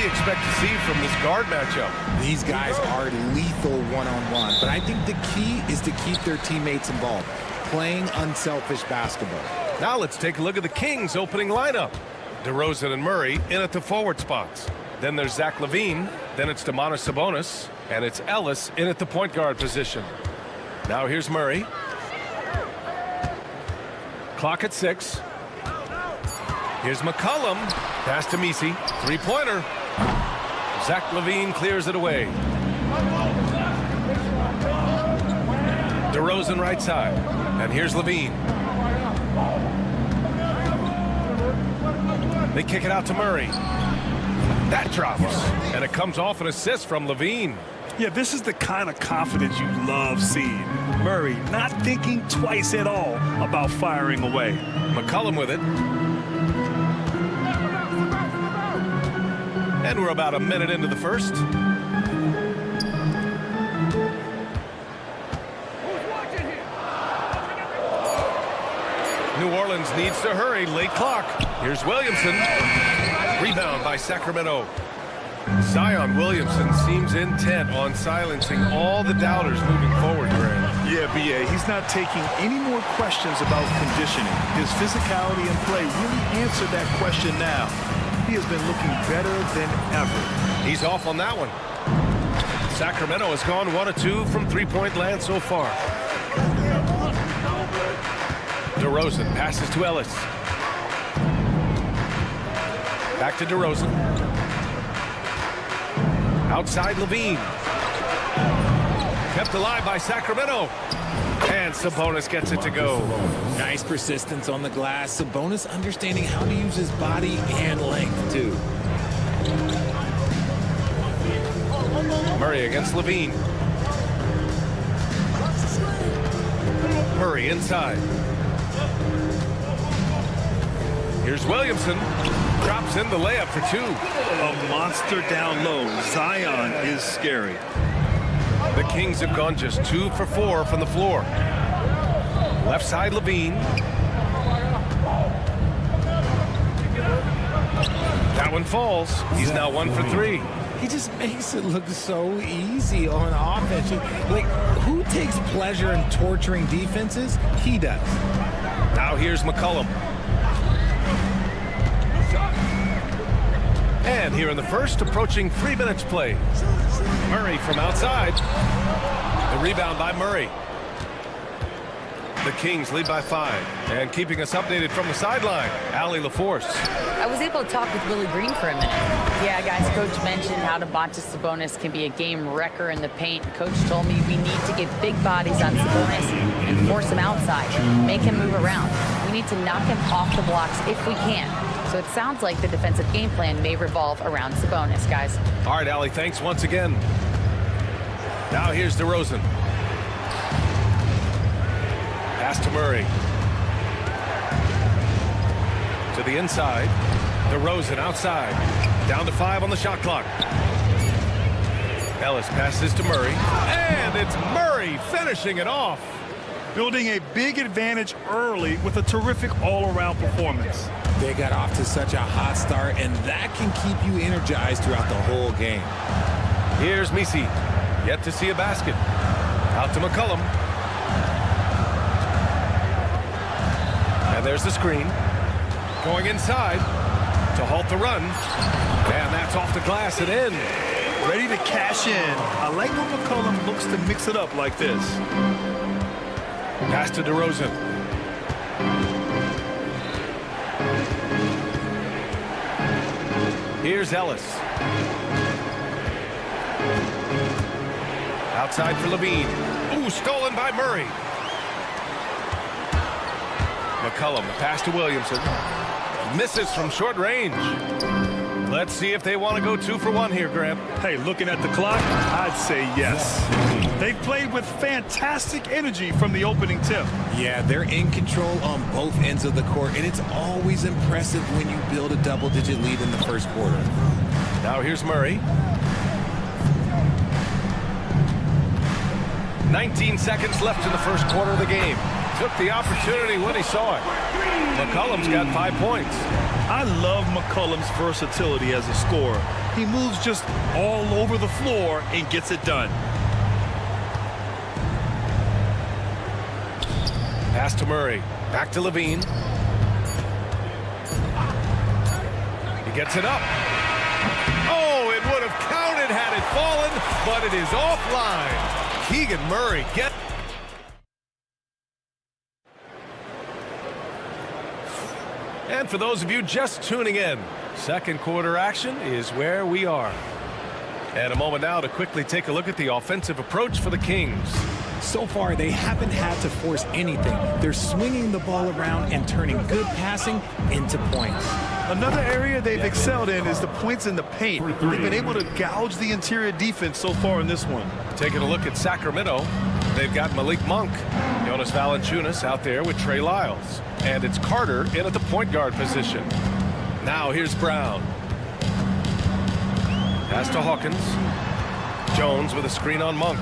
do you expect to see from this guard matchup? These guys are lethal one-on-one, but I think the key is to keep their teammates involved, playing unselfish basketball. Now let's take a look at the Kings' opening lineup. DeRozan and Murray in at the forward spots. Then there's Zach LaVine. Then it's Domantas Sabonis. And it's Ellis in at the point guard position. Now here's Murray. Clock at 6. Here's McCollum. Pass to Messi. Three-pointer. Zach LaVine clears it away. DeRozan right side. And here's LaVine. They kick it out to Murray. That drops. And it comes off an assist from LaVine. Yeah, this is the kind of confidence you love seeing. Murray not thinking twice at all about firing away. McCollum with it. And we're about a minute into the first. New Orleans needs to hurry. Late clock. Here's Williamson. Rebound by Sacramento. Zion Williamson seems intent on silencing all the doubters moving forward, Grant. Yeah, B.A., he's not taking any more questions about conditioning. His physicality and play really answered that question now. He has been looking better than ever. He's off on that one. Sacramento has gone 1 of 2 from three-point land so far. DeRozan passes to Ellis. Back to DeRozan. Outside LaVine. Kept alive by Sacramento. And Sabonis gets it to go. Nice persistence on the glass. Sabonis understanding how to use his body and length, too. Murray against LaVine. Murray inside. Here's Williamson. Drops in the layup for 2. A monster down low. Zion is scary. The Kings have gone just 2 for 4 from the floor. Left side LaVine. That one falls. He's now 1 for 3. He just makes it look so easy on offense. Like, who takes pleasure in torturing defenses? He does. Now here's McCollum. And here in the first, approaching 3 minutes play. Murray from outside. The rebound by Murray. The Kings lead by 5. And keeping us updated from the sideline, Allie LaForce. I was able to talk with Willie Green for a minute. Yeah, guys, Coach mentioned how Domantas Sabonis can be a game wrecker in the paint. Coach told me we need to get big bodies on Sabonis and force him outside, make him move around. We need to knock him off the blocks if we can. So it sounds like the defensive game plan may revolve around Sabonis, guys. All right, Allie, thanks once again. Now here's DeRozan. Pass to Murray. To the inside. DeRozan outside. Down to 5 on the shot clock. Ellis passes to Murray. And it's Murray finishing it off. Building a big advantage early with a terrific all-around performance. They got off to such a hot start, and that can keep you energized throughout the whole game. Here's Messi. Yet to see a basket. Out to McCollum. And there's the screen. Going inside to halt the run. And that's off the glass and in. Ready to cash in. I like when McCollum looks to mix it up like this. Pass to DeRozan. Here's Ellis. Outside for LaVine. Ooh, stolen by Murray. McCollum, the pass to Williamson. Misses from short range. Let's see if they want to go 2 for 1 here, Graham. Hey, looking at the clock, I'd say yes. They've played with fantastic energy from the opening tip. Yeah, they're in control on both ends of the court, and it's always impressive when you build a double-digit lead in the first quarter. Now here's Murray. 19 seconds left in the first quarter of the game. Took the opportunity when he saw it. McCollum's got 5 points. I love McCollum's versatility as a scorer. He moves just all over the floor and gets it done. Pass to Murray. Back to Levine. He gets it up. Oh, it would have counted had it fallen, but it is offline. Keegan Murray get. And for those of you just tuning in, second quarter action is where we are. And a moment now to quickly take a look at the offensive approach for the Kings. So far, they haven't had to force anything. They're swinging the ball around and turning good passing into points. Another area they've excelled in is the points in the paint. They've been able to gouge the interior defense so far in this one. Taking a look at Sacramento, they've got Malik Monk, Jonas Valanciunas out there with Trey Lyles. And it's Carter in at the point guard position. Now here's Brown. Pass to Hawkins. Jones with a screen on Monk.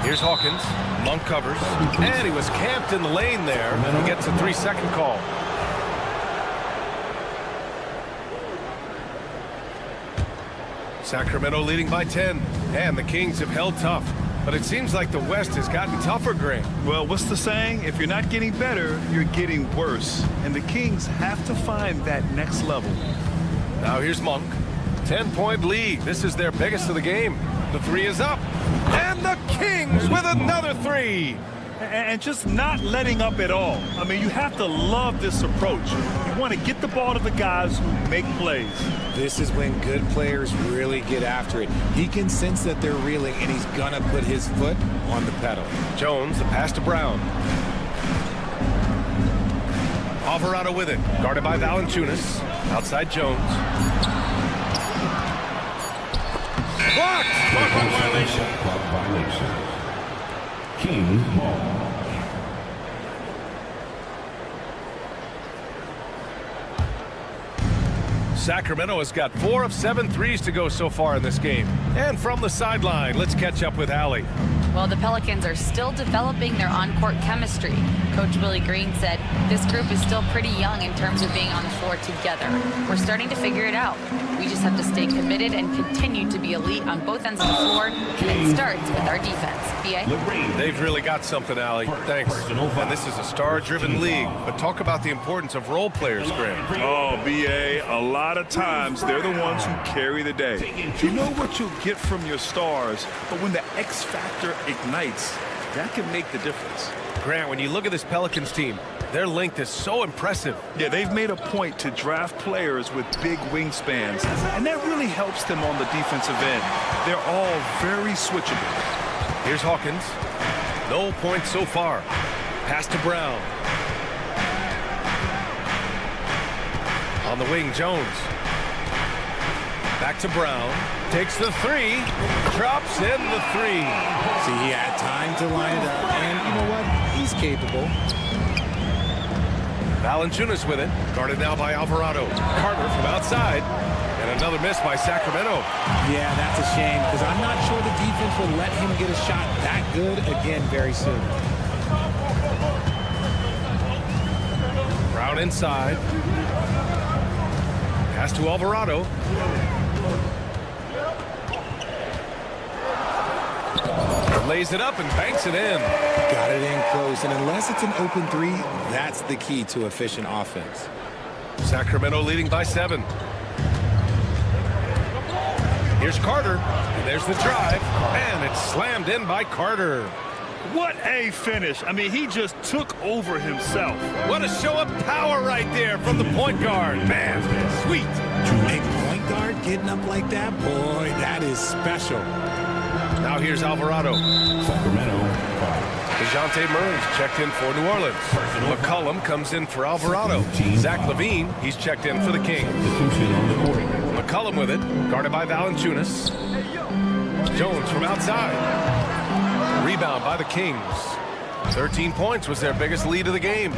Here's Hawkins. Monk covers. And he was camped in the lane there. He gets a 3-second call. Sacramento leading by 10. And the Kings have held tough. But it seems like the West has gotten tougher, Grant. Well, what's the saying? If you're not getting better, you're getting worse. And the Kings have to find that next level. Now here's Monk. 10-point lead. This is their biggest of the game. The three is up. And the Kings with another three. And just not letting up at all. I mean, you have to love this approach. You want to get the ball to the guys who make plays. This is when good players really get after it. He can sense that they're reeling, and he's going to put his foot on the pedal. Jones, the pass to Brown. Alvarado with it. Guarded by Valanciunas. Outside Jones. Blocked! Clock violation. Clock violation. Kings ball. Sacramento has got 4 of 7 threes to go so far in this game. And from the sideline, let's catch up with Allie. Well, the Pelicans are still developing their on-court chemistry. Coach Willie Green said this group is still pretty young in terms of being on the floor together. We're starting to figure it out. We just have to stay committed and continue to be elite on both ends of the floor, and it starts with our defense. B.A.? They've really got something, Allie. Thanks. And this is a star-driven league. But talk about the importance of role players, Graham. Oh, B.A., a lot of times they're the ones who carry the day. You know what you'll get from your stars, but when the X factor ignites, that can make the difference. Grant, when you look at this Pelicans team, their length is so impressive. Yeah, they've made a point to draft players with big wingspans, and that really helps them on the defensive end. They're all very switchable. Here's Hawkins. No points so far. Pass to Brown. On the wing, Jones. Back to Brown. Takes the three. Drops in the three. See, he had time to line it up, and you know what? He's capable. Valanciunas with it. Guarded now by Alvarado. Carter from outside. And another miss by Sacramento. Yeah, that's a shame, because I'm not sure the defense will let him get a shot that good again very soon. Brown inside. Pass to Alvarado. Lays it up and banks it in. Got it in close, and unless it's an open three, that's the key to efficient offense. Sacramento leading by 7. Here's Carter, and there's the drive, and it's slammed in by Carter. What a finish. I mean, he just took over himself. What a show of power right there from the point guard. Man, sweet. A point guard getting up like that, boy, that is special. Now here's Alvarado. Sacramento 5. DeJounte Murray's checked in for New Orleans. McCollum comes in for Alvarado. Zach Levine, he's checked in for the Kings. Substitution on the court. McCollum with it, guarded by Valanciunas. Jones from outside. Rebound by the Kings. 13 points was their biggest lead of the game.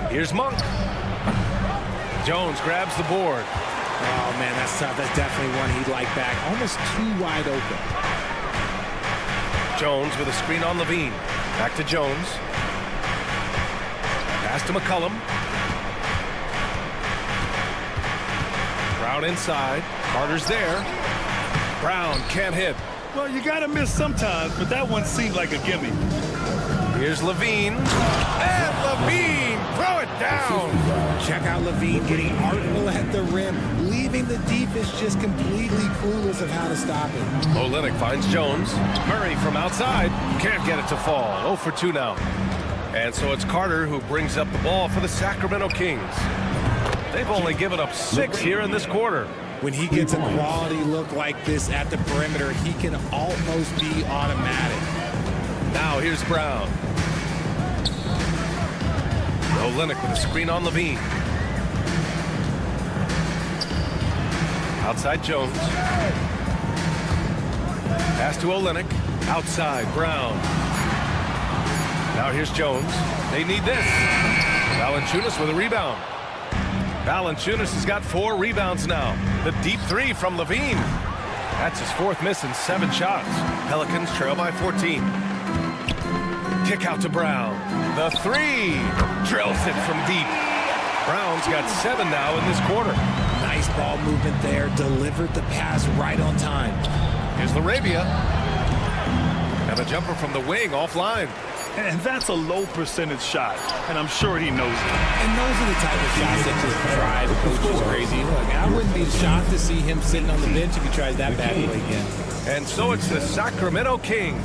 Here's Monk. Jones grabs the board. Oh, man, that's tough. That's definitely one he'd like back. Almost too wide open. Jones with a screen on Levine. Back to Jones. Pass to McCollum. Brown inside. Carter's there. Brown can't hit. Well, you got to miss sometimes, but that one seemed like a gimme. Here's Levine. And Levine! Throw it down! Check out Levine getting artful at the rim, leaving the defense just completely clueless of how to stop it. Olynyk finds Jones. Murray from outside. Can't get it to fall. 0 for 2 now. And so it's Carter who brings up the ball for the Sacramento Kings. They've only given up 6 here in this quarter. When he gets a quality look like this at the perimeter, he can almost be automatic. Now here's Brown. Olynyk with a screen on Levine. Outside Jones. Pass to Olynyk. Outside Brown. Now here's Jones. They need this. Valanciunas with a rebound. Valanciunas has got 4 rebounds now. The deep 3 from Levine. That's his 4th miss in 7 shots. Pelicans trail by 14. Kick out to Brown. The 3. Drills it from deep. Brown's got 7 now in this quarter. Nice ball movement there. Delivered the pass right on time. Here's LaRavia. And a jumper from the wing offline. And that's a low percentage shot, and I'm sure he knows it. And those are the type of shots that just drive coaches crazy. Look, I wouldn't be shocked to see him sitting on the bench if he tries that bad play again. And so it's the Sacramento Kings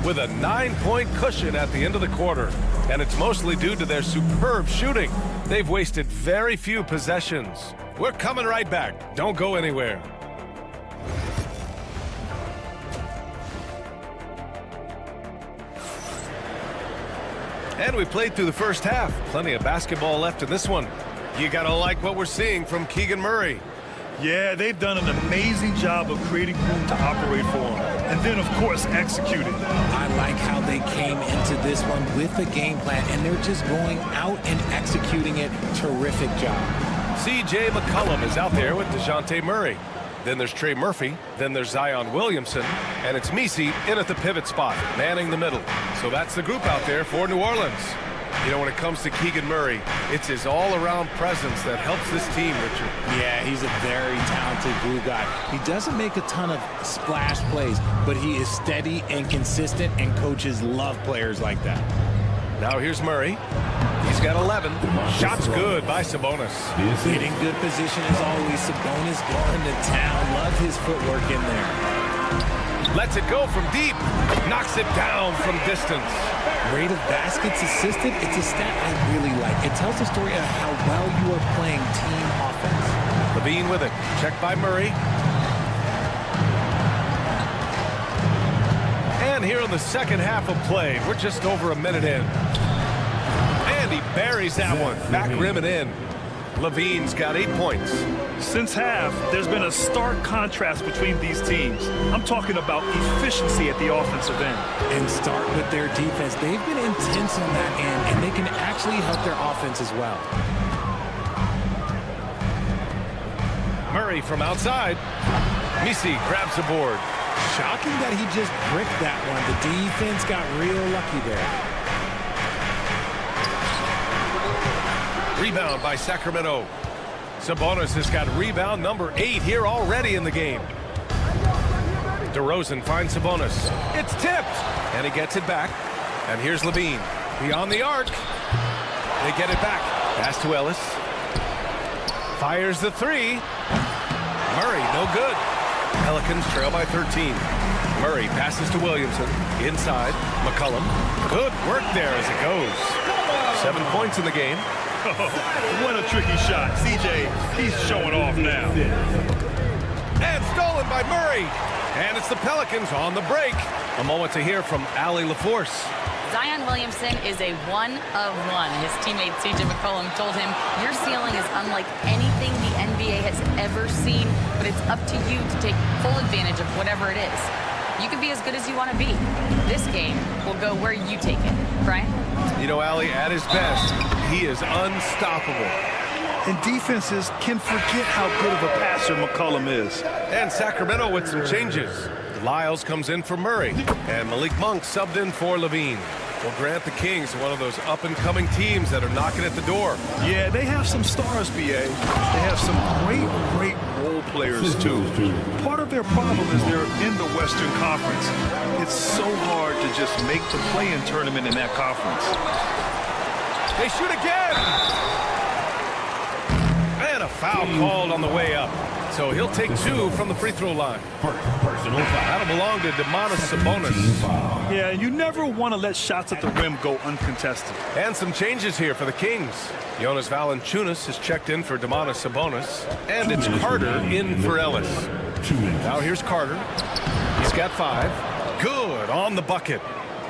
with a 9-point cushion at the end of the quarter. And it's mostly due to their superb shooting. They've wasted very few possessions. We're coming right back. Don't go anywhere. And we played through the first half. Plenty of basketball left in this one. You gotta like what we're seeing from Keegan Murray. Yeah, they've done an amazing job of creating room to operate for him. And then, of course, executing. I like how they came into this one with a game plan, and they're just going out and executing it. Terrific job. C.J. McCollum is out there with DeJounte Murray. Then there's Trey Murphy. Then there's Zion Williamson. And it's Messi in at the pivot spot, manning the middle. So that's the group out there for New Orleans. You know, when it comes to Keegan Murray, it's his all-around presence that helps this team, Richard. Yeah, he's a very talented glue guy. He doesn't make a ton of splash plays, but he is steady and consistent, and coaches love players like that. Now here's Murray. He's got 11. Shots good by Sabonis. In good position as always. Sabonis going to town. Love his footwork in there. Lets it go from deep. Knocks it down from distance. Rate of baskets assisted, it's a stat I really like. It tells the story of how well you are playing team offense. Levine with it. Checked by Murray. And here in the second half of play, we're just over a minute in. And he buries that one. Back rim and in. Levine's got 8 points. Since half, there's been a stark contrast between these teams. I'm talking about efficiency at the offensive end. And start with their defense. They've been intense on that end, and they can actually help their offense as well. Murray from outside. Messi grabs the board. Shocking that he just bricked that one. The defense got real lucky there. Rebound by Sacramento. Sabonis has got rebound number 8 here already in the game. DeRozan finds Sabonis. It's tipped, and he gets it back. And here's Levine. Beyond the arc. They get it back. Pass to Ellis. Fires the 3. Murray, no good. Pelicans trail by 13. Murray passes to Williamson. Inside. McCollum. Good work there as it goes. 7 points in the game. What a tricky shot. CJ, he's showing off now. And stolen by Murray. And it's the Pelicans on the break. A moment to hear from Allie LaForce. Zion Williamson is a one of one. His teammate C.J. McCollum told him, your ceiling is unlike anything the NBA has ever seen, but it's up to you to take full advantage of whatever it is. You can be as good as you want to be. This game will go where you take it. Brian? You know, Allie, at his best, he is unstoppable. And defenses can forget how good of a passer McCollum is. And Sacramento with some changes. Lyles comes in for Murray. And Malik Monk subbed in for Levine. Well, Grant, the Kings, one of those up-and-coming teams that are knocking at the door. Yeah, they have some stars, BA. They have some great role players, too. Part of their problem is they're in the Western Conference. It's so hard to just make the play-in tournament in that conference. They shoot again! And a foul called on the way up. So he'll take 2 from the free throw line. Personal foul. That'll belong to Sabonis. Yeah, you never want to let shots at the rim go uncontested. And some changes here for the Kings. Jonas Valanciunas is checked in for Sabonis. And it's Carter in for Ellis. 2 minutes. Now here's Carter. He's got 5. Good on the bucket.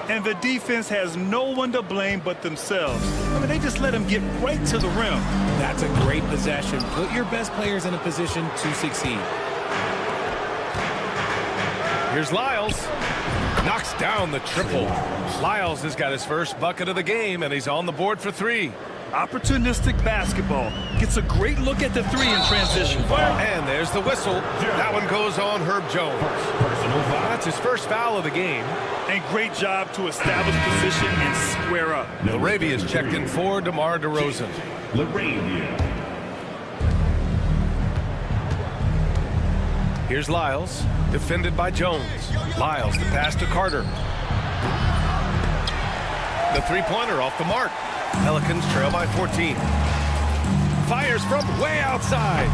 And the defense has no one to blame but themselves. I mean, they just let him get right to the rim. That's a great possession. Put your best players in a position to succeed. Here's Lyles. Knocks down the triple. Lyles has got his first bucket of the game, and he's on the board for 3. Opportunistic basketball. Gets a great look at the 3 in transition. And there's the whistle. That one goes on Herb Jones. Personal foul. That's his first foul of the game. And great job to establish position and square up. LaRavia is checked in for DeMar DeRozan. LaRavia. Here's Lyles, defended by Jones. Lyles, the pass to Carter. The three-pointer off the mark. Pelicans trail by 14. Fires from way outside.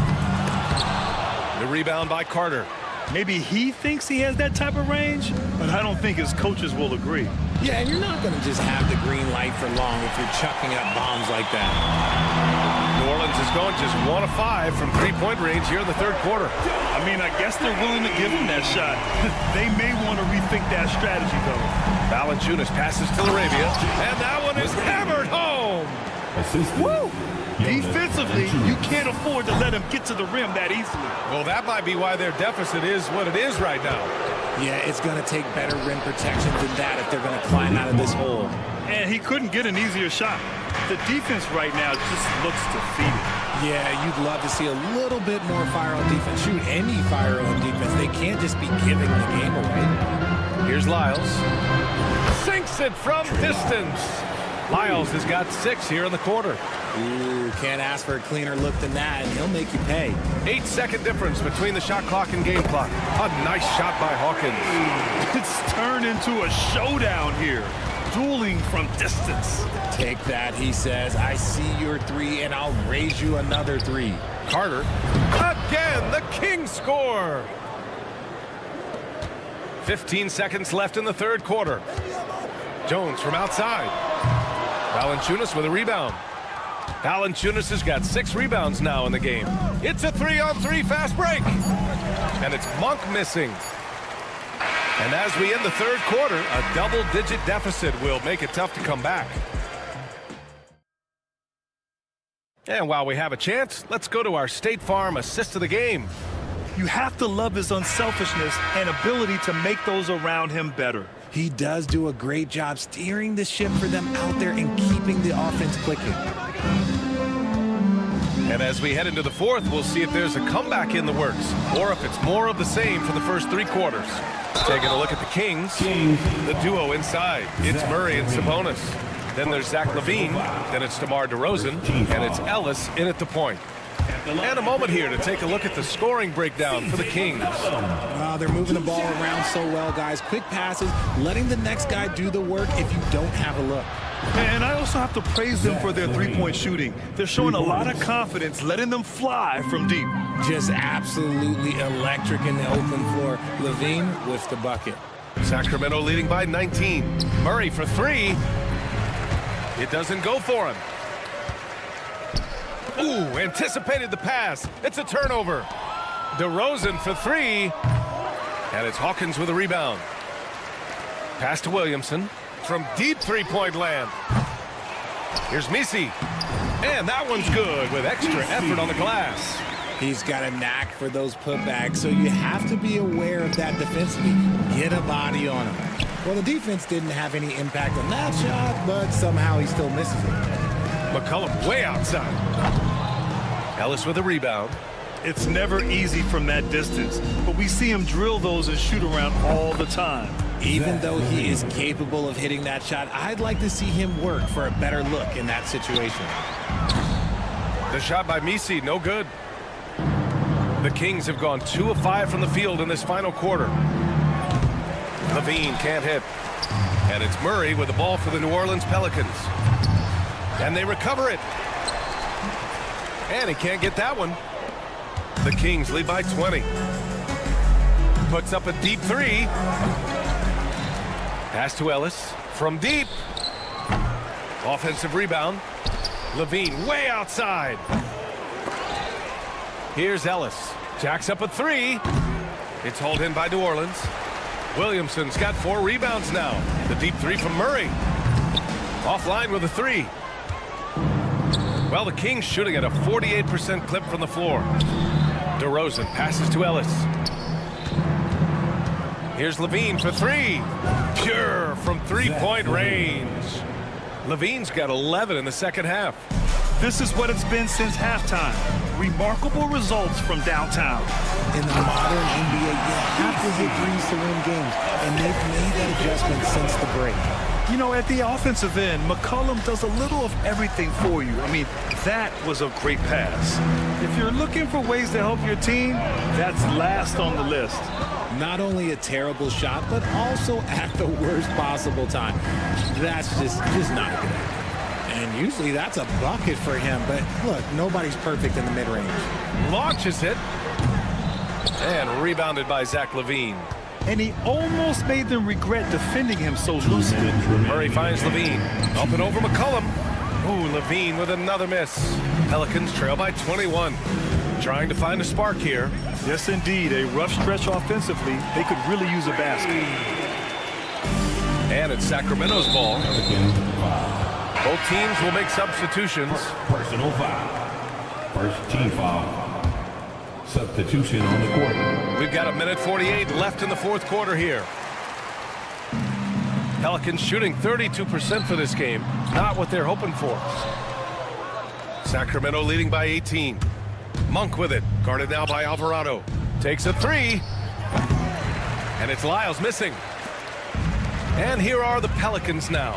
The rebound by Carter. Maybe he thinks he has that type of range, but I don't think his coaches will agree. Yeah, and you're not going to just have the green light for long if you're chucking up bombs like that. New Orleans is going just 1 of 5 from three-point range here in the third quarter. I mean, I guess they're willing to give him that shot. They may want to rethink that strategy, though. Valanciunas passes to LaRavia, and that one is hammered home. Woo! Defensively, you can't afford to let him get to the rim that easily. Well, that might be why their deficit is what it is right now. Yeah, it's going to take better rim protection than that if they're going to climb out of this hole. And he couldn't get an easier shot. The defense right now just looks defeated. Yeah, you'd love to see a little bit more fire on defense. Shoot, any fire on defense. They can't just be giving the game away. Here's Lyles. Sinks it from distance. Lyles has got 6 here in the quarter. Ooh, can't ask for a cleaner look than that, and he'll make you pay. 8-second difference between the shot clock and game clock. A nice shot by Hawkins. It's turned into a showdown here. Dueling from distance. Take that, he says. I see your 3, and I'll raise you another 3. Carter. Again, the Kings score. 15 seconds left in the third quarter. Jones from outside. Valanciunas with a rebound. Valanciunas has got 6 rebounds now in the game. It's a 3-on-3 fast break. And it's Monk missing. And as we end the third quarter, a double-digit deficit will make it tough to come back. And while we have a chance, let's go to our State Farm assist of the game. You have to love his unselfishness and ability to make those around him better. He does do a great job steering the ship for them out there and keeping the offense clicking. And as we head into the fourth, we'll see if there's a comeback in the works or if it's more of the same for the first 3 quarters. Taking a look at the Kings, the duo inside. It's Murray and Sabonis. Then there's Zach LaVine. Then it's DeMar DeRozan. And it's Ellis in at the point. And a moment here to take a look at the scoring breakdown for the Kings. They're moving the ball around so well, guys. Quick passes, letting the next guy do the work if you don't have a look. And I also have to praise them for their three-point shooting. They're showing a lot of confidence, letting them fly from deep. Just absolutely electric in the open floor. LaVine with the bucket. Sacramento leading by 19. Murray for 3. It doesn't go for him. Ooh, anticipated the pass. It's a turnover. DeRozan for 3. And it's Hawkins with a rebound. Pass to Williamson from deep three-point land. Here's Misi. And that one's good with extra effort on the glass. He's got a knack for those putbacks, so you have to be aware of that defensively. Get a body on him. Well, the defense didn't have any impact on that shot, but somehow he still misses it. McCollum way outside. Ellis with a rebound. It's never easy from that distance, but we see him drill those and shoot around all the time. Even though he is capable of hitting that shot, I'd like to see him work for a better look in that situation. The shot by Misi, no good. The Kings have gone 2 of 5 from the field in this final quarter. Levine can't hit. And it's Murray with the ball for the New Orleans Pelicans. And they recover it. And he can't get that one. The Kings lead by 20. Puts up a deep three. Pass to Ellis from deep. Offensive rebound. Levine way outside. Here's Ellis. Jacks up a three. It's hauled in by New Orleans. Williamson's got 4 rebounds now. The deep three from Murray. Offline with a three. Well, the Kings shooting at a 48% clip from the floor. DeRozan passes to Ellis. Here's Levine for three. Pure from three-point range. Levine's got 11 in the second half. This is what it's been since halftime. Remarkable results from downtown. In the modern NBA, you have to hit threes to win games, and they've made that adjustment since the break. You know, at the offensive end, McCollum does a little of everything for you. I mean, that was a great pass. If you're looking for ways to help your team, that's last on the list. Not only a terrible shot, but also at the worst possible time. That's just not a good idea. And usually that's a bucket for him, but look, nobody's perfect in the mid-range. Launches it. And rebounded by Zach LaVine. And he almost made them regret defending him so loosely. Murray finds LaVine. Up and over McCollum. Ooh, LaVine with another miss. Pelicans trail by 21. Trying to find a spark here. Yes, indeed. A rough stretch offensively. They could really use a basket. And it's Sacramento's ball. Both teams will make substitutions. Personal foul. First team foul. Substitution on the court. We've got 1:48 left in the fourth quarter here. Pelicans shooting 32% for this game. Not what they're hoping for. Sacramento leading by 18. Monk with it. Guarded now by Alvarado. Takes a three. And it's Lyles missing. And here are the Pelicans now.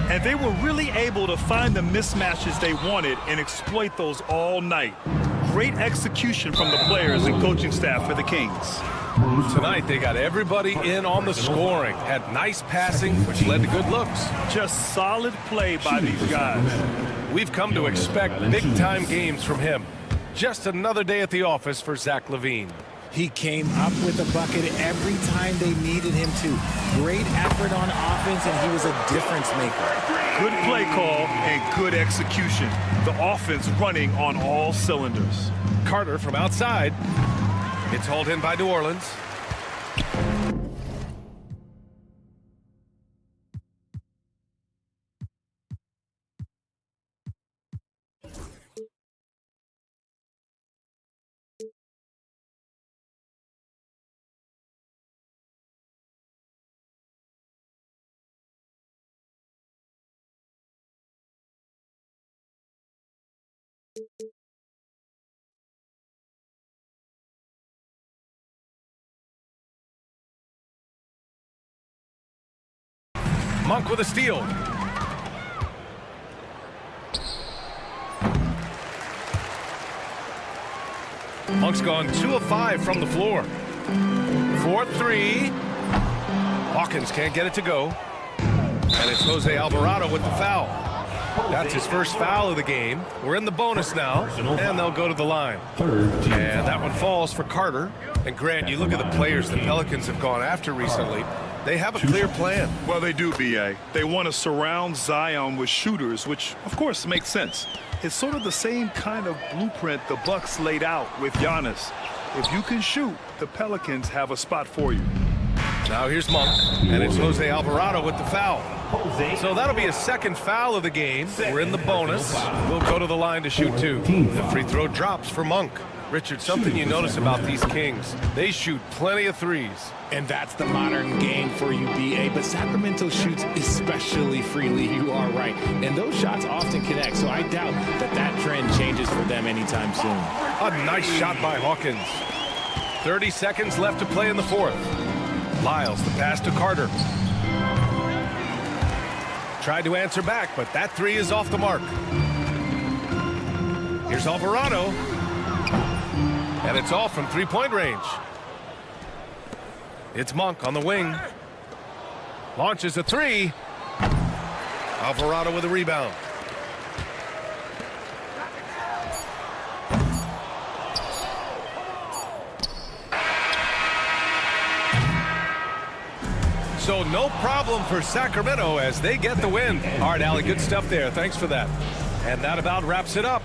And they were really able to find the mismatches they wanted and exploit those all night. Great execution from the players and coaching staff for the Kings. Tonight they got everybody in on the scoring. Had nice passing, which led to good looks. Just solid play by these guys. We've come to expect big-time games from him. Just another day at the office for Zach LaVine. He came up with a bucket every time they needed him to. Great effort on offense, and he was a difference maker. Good play call and good execution. The offense running on all cylinders. Carter from outside. It's hauled in by New Orleans. Monk with a steal. Monk's gone 2 of 5 from the floor. 4-3. Hawkins can't get it to go. And it's Jose Alvarado with the foul. That's his first foul of the game. We're in the bonus now, and they'll go to the line. And that one falls for Carter. And Grant, you look at the players the Pelicans have gone after recently. They have a clear plan. Well, they do, B.A. They want to surround Zion with shooters, which, of course, makes sense. It's sort of the same kind of blueprint the Bucks laid out with Giannis. If you can shoot, the Pelicans have a spot for you. Now here's Monk, and it's Jose Alvarado with the foul. So that'll be a second foul of the game. We're in the bonus. We'll go to the line to shoot 2. The free throw drops for Monk. Richard, something you notice about these Kings, they shoot plenty of threes. And that's the modern game for you, B.A. But Sacramento shoots especially freely. You are right. And those shots often connect, so I doubt that trend changes for them anytime soon. A nice shot by Hawkins. 30 seconds left to play in the fourth. Lyles, the pass to Carter. Tried to answer back, but that three is off the mark. Here's Alvarado. And it's off from three-point range. It's Monk on the wing. Launches a three. Alvarado with a rebound. So no problem for Sacramento as they get the win. All right, Allie, good stuff there. Thanks for that. And that about wraps it up.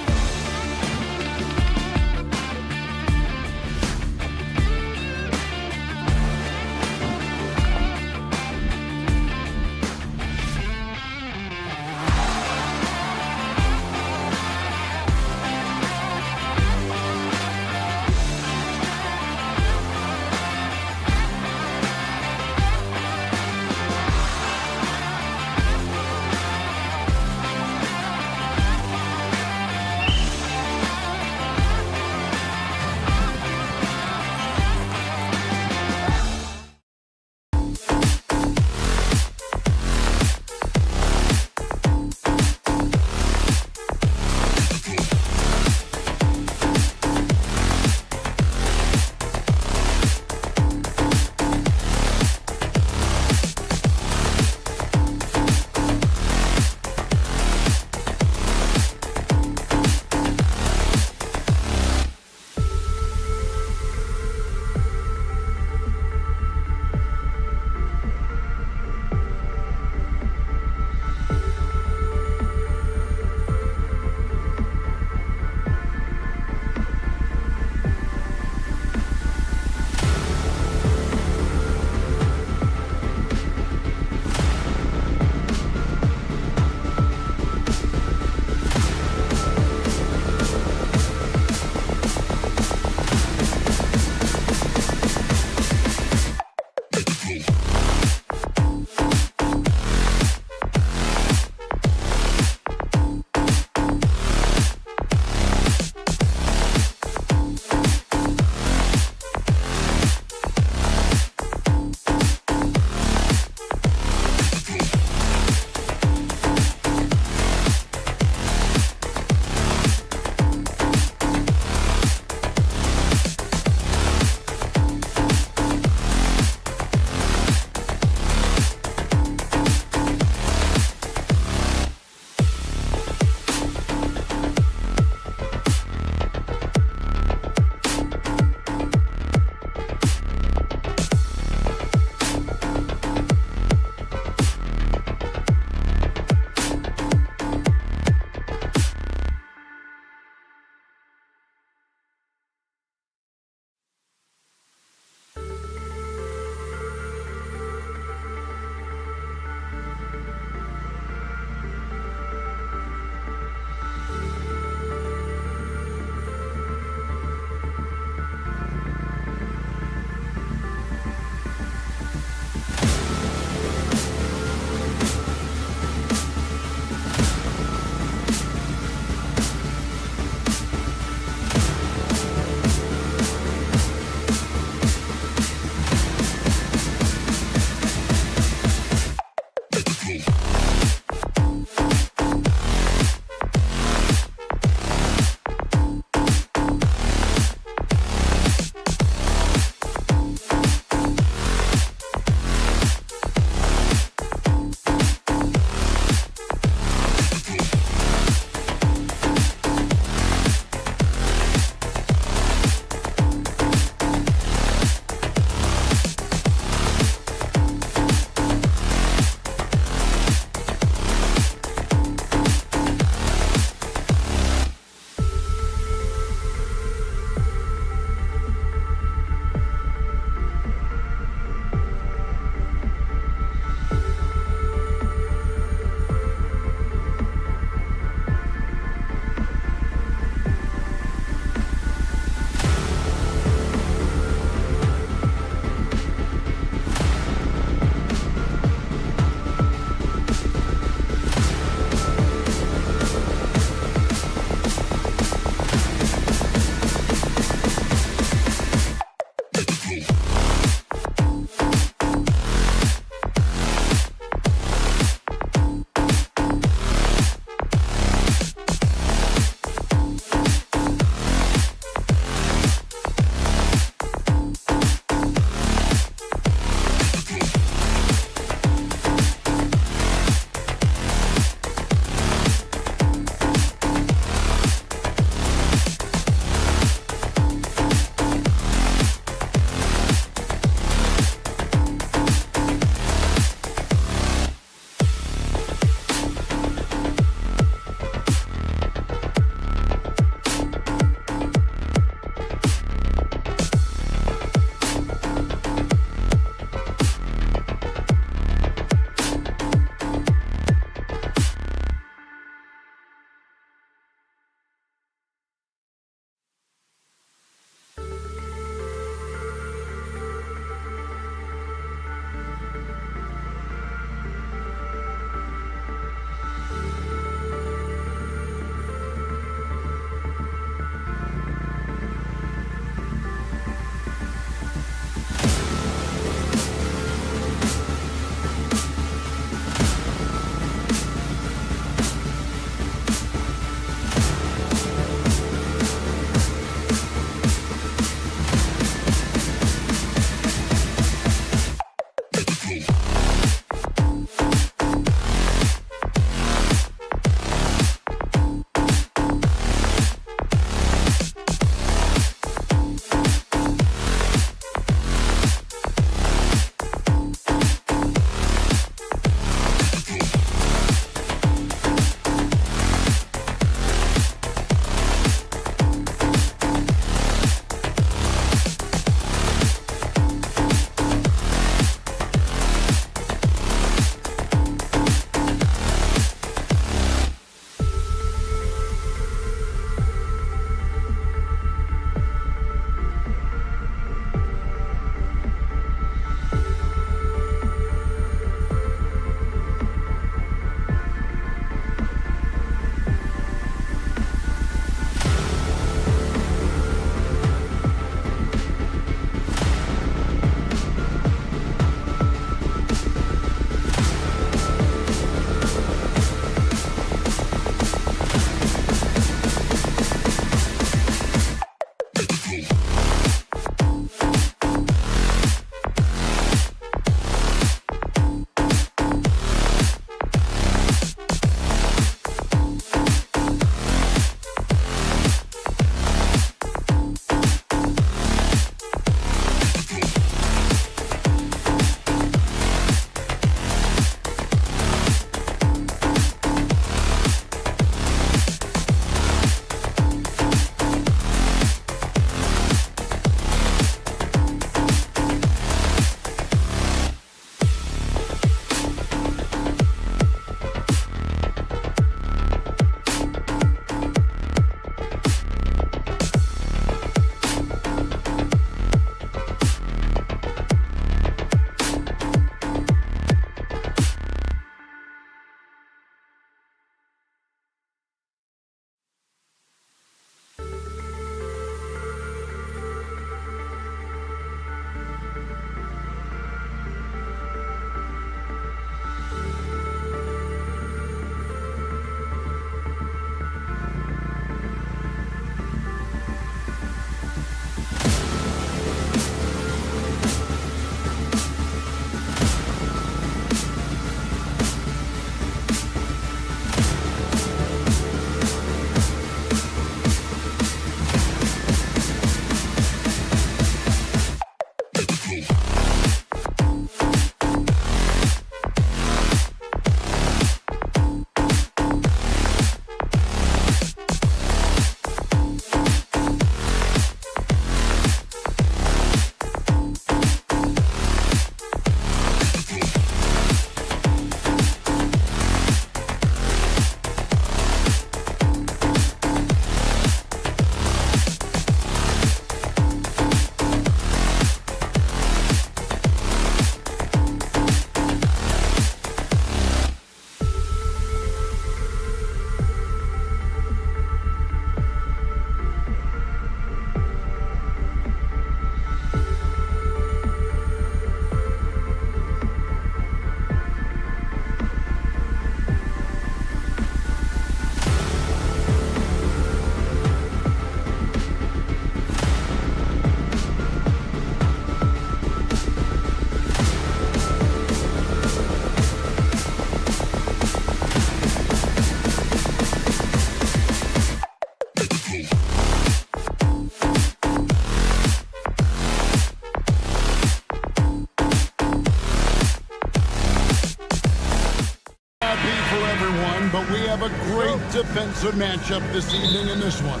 great defensive matchup this evening in this one.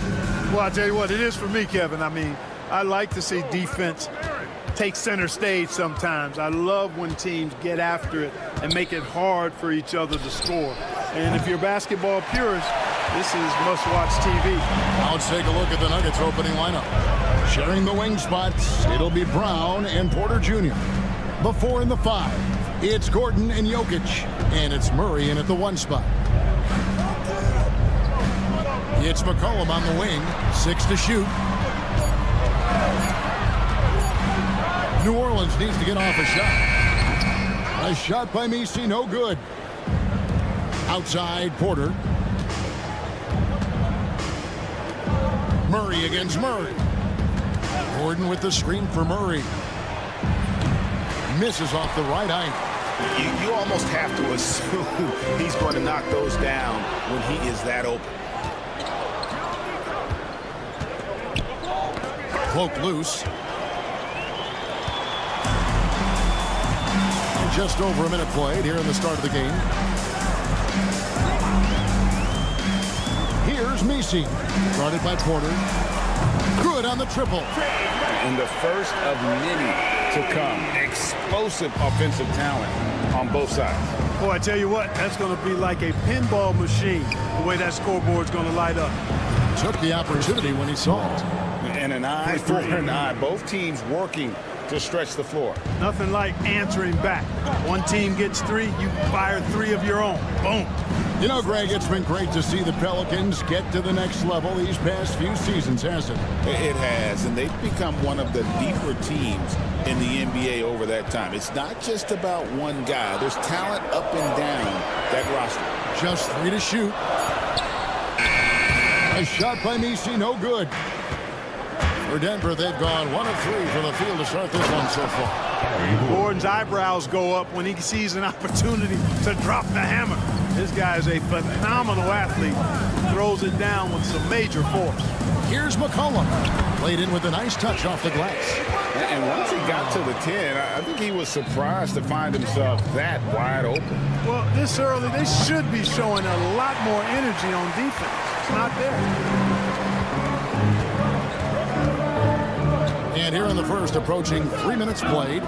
Well, I tell you what, it is for me, Kevin. I mean, I like to see defense take center stage sometimes. I love when teams get after it and make it hard for each other to score. And if you're a basketball purist, this is must-watch TV. Now let's take a look at the Nuggets opening lineup. Sharing the wing spots, it'll be Brown and Porter Jr. The 4 and the 5, it's Gordon and Jokic. And it's Murray in at the 1 spot. It's McCollum on the wing, 6 to shoot. New Orleans needs to get off a shot. A shot by Messi, no good. Outside, Porter. Murray against Murray. Gordon with the screen for Murray. Misses off the right eye. You almost have to assume he's going to knock those down when he is that open. Cloak loose. And just over a minute played here in the start of the game. Here's Messi. Guarded by Porter. Good on the triple. And the first of many to come. Explosive offensive talent on both sides. Boy, I tell you what, that's going to be like a pinball machine, the way that scoreboard's going to light up. Took the opportunity when he saw it. And an eye for an eye. Both teams working to stretch the floor. Nothing like answering back. One team gets 3, you fire 3 of your own. Boom. You know, Greg, it's been great to see the Pelicans get to the next level these past few seasons, hasn't it? It has, and they've become one of the deeper teams in the NBA over that time. It's not just about one guy. There's talent up and down that roster. Just 3 to shoot. A shot by Messi, no good. For Denver, they've gone 1 of 3 from the field to start this one so far. Gordon's eyebrows go up when he sees an opportunity to drop the hammer. This guy is a phenomenal athlete. Throws it down with some major force. Here's McCollum. Played in with a nice touch off the glass. And once he got to the 10, I think he was surprised to find himself that wide open. Well, this early, they should be showing a lot more energy on defense. It's not there. And here in the first, approaching 3 minutes played.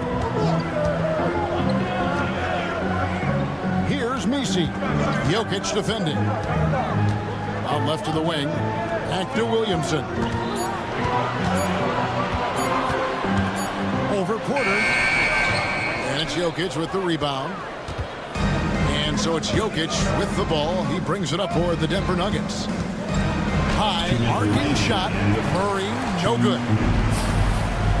Here's Messi. Jokic defending. Out left of the wing. Back to Williamson. Over Porter. And it's Jokic with the rebound. And so it's Jokic with the ball. He brings it up for the Denver Nuggets. High arcing shot. Murray, no good.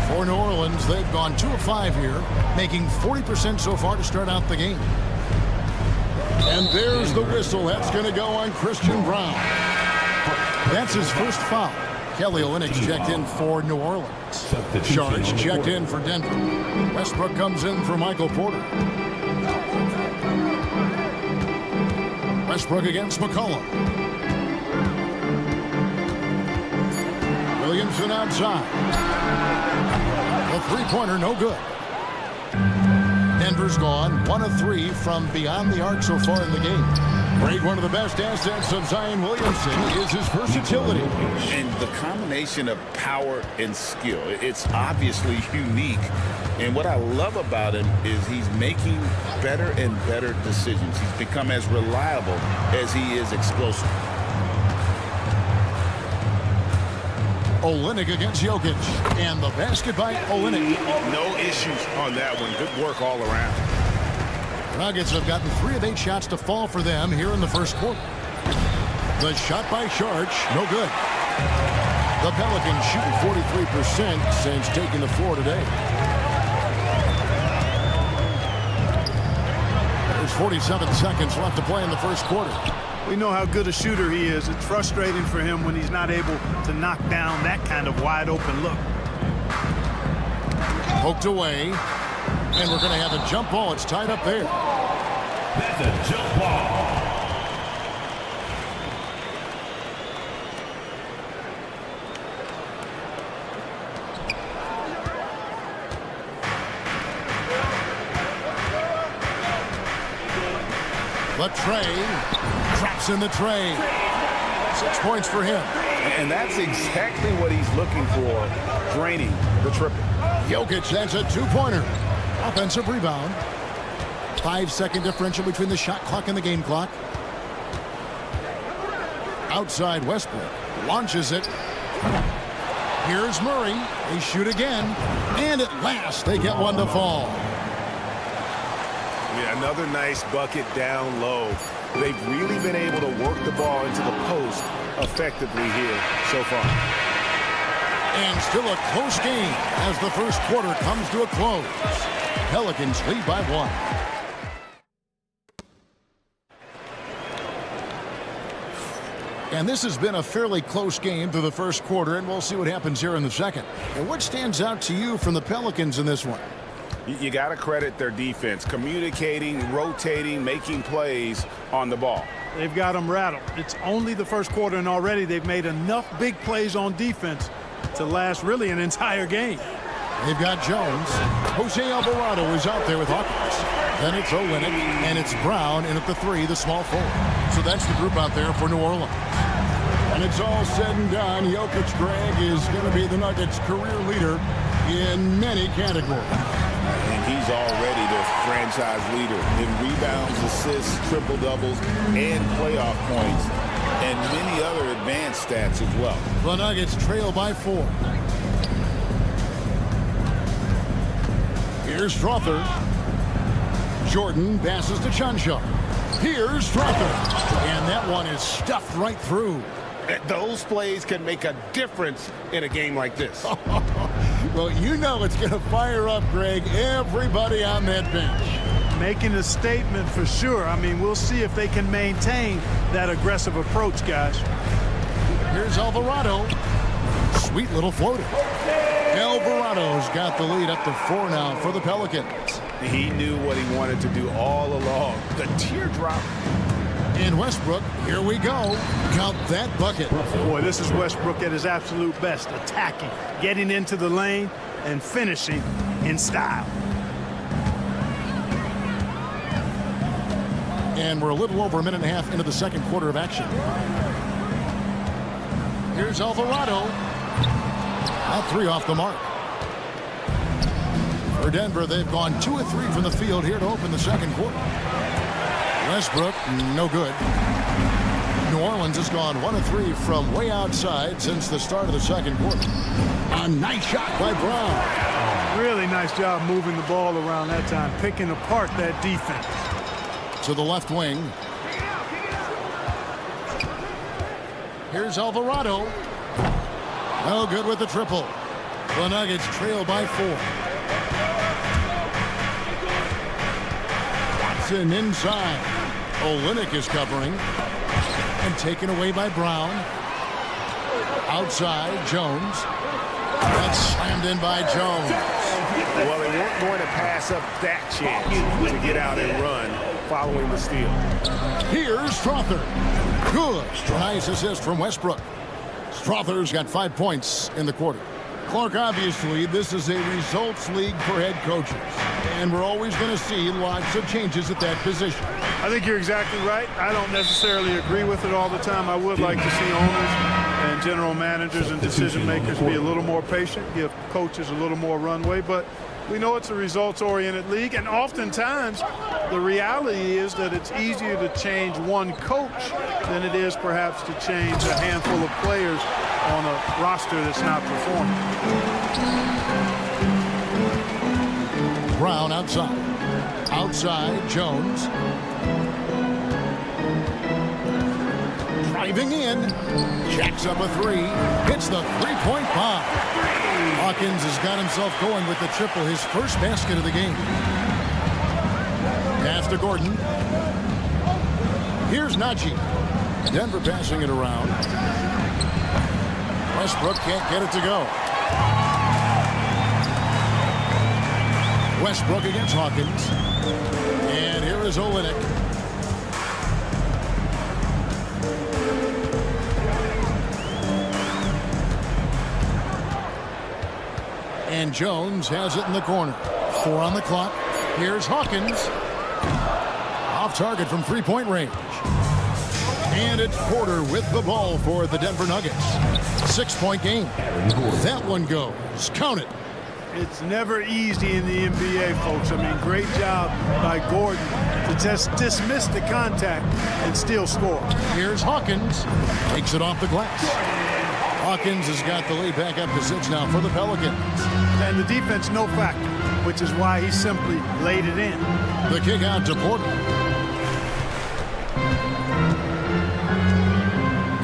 For New Orleans, they've gone 2 of 5 here, making 40% so far to start out the game. And there's the whistle. That's going to go on Christian Brown. That's his first foul. Kelly Olynyk checked in for New Orleans. Sharge checked in for Denver. Westbrook comes in for Michael Porter. Westbrook against McCollum. Williamson outside. The three-pointer, no good. Denver's gone 1 of 3 from beyond the arc so far in the game. Greg, one of the best assets of Zion Williamson is his versatility. And the combination of power and skill, it's obviously unique. And what I love about him is he's making better and better decisions. He's become as reliable as he is explosive. Olynyk against Jokic. And the basket by Olynyk. No issues on that one. Good work all around. The Nuggets have gotten 3 of 8 shots to fall for them here in the first quarter. The shot by Sharge, no good. The Pelicans shooting 43% since taking the floor today. There's 47 seconds left to play in the first quarter. We know how good a shooter he is. It's frustrating for him when he's not able to knock down that kind of wide open look. Poked away. And we're going to have a jump ball. It's tied up there. That's a jump ball. Latrey Taps in the trade. 6 points for him. And that's exactly what he's looking for, draining the triple. Jokic, that's a 2-pointer. Offensive rebound. 5-second differential between the shot clock and the game clock. Outside Westbrook. Launches it. Here's Murray. They shoot again. And at last, they get one to fall. Yeah, another nice bucket down low. They've really been able to work the ball into the post effectively here so far. And still a close game as the first quarter comes to a close. Pelicans lead by 1. And this has been a fairly close game through the first quarter, and we'll see what happens here in the second. And what stands out to you from the Pelicans in this one? You got to credit their defense, communicating, rotating, making plays on the ball. They've got them rattled. It's only the first quarter, and already they've made enough big plays on defense to last really an entire game. They've got Jones. Jose Alvarado is out there with Hawkins. Then it's Olynyk, and it's Brown in at the 3, the small forward. So that's the group out there for New Orleans. And it's all said and done, Jokic, Greg, is going to be the Nuggets' career leader in many categories. And he's already the franchise leader in rebounds, assists, triple-doubles, and playoff points, and many other advanced stats as well. The Nuggets trail by 4. Here's Strother. Jordan passes to Chancellor. Here's Strother. And that one is stuffed right through. Those plays can make a difference in a game like this. Well, you know it's going to fire up, Greg, everybody on that bench. Making a statement for sure. I mean, we'll see if they can maintain that aggressive approach, guys. Here's Alvarado. Sweet little floater. Alvarado's got the lead up to 4 now for the Pelicans. He knew what he wanted to do all along. The teardrop. In Westbrook, here we go. Count that bucket. Boy, this is Westbrook at his absolute best. Attacking, getting into the lane, and finishing in style. And we're a little over a minute and a half into the second quarter of action. Here's Alvarado. At 3 off the mark. For Denver, they've gone 2 of 3 from the field here to open the second quarter. Westbrook, no good. New Orleans has gone 1 of 3 from way outside since the start of the second quarter. A nice shot by Brown. Really nice job moving the ball around that time, picking apart that defense. To the left wing. Here's Alvarado. No good with the triple. The Nuggets trail by 4. Watson inside. Olynyk is covering. And taken away by Brown. Outside, Jones. That's slammed in by Jones. Well, they weren't going to pass up that chance to get out and run following the steal. Here's Strother. Good. Nice assist from Westbrook. Strother's got 5 points in the quarter. Clark, obviously, this is a results league for head coaches. And we're always going to see lots of changes at that position. I think you're exactly right. I don't necessarily agree with it all the time. I would like to see owners and general managers and decision makers be a little more patient, give coaches a little more runway. But we know it's a results-oriented league, and oftentimes the reality is that it's easier to change one coach than it is perhaps to change a handful of players on a roster that's not performing. Brown outside. Outside, Jones. Driving in. Jacks up a 3. Hits the three-point bomb. Hawkins has got himself going with the triple, his first basket of the game. Pass to Gordon. Here's Najee. Denver passing it around. Westbrook can't get it to go. Westbrook against Hawkins. And here is Olynyk. And Jones has it in the corner. 4 on the clock. Here's Hawkins. Off target from 3-point range. And it's Porter with the ball for the Denver Nuggets. 6-point game. That one goes. Count it. It's never easy in the NBA, folks. I mean, great job by Gordon to just dismiss the contact and still score. Here's Hawkins. Takes it off the glass. Hawkins has got the lead back up to 6 now for the Pelicans. And the defense, no factor, which is why he simply laid it in. The kick out to Porter.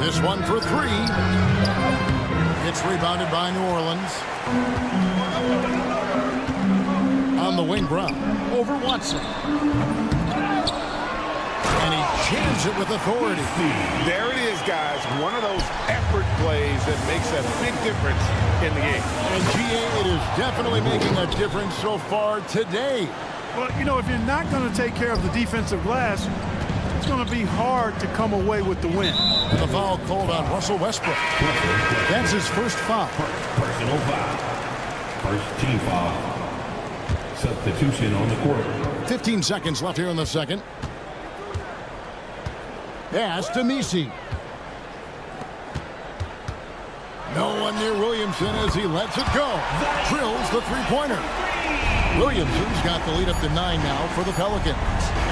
This one for 3. It's rebounded by New Orleans. On the wing, Brown. Over Watson. And he jams it with authority. There it is, guys. One of those effort plays that makes a big difference in the game. And GA, it is definitely making a difference so far today. Well, you know, if you're not going to take care of the defensive glass, it's going to be hard to come away with the win. And the foul called on Russell Westbrook. That's his first foul. Personal foul. First team foul. Substitution on the court. 15 seconds left here in the second. Pass to Messi. No one near Williamson as he lets it go. Drills the three-pointer. Williamson's got the lead up to 9 now for the Pelicans.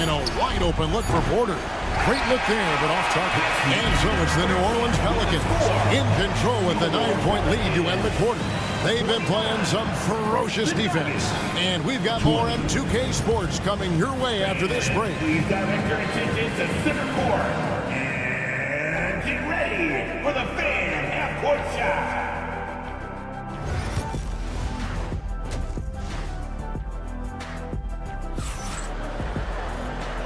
And a wide open look for Porter. Great look there, but off target. And so it's the New Orleans Pelicans in control with the 9-point lead to end the quarter. They've been playing some ferocious defense. And we've got more on 2K Sports coming your way after this break. Please direct your attention to center court. And get ready for the fan half-court shot.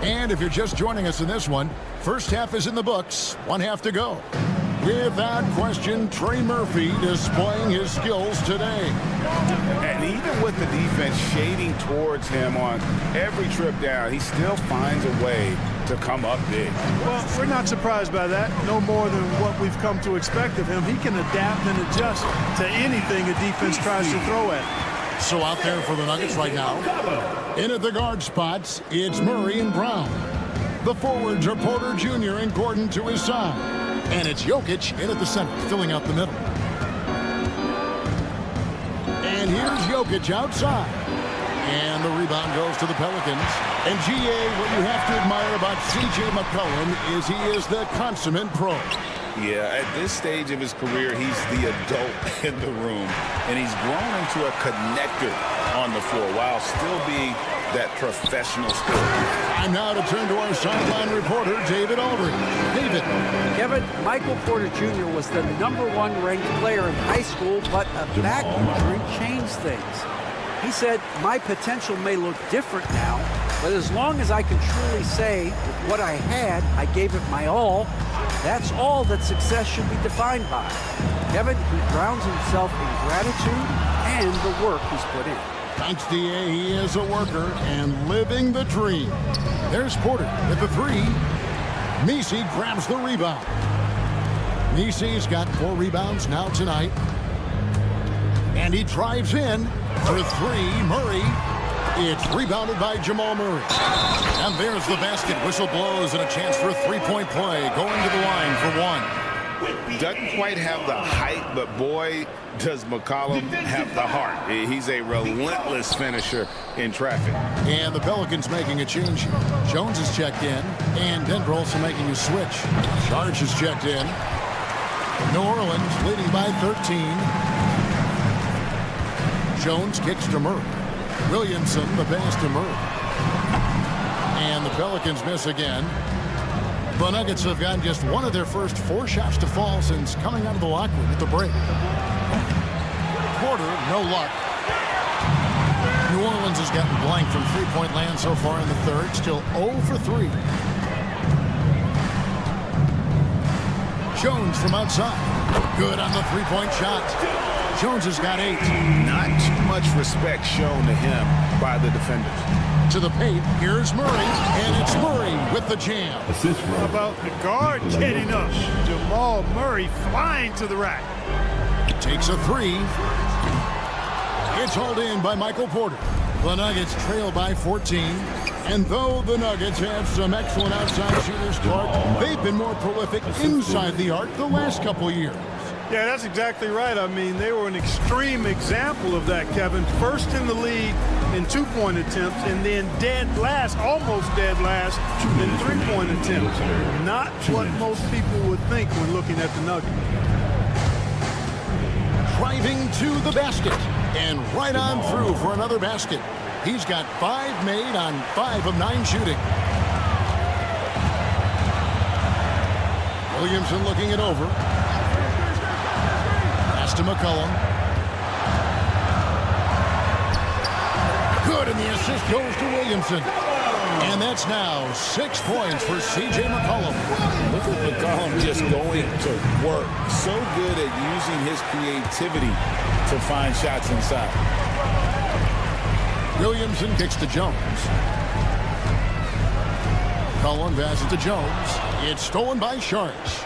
And if you're just joining us in this one, first half is in the books, 1 half to go. Without question, Trey Murphy displaying his skills today. And even with the defense shading towards him on every trip down, he still finds a way to come up big. Well, we're not surprised by that. No more than what we've come to expect of him. He can adapt and adjust to anything a defense tries to throw at him. So out there for the Nuggets right now, in at the guard spots, it's Murray and Brown. The forwards are Porter Jr. and Gordon to his side. And it's Jokic in at the center, filling out the middle. And here's Jokic outside. And the rebound goes to the Pelicans. And GA, what you have to admire about C.J. McCollum is he is the consummate pro. Yeah, at this stage of his career, he's the adult in the room. And he's grown into a connector on the floor while still being that professional scorer. Time now to turn to our sideline reporter, David Aldridge. David. Kevin, Michael Porter Jr. was the #1 ranked player in high school, but a back injury changed things. He said, my potential may look different now, but as long as I can truly say with what I had, I gave it my all, that's all that success should be defined by. Kevin, he grounds himself in gratitude and the work he's put in. Thanks, D.A. He is a worker and living the dream. There's Porter with the 3. Messi grabs the rebound. Messi's got 4 rebounds now tonight. And he drives in for 3. Murray. It's rebounded by Jamal Murray. And there's the basket. Whistle blows and a chance for a 3-point play. Going to the line for 1. Doesn't quite have the height, but boy, does McCollum have the heart. He's a relentless finisher in traffic. And the Pelicans making a change here. Jones is checked in, and Denver also making a switch. Charge is checked in. New Orleans leading by 13. Jones kicks to Murray. Williamson, the pass to Murray. And the Pelicans miss again. The Nuggets have gotten just one of their first 4 shots to fall since coming out of the locker room at the break. Porter, no luck. New Orleans has gotten blank from 3-point land so far in the third. Still 0 for 3. Jones from outside. Good on the 3-point shot. Jones has got 8. Not too much respect shown to him by the defenders. To the paint, here's Murray, and it's Murray with the jam. Assist for How about the guard getting up? Jamal Murray flying to the rack. Takes a 3. It's hauled in by Michael Porter. The Nuggets trail by 14. And though the Nuggets have some excellent outside shooters, Clark, they've been more prolific inside the arc the last couple years. Yeah, that's exactly right. I mean, they were an extreme example of that, Kevin. First in the league in two-point attempts, and then dead last, almost dead last in three-point attempts. Not what most people would think when looking at the Nuggets. Driving to the basket, and right on through for another basket. He's got 5 made on 5 of 9 shooting. Williamson looking it over. Pass to McCollum. Good, and the assist goes to Williamson. And that's now 6 points for C.J. McCollum. Look at McCollum just going to work. So good at using his creativity to find shots inside. Williamson kicks to Jones. Cullen passes to Jones. It's stolen by Sharks.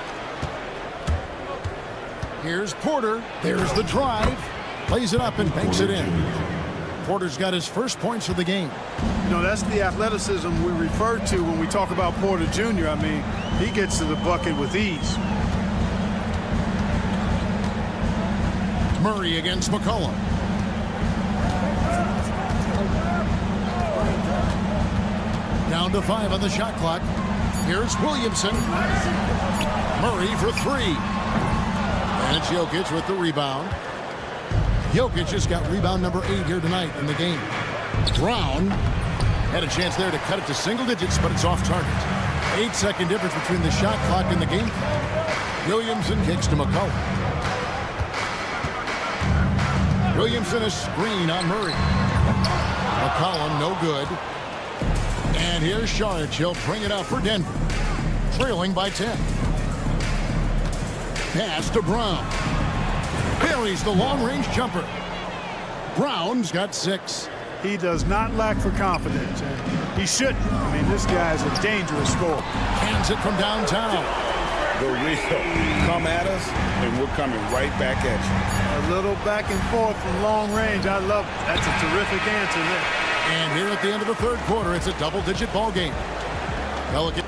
Here's Porter. There's the drive. Plays it up and banks it in. Porter's got his first points of the game. You know, that's the athleticism we refer to when we talk about Porter Jr. I mean, he gets to the bucket with ease. Murray against McCollum. Down to 5 on the shot clock. Here's Williamson. Murray for 3. And it's Jokic with the rebound. Jokic just got rebound number 8 here tonight in the game. Brown had a chance there to cut it to single digits, but it's off target. 8-second difference between the shot clock and the game clock. Williamson kicks to McCollum. Williamson a screen on Murray. McCollum no good. And here's Sharge. He'll bring it up for Denver. Trailing by 10. Pass to Brown. Buries the long-range jumper. Brown's got 6. He does not lack for confidence, and he shouldn't. I mean, this guy's a dangerous scorer. Hands it from downtown. The real. Come at us, and we're coming right back at you. A little back and forth from long range. I love it. That's a terrific answer there. And here at the end of the third quarter, it's a double-digit ball game. Pelican.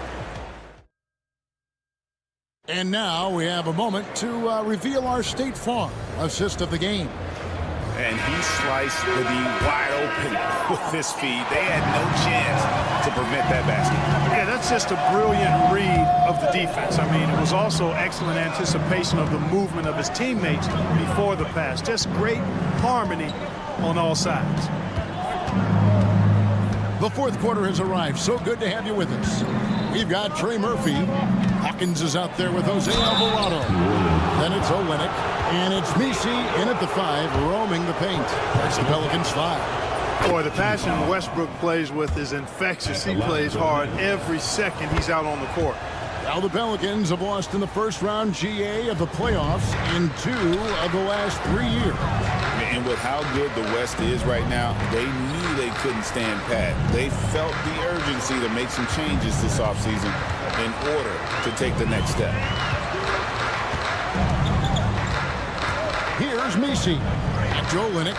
And now we have a moment to reveal our State Farm assist of the game. And he sliced the D wide open with his feet. They had no chance to prevent that basket. Yeah, that's just a brilliant read of the defense. I mean, it was also excellent anticipation of the movement of his teammates before the pass. Just great harmony on all sides. The fourth quarter has arrived. So good to have you with us. We've got Trey Murphy. Hawkins is out there with Jose Alvarado. Then it's Olynyk. And it's Misi in at the 5, roaming the paint. That's the Pelicans 5. Boy, the passion Westbrook plays with is infectious. He plays hard every second he's out on the court. Now the Pelicans have lost in the first round GA of the playoffs in 2 of the last 3 years. And with how good the West is right now, they knew they couldn't stand pat. They felt the urgency to make some changes this offseason in order to take the next step. Here's Misi. And Joe Olynyk.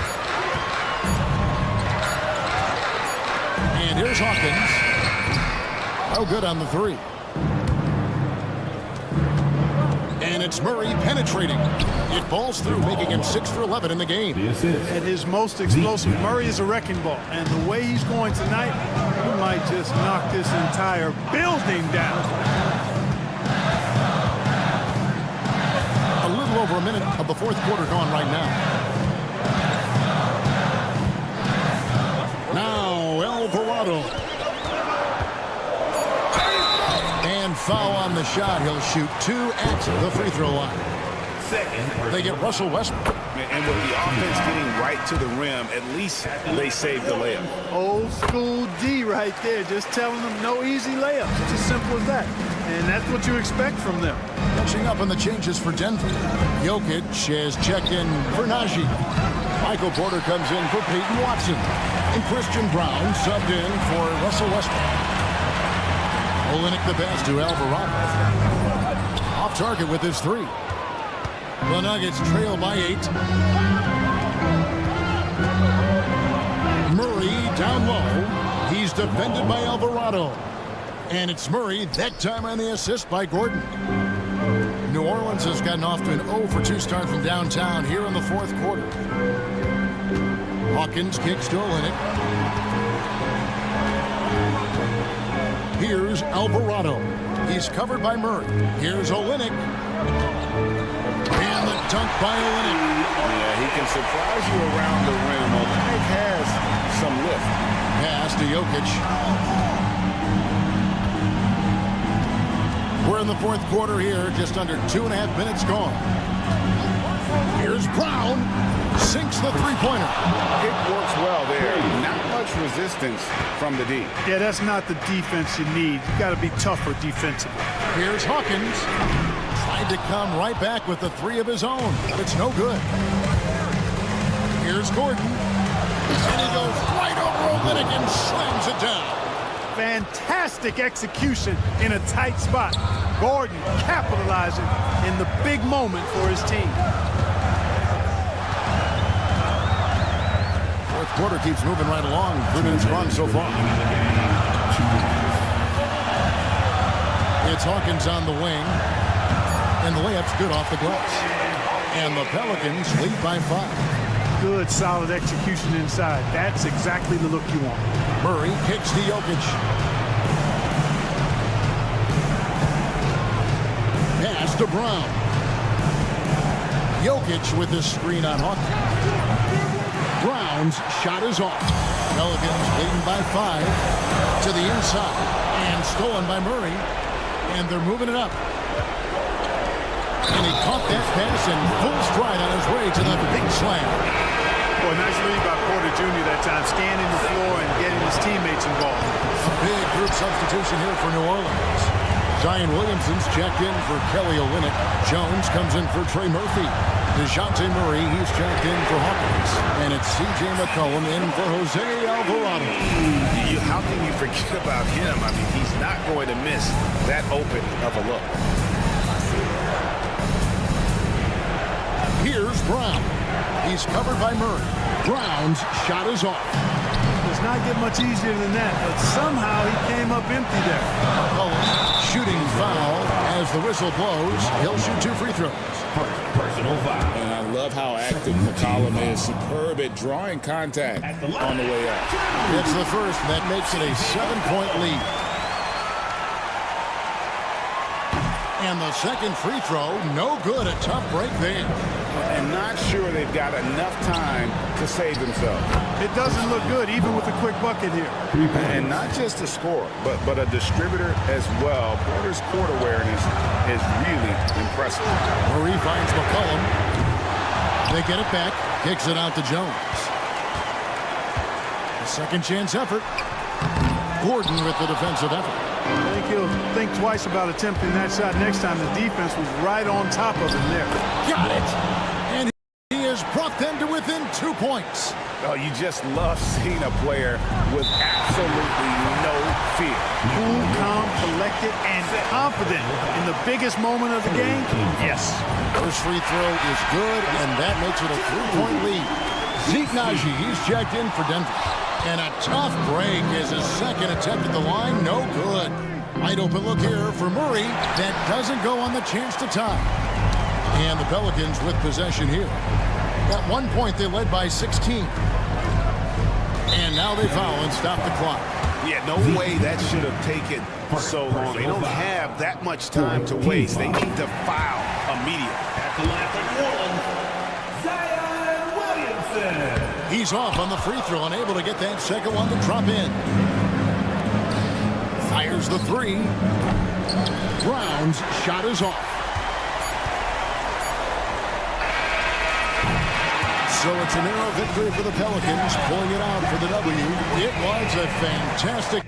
And here's Hawkins. Oh, good on the 3. And it's Murray penetrating. It falls through, making him 6 for 11 in the game. At his most explosive, Murray is a wrecking ball. And the way he's going tonight, he might just knock this entire building down. A little over a minute of the fourth quarter gone right now. Now Alvarado. And foul on the shot. He'll shoot 2 at the free throw line. They get Russell Westbrook. And with the offense getting right to the rim, at least they saved the layup. Old school D right there, just telling them no easy layups. It's as simple as that. And that's what you expect from them. Catching up on the changes for Denver. Jokic has checked in for Najee. Michael Porter comes in for Peyton Watson. And Christian Brown subbed in for Russell Westbrook. Olynyk the pass to Alvarado. Off target with his 3. The Nuggets trail by 8. Murray down low. He's He's defended by Alvarado. And it's Murray, that time on the assist by Gordon. New Orleans has gotten off to an 0 for 2 start from downtown here in the fourth quarter. Hawkins kicks to Olynyk. Here's Alvarado. He's covered by Murray. Here's Olynyk. And the dunk by Olynyk. Yeah, he can surprise you around the rim. Olynyk has some lift. Pass to Jokic. We're in the fourth quarter here, just under 2.5 minutes gone. Here's Brown. Sinks the three-pointer. It works well there. Not much resistance from the D. Yeah, that's not the defense you need. You got to be tougher defensively. Here's Hawkins. Tried to come right back with the 3 of his own, but it's no good. Here's Gordon. And he goes right over Olynyk and slams it down. Fantastic execution in a tight spot. Gordon capitalizing in the big moment for his team. Fourth quarter keeps moving right along. 3 minutes gone so far. It's Hawkins on the wing. And the layup's good off the glass. And the Pelicans lead by 5. Good, solid execution inside. That's exactly the look you want. Murray kicks to Jokic. Pass to Brown. Jokic with the screen on Hawkins. Brown's shot is off. Pelicans leading by 5 to the inside. And stolen by Murray. And they're moving it up. And he caught that pass in full stride on his way to the big slam. Boy, nice read by Porter Jr. that time, scanning the floor and getting his teammates involved. A big group substitution here for New Orleans. Zion Williamson's checked in for Kelly Olynyk. Jones comes in for Trey Murphy. DeJounte Murray, he's checked in for Hawkins. And it's C.J. McCollum in for Jose Alvarado. How can you forget about him? I mean, he's not going to miss that open of a look. Here's Brown. He's covered by Murray. Brown's shot is off. Does not get much easier than that, but somehow he came up empty there. Shooting foul as the whistle blows. He'll shoot 2 free throws. Personal foul. And I love how active McCollum is. Superb at drawing contact on the way up. It's the first. That makes it a 7-point lead. And the second free throw, no good. A tough break there. And not sure they've got enough time to save themselves. It doesn't look good, even with a quick bucket here. And not just a scorer, but a distributor as well. Porter's court awareness is really impressive. Murray finds McCollum. They get it back. Kicks it out to Jones. A second chance effort. Gordon with the defensive effort. I think he'll think twice about attempting that shot next time. The defense was right on top of him there. Got it. And he has brought them to within 2 points. Oh, you just love seeing a player with absolutely no fear. Cool, calm, collected, and confident in the biggest moment of the game. Yes. First free throw is good, and that makes it a 3-point lead. Zeke Naji, he's checked in for Denver. And a tough break as his second attempt at the line, no good. Wide open look here for Murray. That doesn't go on the chance to tie. And the Pelicans with possession here. At one point, they led by 16. And now they foul and stop the clock. Yeah, no way that should have taken so long. They don't have that much time to waste. They need to foul immediately. At the line for New Orleans, Zion Williamson. He's off on the free throw, unable to get that second one to drop in. Fires the 3. Brown's shot is off. So it's a narrow victory for the Pelicans, pulling it out for the W. It was a fantastic...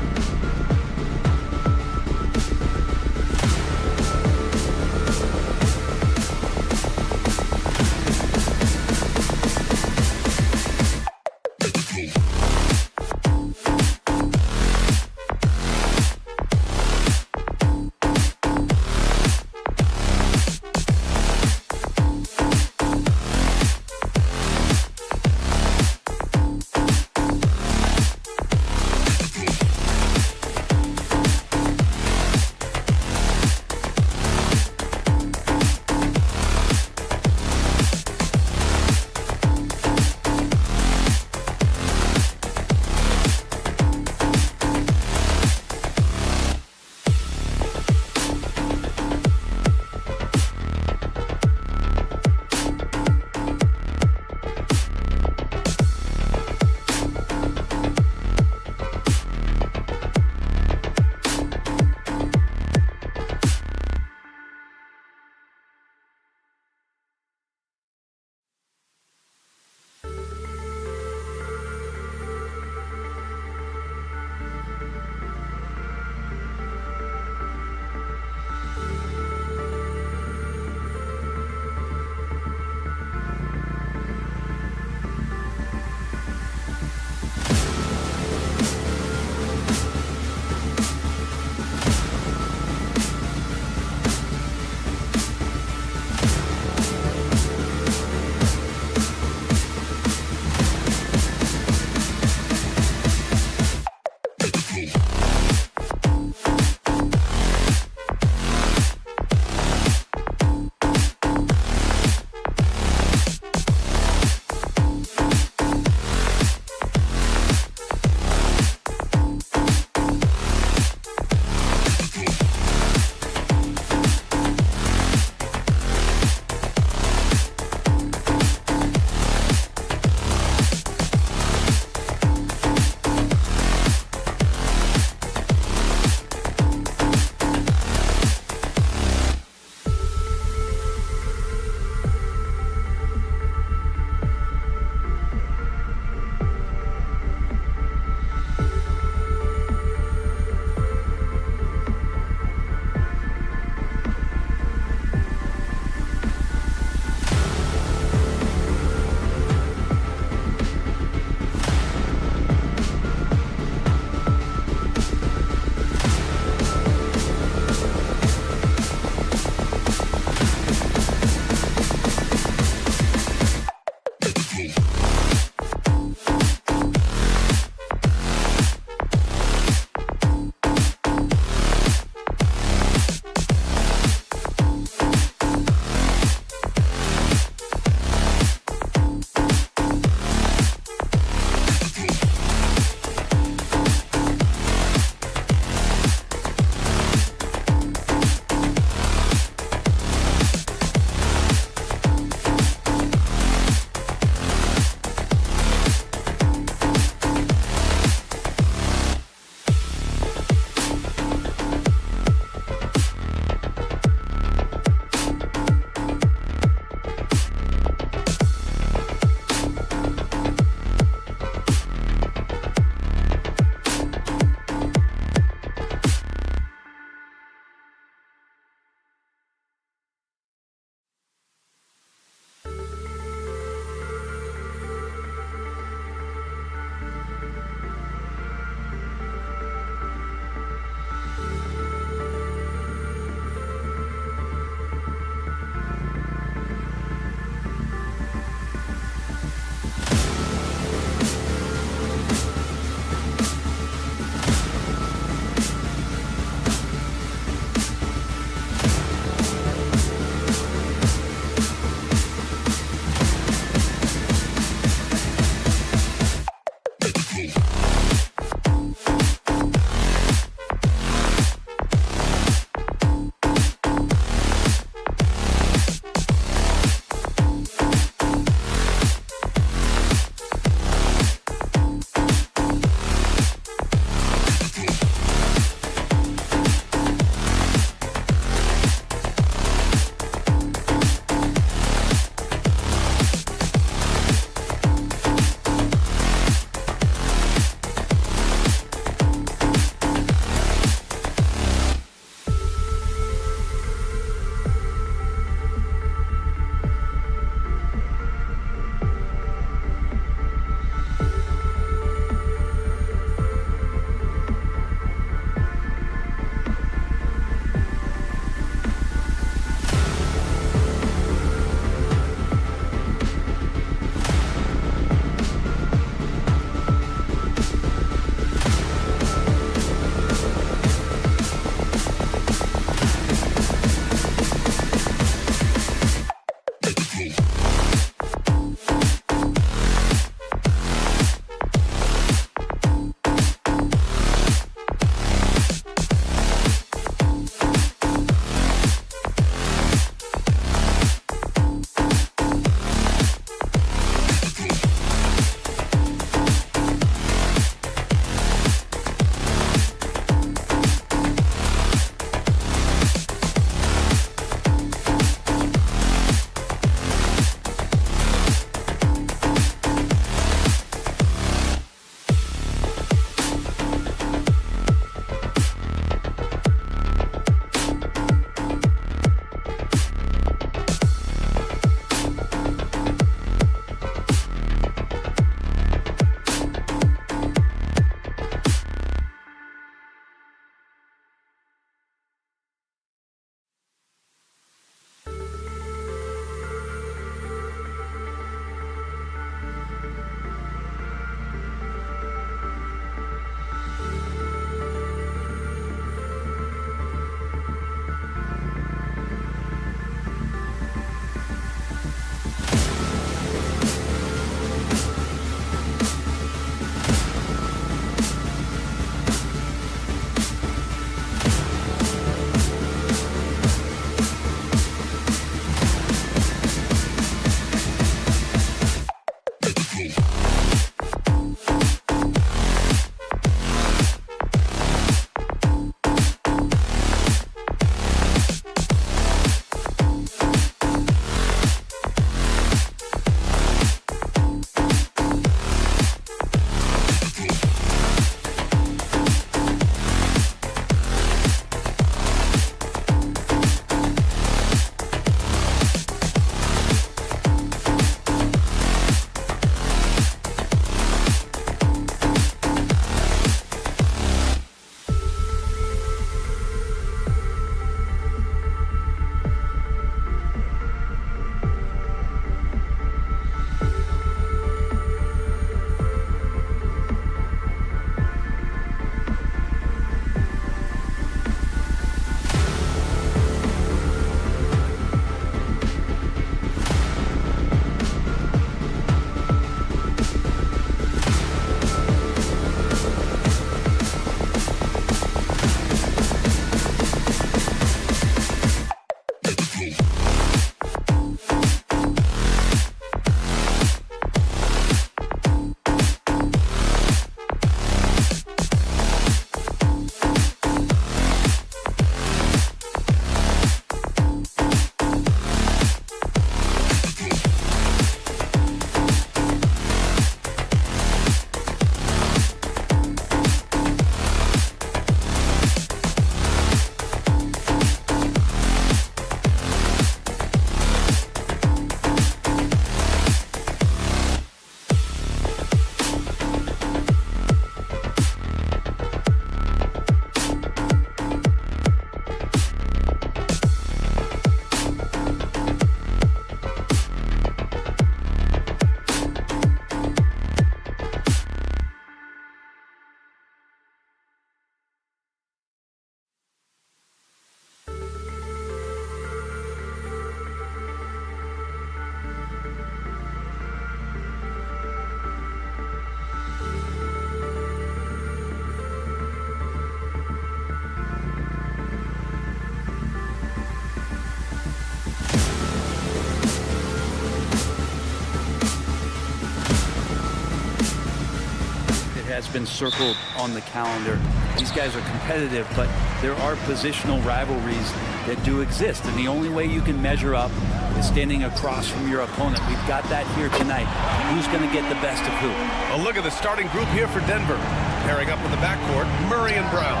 that's been circled on the calendar. These guys are competitive, but there are positional rivalries that do exist, and the only way you can measure up is standing across from your opponent. We've got that here tonight. Who's going to get the best of who? A look at the starting group here for Denver. Pairing up in the backcourt, Murray and Brown.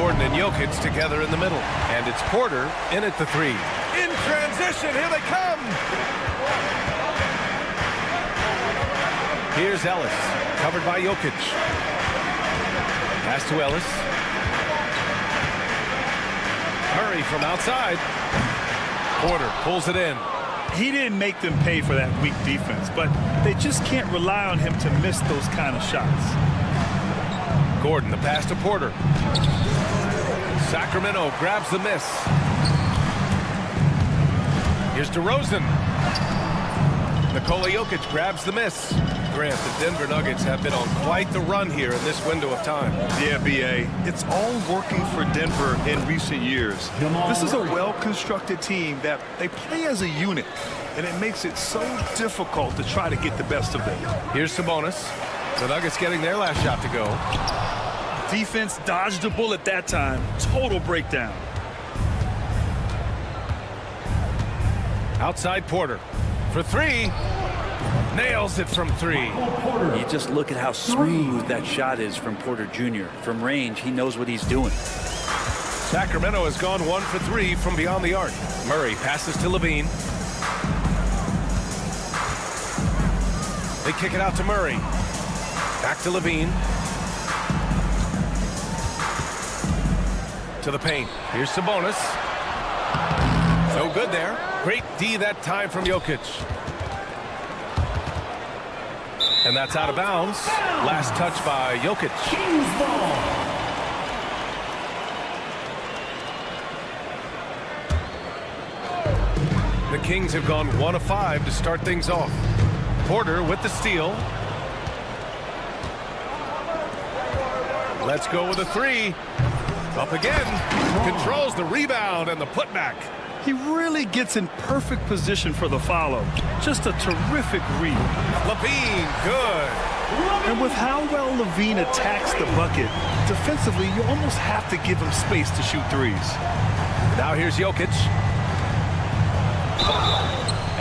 Gordon and Jokic together in the middle. And it's Porter in at the 3. In transition, here they come! Here's Ellis, covered by Jokic. Pass to Ellis. Murray from outside. Porter pulls it in. He didn't make them pay for that weak defense, but they just can't rely on him to miss those kind of shots. Gordon, the pass to Porter. Sacramento grabs the miss. Here's DeRozan. Nikola Jokic grabs the miss. Grant, the Denver Nuggets have been on quite the run here in this window of time. Yeah, B.A. It's all working for Denver in recent years. This is a well-constructed team that they play as a unit, and it makes it so difficult to try to get the best of them. Here's Sabonis. The Nuggets getting their last shot to go. Defense dodged a bullet that time. Total breakdown. Outside Porter for 3. Nails it from 3. You just look at how smooth that shot is from Porter Jr. From range, he knows what he's doing. Sacramento has gone 1 for 3 from beyond the arc. Murray passes to Levine. They kick it out to Murray. Back to Levine. To the paint. Here's Sabonis. No good there. Great D that time from Jokic. And that's out of bounds. Last touch by Jokic. The Kings have gone 1 of 5 to start things off. Porter with the steal. Let's go with a 3. Up again. Controls the rebound and the putback. He really gets in perfect position for the follow. Just a terrific read. Levine, good. And with how well Levine attacks the bucket, defensively, you almost have to give him space to shoot threes. Now here's Jokic.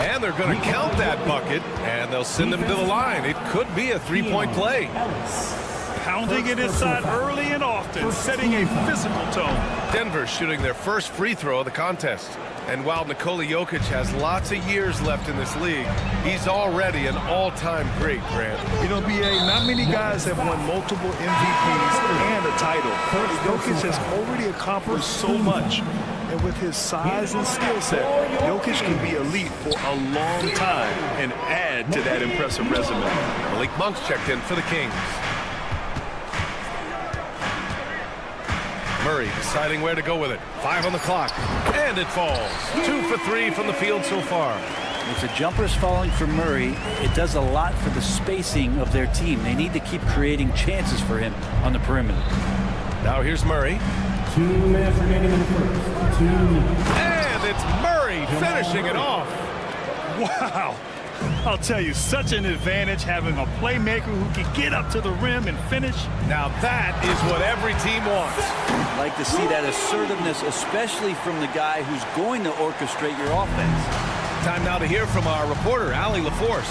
And they're going to count that bucket, and they'll send him to the line. It could be a 3-point play. Pounding it inside early and often, setting a physical tone. Denver shooting their first free throw of the contest. And while Nikola Jokic has lots of years left in this league, he's already an all-time great, Grant. You know, B.A., not many guys have won multiple MVPs and a title. Jokic has already accomplished so much. And with his size and skill set, Jokic can be elite for a long time and add to that impressive resume. Malik Monk's checked in for the Kings. Murray deciding where to go with it. 5 on the clock. And it falls. 2 for 3 from the field so far. If the jumper's falling for Murray, it does a lot for the spacing of their team. They need to keep creating chances for him on the perimeter. Now here's Murray. 2 minutes remaining in the first. 2. And it's Murray finishing it off. Wow. I'll tell you, such an advantage having a playmaker who can get up to the rim and finish. Now that is what every team wants. I'd like to see that assertiveness, especially from the guy who's going to orchestrate your offense. Time now to hear from our reporter, Allie LaForce.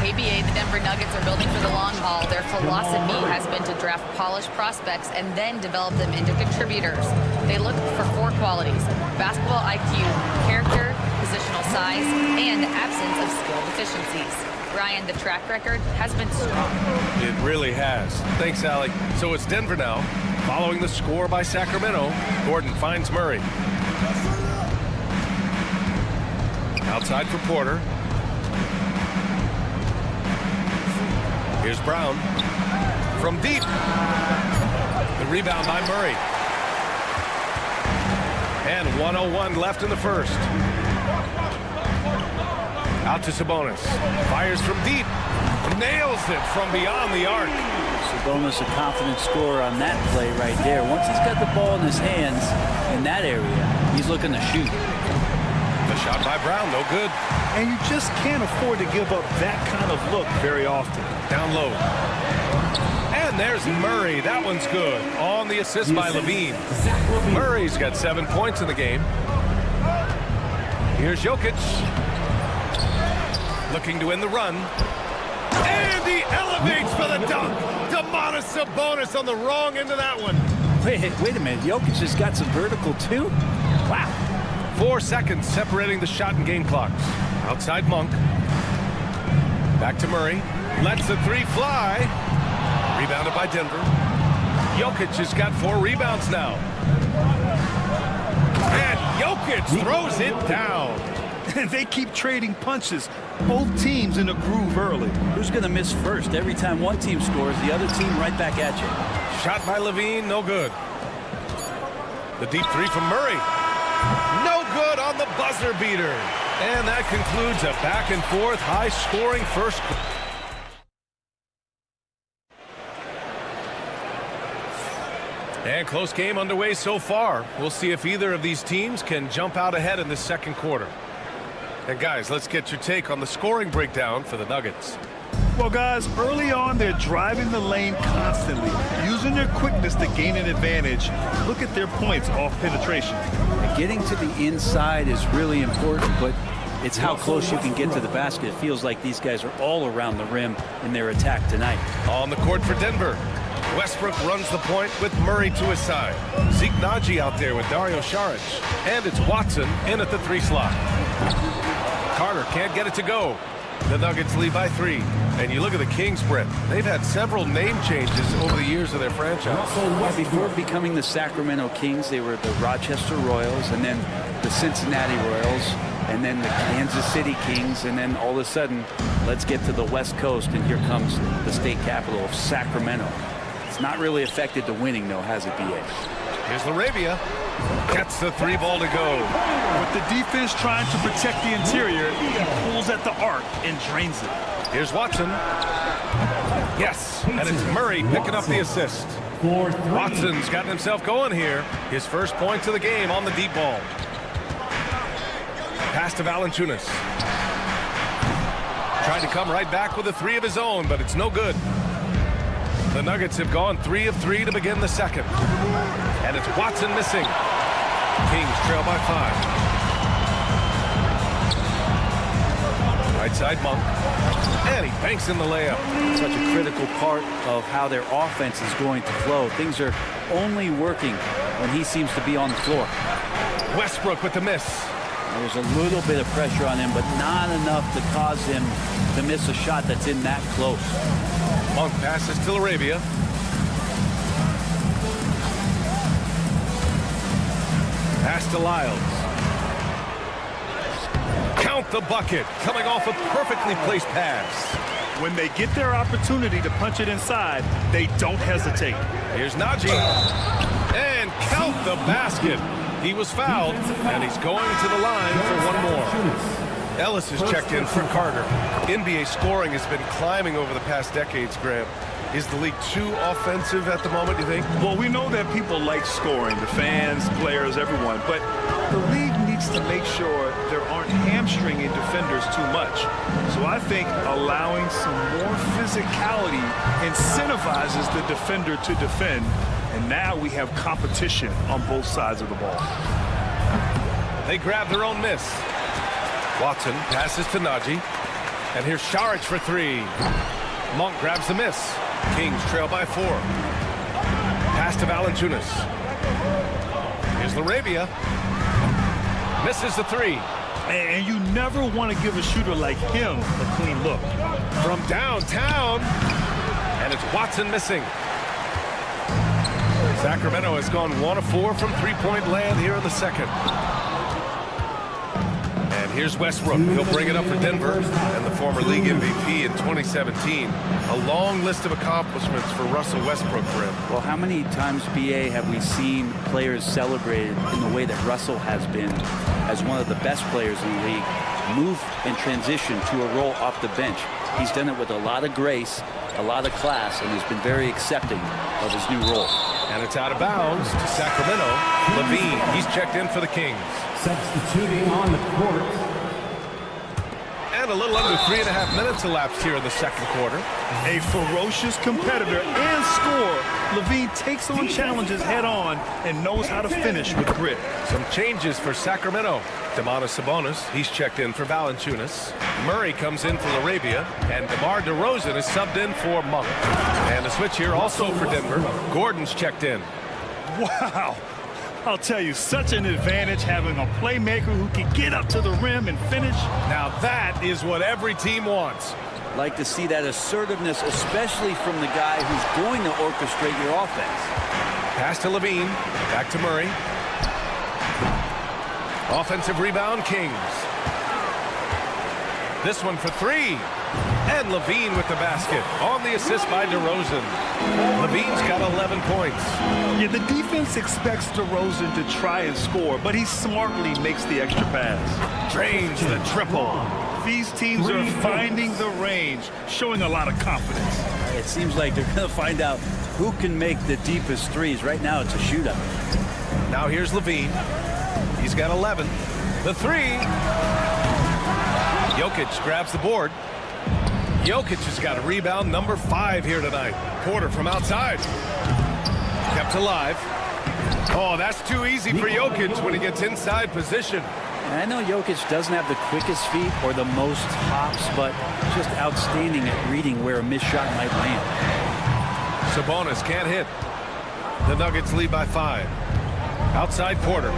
ABA, the Denver Nuggets are building for the long haul. Their philosophy has been to draft polished prospects and then develop them into contributors. They look for 4 qualities: basketball IQ, character, positional size, and absence of skill deficiencies. Ryan, the track record has been strong. It really has. Thanks, Allie. So it's Denver now. Following the score by Sacramento, Gordon finds Murray. Outside for Porter. Here's Brown. From deep. The rebound by Murray. And 1:01 left in the first. Out to Sabonis. Fires from deep. Nails it from beyond the arc. Sabonis a confident scorer on that play right there. Once he's got the ball in his hands in that area, he's looking to shoot. The shot by Brown, no good. And you just can't afford to give up that kind of look very often. Down low. And there's Murray. That one's good. On the assist by Levine. Murray's got 7 points in the game. Here's Jokic. Looking to win the run. And he elevates for the dunk. Domantas Sabonis on the wrong end of that one. Wait a minute. Jokic has got some vertical, too? Wow. 4 seconds separating the shot and game clocks. Outside Monk. Back to Murray. Lets the three fly. Rebounded by Denver. Jokic has got 4 rebounds now. And Jokic throws it down. And they keep trading punches. Both teams in a groove early. Who's going to miss first? Every time one team scores, the other team right back at you. Shot by Levine, no good. The deep three from Murray. No good on the buzzer beater. And that concludes a back and forth, high-scoring first quarter. And close game underway so far. We'll see if either of these teams can jump out ahead in this second quarter. And guys, let's get your take on the scoring breakdown for the Nuggets. Well, guys, early on, they're driving the lane constantly, using their quickness to gain an advantage. Look at their points off penetration. Getting to the inside is really important, but it's how close you can get to the basket. It feels like these guys are all around the rim in their attack tonight. On the court for Denver. Westbrook runs the point with Murray to his side. Zeke Naji out there with Dario Saric. And it's Watson in at the 3 slot. Carter can't get it to go. The Nuggets lead by 3. And you look at the Kings, Brett. They've had several name changes over the years of their franchise. Before becoming the Sacramento Kings, they were the Rochester Royals, and then the Cincinnati Royals, and then the Kansas City Kings, and then all of a sudden, let's get to the West Coast, and here comes the state capital of Sacramento. It's not really affected the winning, though, has it, B.A.? Here's LaRavia. Gets the 3 ball to go. With the defense trying to protect the interior, he pulls at the arc and drains it. Here's Watson. Yes, and it's Murray picking up the assist. Watson's gotten himself going here. His first points of the game on the deep ball. Pass to Valanciunas. Tried to come right back with a 3 of his own, but it's no good. The Nuggets have gone 3 of 3 to begin the second. And it's Watson missing. Kings trail by 5. Right side Monk. And he banks in the layup. Such a critical part of how their offense is going to flow. Things are only working when he seems to be on the floor. Westbrook with the miss. There was a little bit of pressure on him, but not enough to cause him to miss a shot that's in that close. Monk passes to LaRavia. Pass to Lyles. Count the bucket. Coming off a perfectly placed pass. When they get their opportunity to punch it inside, they don't hesitate. Here's Naji. And count the basket. He was fouled, and he's going to the line for one more. Ellis has checked in for Carter. NBA scoring has been climbing over the past decades, Graham. Is the league too offensive at the moment, do you think? Well, we know that people like scoring, the fans, players, everyone, but the league needs to make sure there aren't hamstringing defenders too much. So I think allowing some more physicality incentivizes the defender to defend, and now we have competition on both sides of the ball. They grab their own miss. Watson passes to Naji. And here's Saric for 3. Monk grabs the miss. Kings trail by 4. Pass to Valanciunas. Here's LaRavia. Misses the 3. And you never want to give a shooter like him a clean look. From downtown. And it's Watson missing. Sacramento has gone 1 of 4 from three-point land here in the second. And here's Westbrook. He'll bring it up for Denver and the former league MVP in 2017. A long list of accomplishments for Russell Westbrook, Brent. Well, how many times, BA, have we seen players celebrated in the way that Russell has been as one of the best players in the league, move and transition to a role off the bench? He's done it with a lot of grace, a lot of class, and has been very accepting of his new role. And it's out of bounds to Sacramento. Levine, he's checked in for the Kings. Substituting on the court. And a little under 3.5 minutes elapsed here in the second quarter. A ferocious competitor and scorer, Levine takes on challenges head-on and knows how to finish with grit. Some changes for Sacramento. Domantas Sabonis, he's checked in for Valanciunas. Murray comes in for Arabia, and DeMar DeRozan is subbed in for Monk. And a switch here also for Denver. Gordon's checked in. Wow. I'll tell you, such an advantage having a playmaker who can get up to the rim and finish. Now that is what every team wants. Like to see that assertiveness, especially from the guy who's going to orchestrate your offense. Pass to Levine. Back to Murray. Offensive rebound, Kings. This one for three. And Levine with the basket. On the assist by DeRozan. Levine's got 11 points. Yeah, the defense expects DeRozan to try and score, but he smartly makes the extra pass. Drains the triple. These teams are finding the range, showing a lot of confidence. It seems like they're going to find out who can make the deepest threes. Right now, it's a shootout. Now here's Levine. He's got 11. The three. Jokic grabs the board. Jokic has got a rebound, number 5 here tonight. Porter from outside. Kept alive. Oh, that's too easy for Jokic when he gets inside position. And I know Jokic doesn't have the quickest feet or the most hops, but just outstanding at reading where a missed shot might land. Sabonis can't hit. The Nuggets lead by 5. Outside Porter.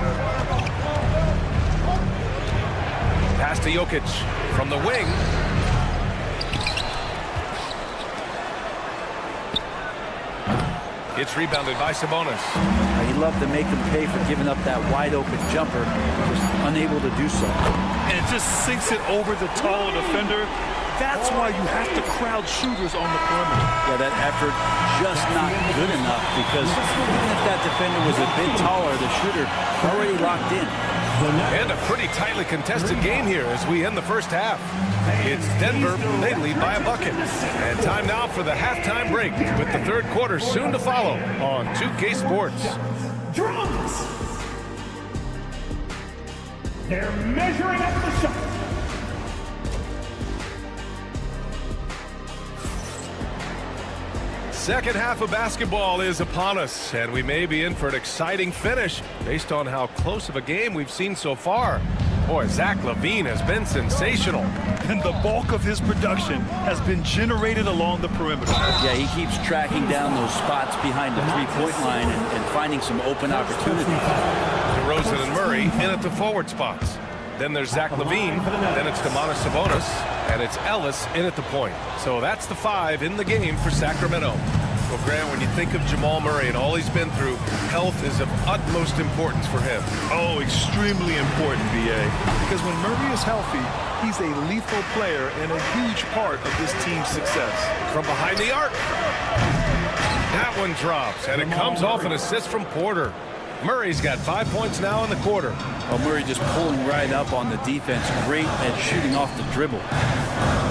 Pass to Jokic from the wing. It's rebounded by Sabonis. He'd love to make him pay for giving up that wide-open jumper, just unable to do so. And it just sinks it over the taller defender. That's why you have to crowd shooters on the perimeter. Yeah, that effort just not good enough, because even if that defender was a bit taller, the shooter already locked in. And a pretty tightly contested game here as we end the first half. It's Denver. They lead by a bucket. And time now for the halftime break, with the third quarter soon to follow on 2K Sports. Drums! They're measuring up the shot. Second half of basketball is upon us, and we may be in for an exciting finish based on how close of a game we've seen so far. Boy, Zach LaVine has been sensational. And the bulk of his production has been generated along the perimeter. Yeah, he keeps tracking down those spots behind the three-point line and finding some open opportunities. DeRozan and Murray in at the forward spots. Then there's Zach LaVine. Then it's Domantas Sabonis. And it's Ellis in at the point. So that's the 5 in the game for Sacramento. Well, Grant, when you think of Jamal Murray and all he's been through, health is of utmost importance for him. Oh, extremely important, B.A. Because when Murray is healthy, he's a lethal player and a huge part of this team's success. From behind the arc. That one drops, and it comes off an assist from Porter. Murray's got 5 points now in the quarter. Oh, Murray just pulling right up on the defense. Great at shooting off the dribble.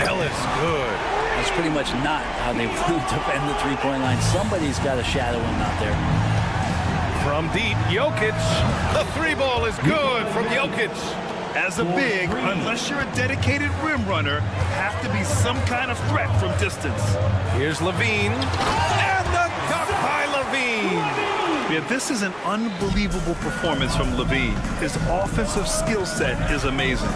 Ellis, good. That's pretty much not how they want to defend the three-point line. Somebody's got to shadow him out there. From deep, Jokic. The 3 ball is good from Jokic. As a big, unless you're a dedicated rim runner, have to be some kind of threat from distance. Here's Levine. And the dunk by Levine. Yeah, this is an unbelievable performance from Levine. His offensive skill set is amazing.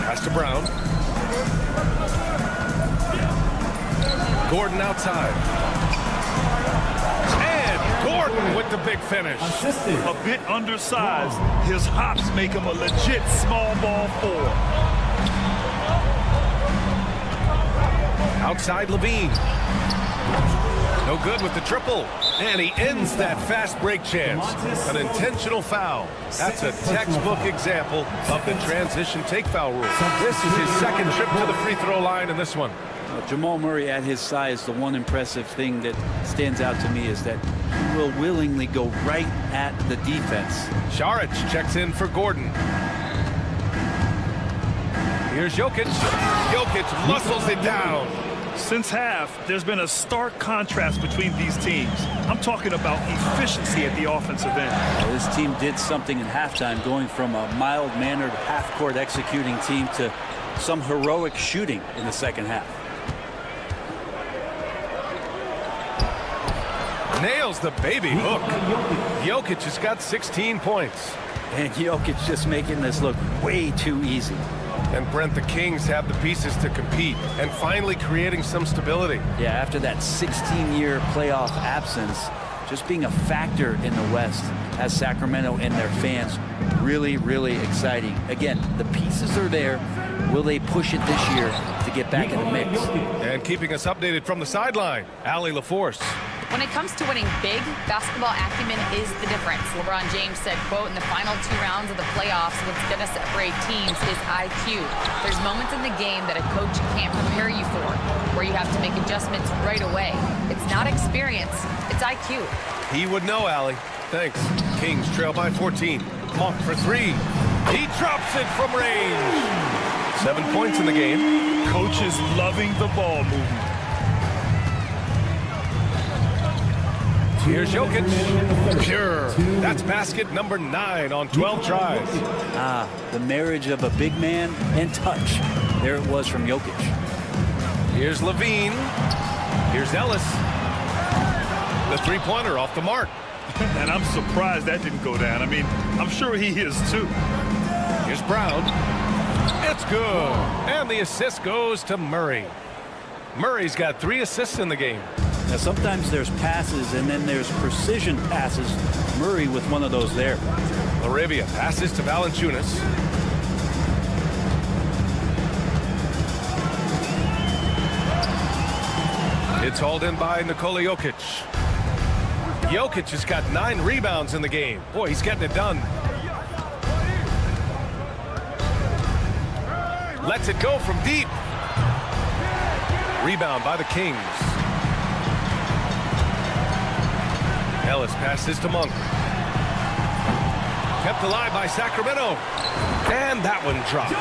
Pass to Brown. Gordon outside. And Gordon with the big finish. A bit undersized. His hops make him a legit small ball 4. Outside Levine. No good with the triple. And he ends that fast break chance. An intentional foul. That's a textbook example of the transition take foul rule. This is his second trip to the free throw line in this one. Jamal Murray at his size, the one impressive thing that stands out to me is that he will willingly go right at the defense. Saric checks in for Gordon. Here's Jokic. Jokic muscles it down. Since half, there's been a stark contrast between these teams. I'm talking about efficiency at the offensive end. Well, this team did something in halftime, going from a mild-mannered half-court executing team to some heroic shooting in the second half. Nails the baby hook. Jokic has got 16 points. And Jokic just making this look way too easy. And Brent, the Kings have the pieces to compete and finally creating some stability. Yeah, after that 16-year playoff absence, just being a factor in the West has Sacramento and their fans really, really exciting. Again, the pieces are there. Will they push it this year to get back in the mix? And keeping us updated from the sideline, Allie LaForce. When it comes to winning big, basketball acumen is the difference. LeBron James said, quote, in the final 2 rounds of the playoffs, what's going to separate teams is IQ. There's moments in the game that a coach can't prepare you for, where you have to make adjustments right away. It's not experience, it's IQ. He would know, Allie. Thanks. Kings trail by 14. Monk for 3. He drops it from range. 7 points in the game. Coach is loving the ball movement. Here's Jokic. Pure. That's basket number 9 on 12 tries. The marriage of a big man and touch. There it was from Jokic. Here's Levine. Here's Ellis. The three-pointer off the mark. And I'm surprised that didn't go down. I mean, I'm sure he is too. Here's Brown. It's good. And the assist goes to Murray. Murray's got 3 assists in the game. Now, sometimes there's passes and then there's precision passes. Murray with one of those there. Laravia passes to Valanciunas. It's hauled in by Nikola Jokic. Jokic has got 9 rebounds in the game. Boy, he's getting it done. Lets it go from deep. Rebound by the Kings. Ellis passes to Monk. Kept alive by Sacramento. And that one drops.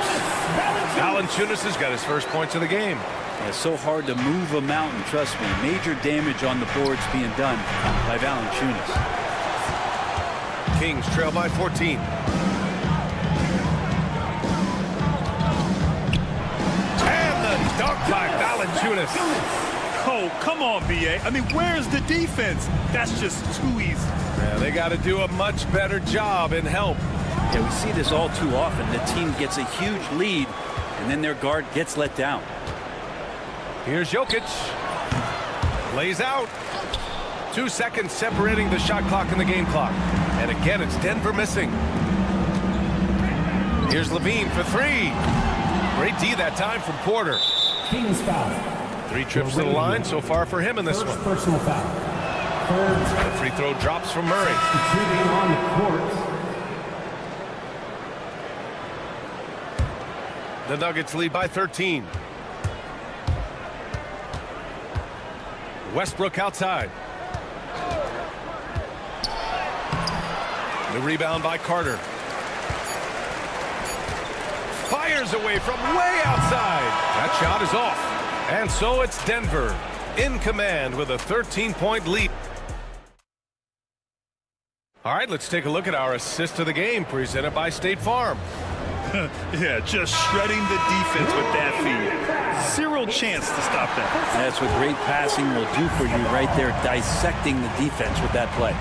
Valanciunas has got his first points of the game. It's so hard to move a mountain, trust me. Major damage on the boards being done by Valanciunas. Kings trail by 14. And the dunk by Valanciunas. Oh, come on, B.A. I mean, where's the defense? That's just too easy. Yeah, they got to do a much better job in help. Yeah, we see this all too often. The team gets a huge lead, and then their guard gets let down. Here's Jokic. Lays out. 2 seconds separating the shot clock and the game clock. And again, it's Denver missing. Here's Levine for 3. Great D that time from Porter. Kings foul. 3 trips to the line so far for him in this one. Personal foul. The free throw drops from Murray. Substituting on the court. The Nuggets lead by 13. Westbrook outside. The rebound by Carter. Fires away from way outside. That shot is off. And so it's Denver in command with a 13-point lead. All right, let's take a look at our assist of the game presented by State Farm. Yeah, just shredding the defense with that feed. 0 chance to stop that. That's what great passing will do for you right there, dissecting the defense with that play.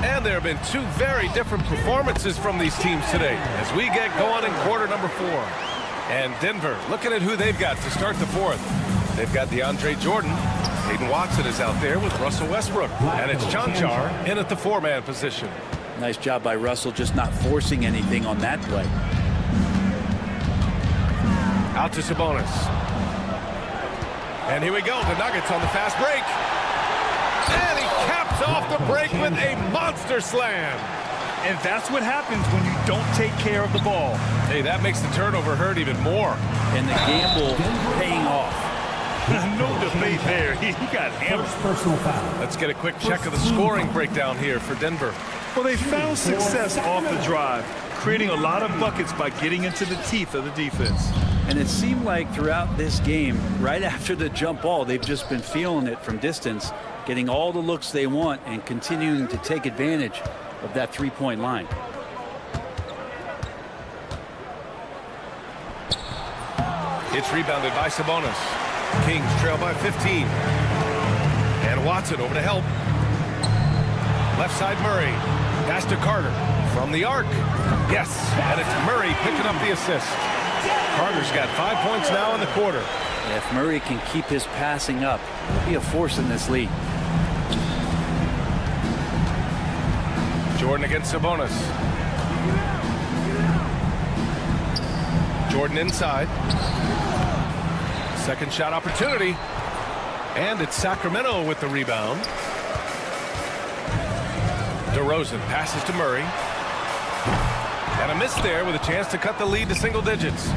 And there have been 2 very different performances from these teams today as we get going in quarter number 4. And Denver, looking at who they've got to start the 4th. They've got DeAndre Jordan. Hayden Watson is out there with Russell Westbrook. And it's Chanchar in at the 4-man position. Nice job by Russell just not forcing anything on that play. Out to Sabonis. And here we go. The Nuggets on the fast break. And he caps off the break with a monster slam. And that's what happens when you don't take care of the ball. Hey, that makes the turnover hurt even more. And the gamble paying off. No debate there. He got hammered. Personal foul. Let's get a quick check of the scoring breakdown here for Denver. Well, they found success off the drive, creating a lot of buckets by getting into the teeth of the defense. And it seemed like throughout this game, right after the jump ball, they've just been feeling it from distance, getting all the looks they want and continuing to take advantage of that three-point line. It's rebounded by Sabonis. Kings trail by 15. And Watson over to help. Left side Murray. Pass to Carter. From the arc. Yes. And it's Murray picking up the assist. Carter's got 5 points now in the quarter. If Murray can keep his passing up, he'll be a force in this league. Jordan against Sabonis. Jordan inside. Second shot opportunity. And it's Sacramento with the rebound. DeRozan passes to Murray. And a miss there with a chance to cut the lead to single digits.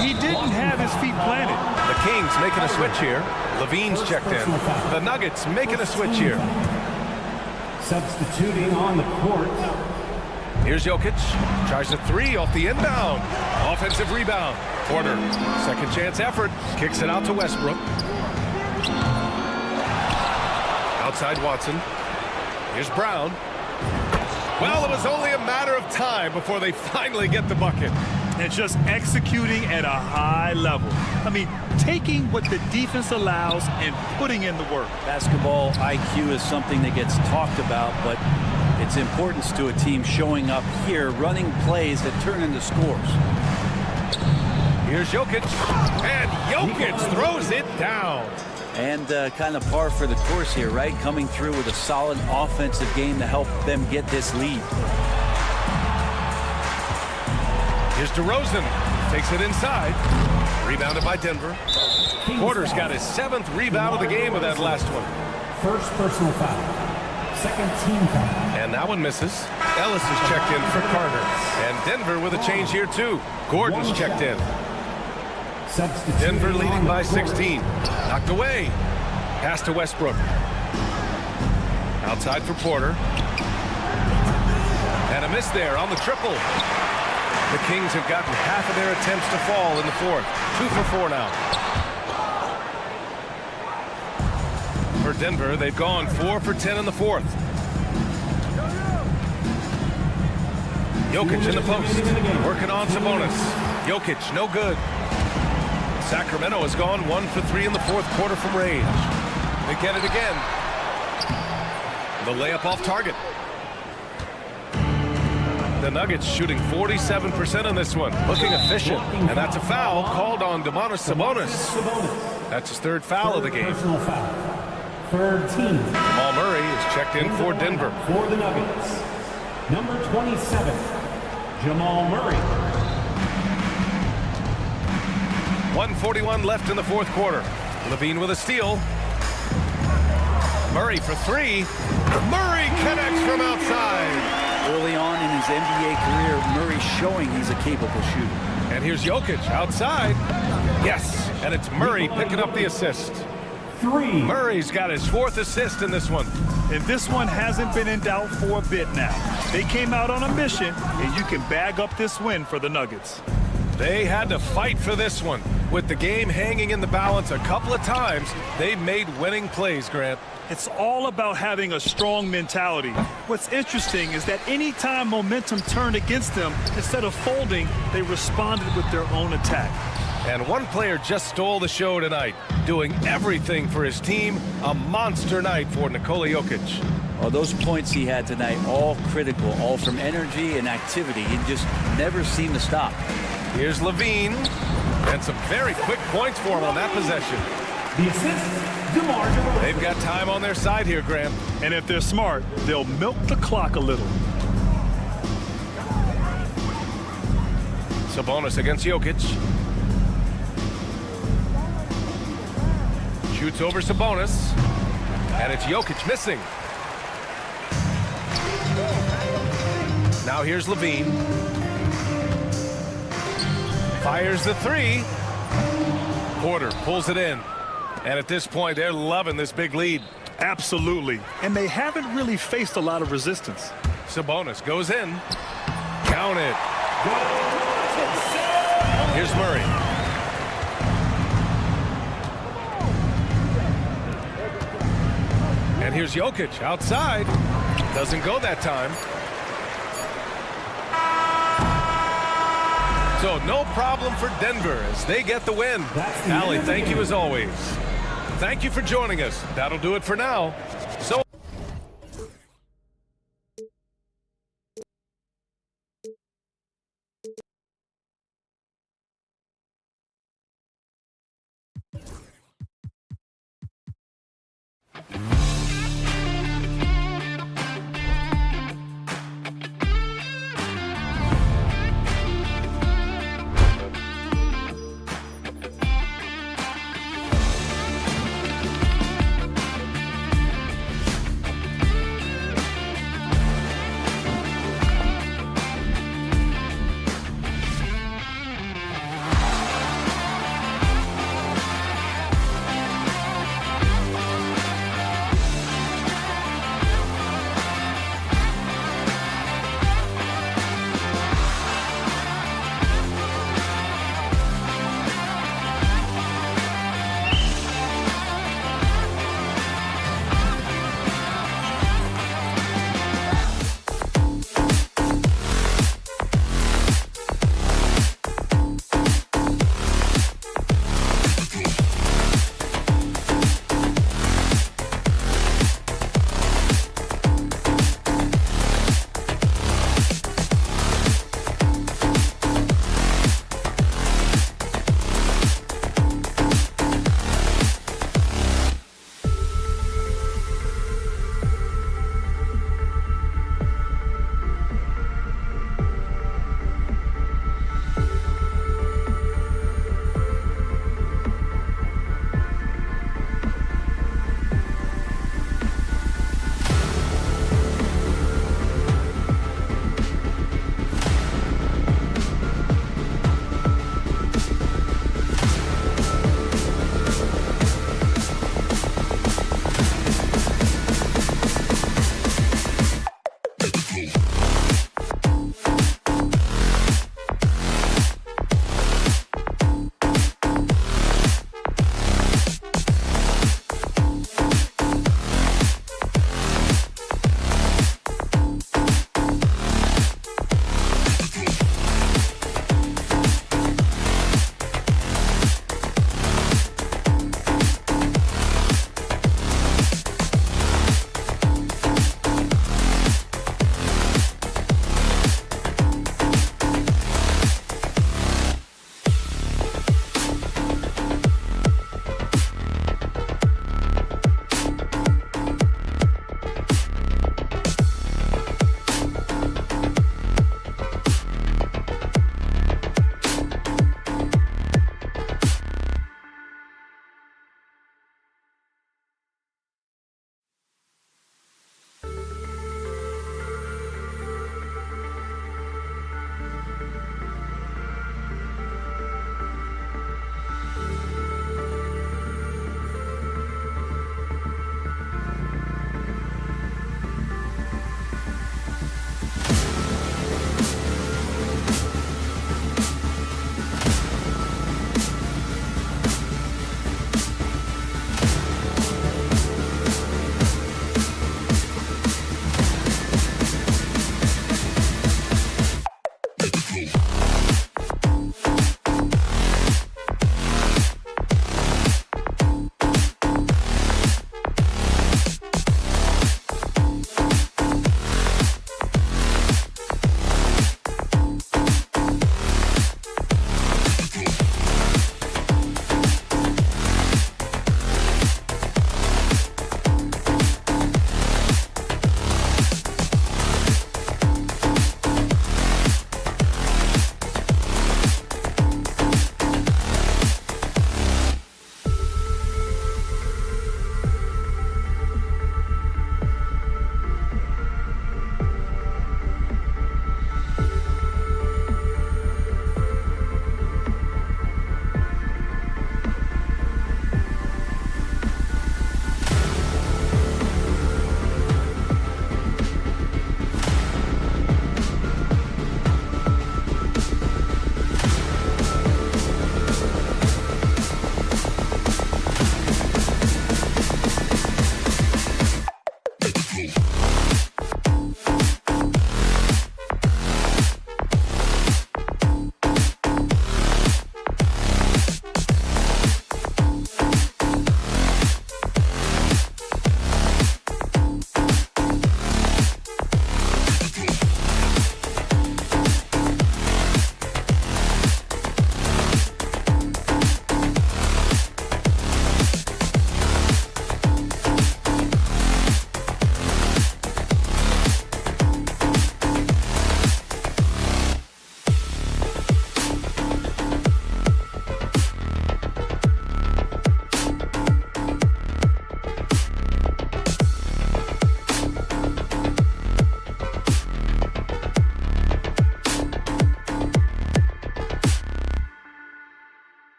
He didn't have his feet planted. The Kings making a switch here. Levine's checked in. The Nuggets making a switch here. Substituting on the court. Here's Jokic. Tries a three off the inbound. Offensive rebound. Porter. Second chance effort. Kicks it out to Westbrook. Outside Watson. Here's Brown. Well, it was only a matter of time before they finally get the bucket. And just executing at a high level. I mean, taking what the defense allows and putting in the work. Basketball IQ is something that gets talked about, but its importance to a team showing up here, running plays that turn into scores. Here's Jokic. And Jokic throws it down. And kind of par for the course here, right? Coming through with a solid offensive game to help them get this lead. Here's DeRozan. Takes it inside. Rebounded by Denver. Porter's got his 7th rebound of the game with that last one. First personal foul. Second team foul. And that one misses. Ellis is checked in for Carter. And Denver with a change here too. Gordon's checked in. Denver leading by 16. Knocked away. Pass to Westbrook. Outside for Porter. And a miss there on the triple. The Kings have gotten half of their attempts to fall in the fourth. 2 for 4 now. For Denver, they've gone 4 for 10 in the fourth. Jokic in the post. Working on Sabonis. Jokic, no good. Sacramento has gone 1 for 3 in the fourth quarter from range. They get it again. The layup off target. The Nuggets shooting 47% on this one. Looking efficient. And that's a foul called on Domantas Sabonis. That's his 3rd foul of the game. Third team. Jamal Murray is checked in for Denver. For the Nuggets. Number 27, Jamal Murray. 1:41 left in the fourth quarter. Levine with a steal. Murray for 3. Murray connects from outside. Early on in his NBA career, Murray's showing he's a capable shooter. And here's Jokic outside. Yes, and it's Murray picking up the assist. 3. Murray's got his 4th assist in this one. And this one hasn't been in doubt for a bit now. They came out on a mission, and you can bag up this win for the Nuggets. They had to fight for this one. With the game hanging in the balance a couple of times, they've made winning plays, Grant. It's all about having a strong mentality. What's interesting is that any time momentum turned against them, instead of folding, they responded with their own attack. And one player just stole the show tonight, doing everything for his team. A monster night for Nikola Jokic. Well, those points he had tonight, all critical, all from energy and activity. He just never seemed to stop. Here's Levine. And some very quick points for him on that possession. The assist, DeMar DeRozan. They've got time on their side here, Graham. And if they're smart, they'll milk the clock a little. Sabonis against Jokic. Shoots over Sabonis. And it's Jokic missing. Now here's Levine. Fires the 3. Porter pulls it in. And at this point, they're loving this big lead. Absolutely. And they haven't really faced a lot of resistance. Sabonis goes in. Count it. Here's Murray. And here's Jokic outside. Doesn't go that time. So no problem for Denver as they get the win. Allie, thank you as always. Thank you for joining us. That'll do it for now. So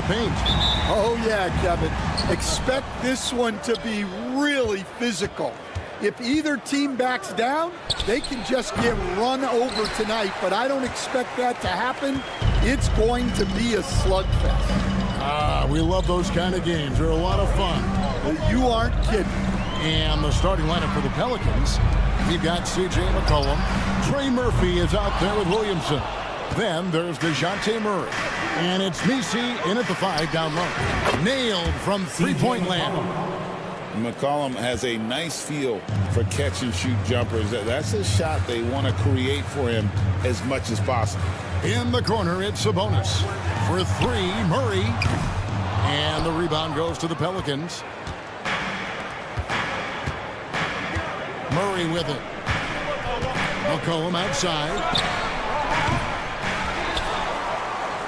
the paint. Oh, yeah, Kevin. Expect this one to be really physical. If either team backs down, they can just get run over tonight, but I don't expect that to happen. It's going to be a slugfest. We love those kind of games. They're a lot of fun. You aren't kidding. And the starting lineup for the Pelicans, we've got C.J. McCollum. Trey Murphy is out there with Williamson. Then there's DeJounte Murray. And it's Messi in at the 5 down low. Nailed from three-point land. McCollum has a nice feel for catch-and-shoot jumpers. That's a shot they want to create for him as much as possible. In the corner, it's Sabonis. For 3, Murray. And the rebound goes to the Pelicans. Murray with it. McCollum outside.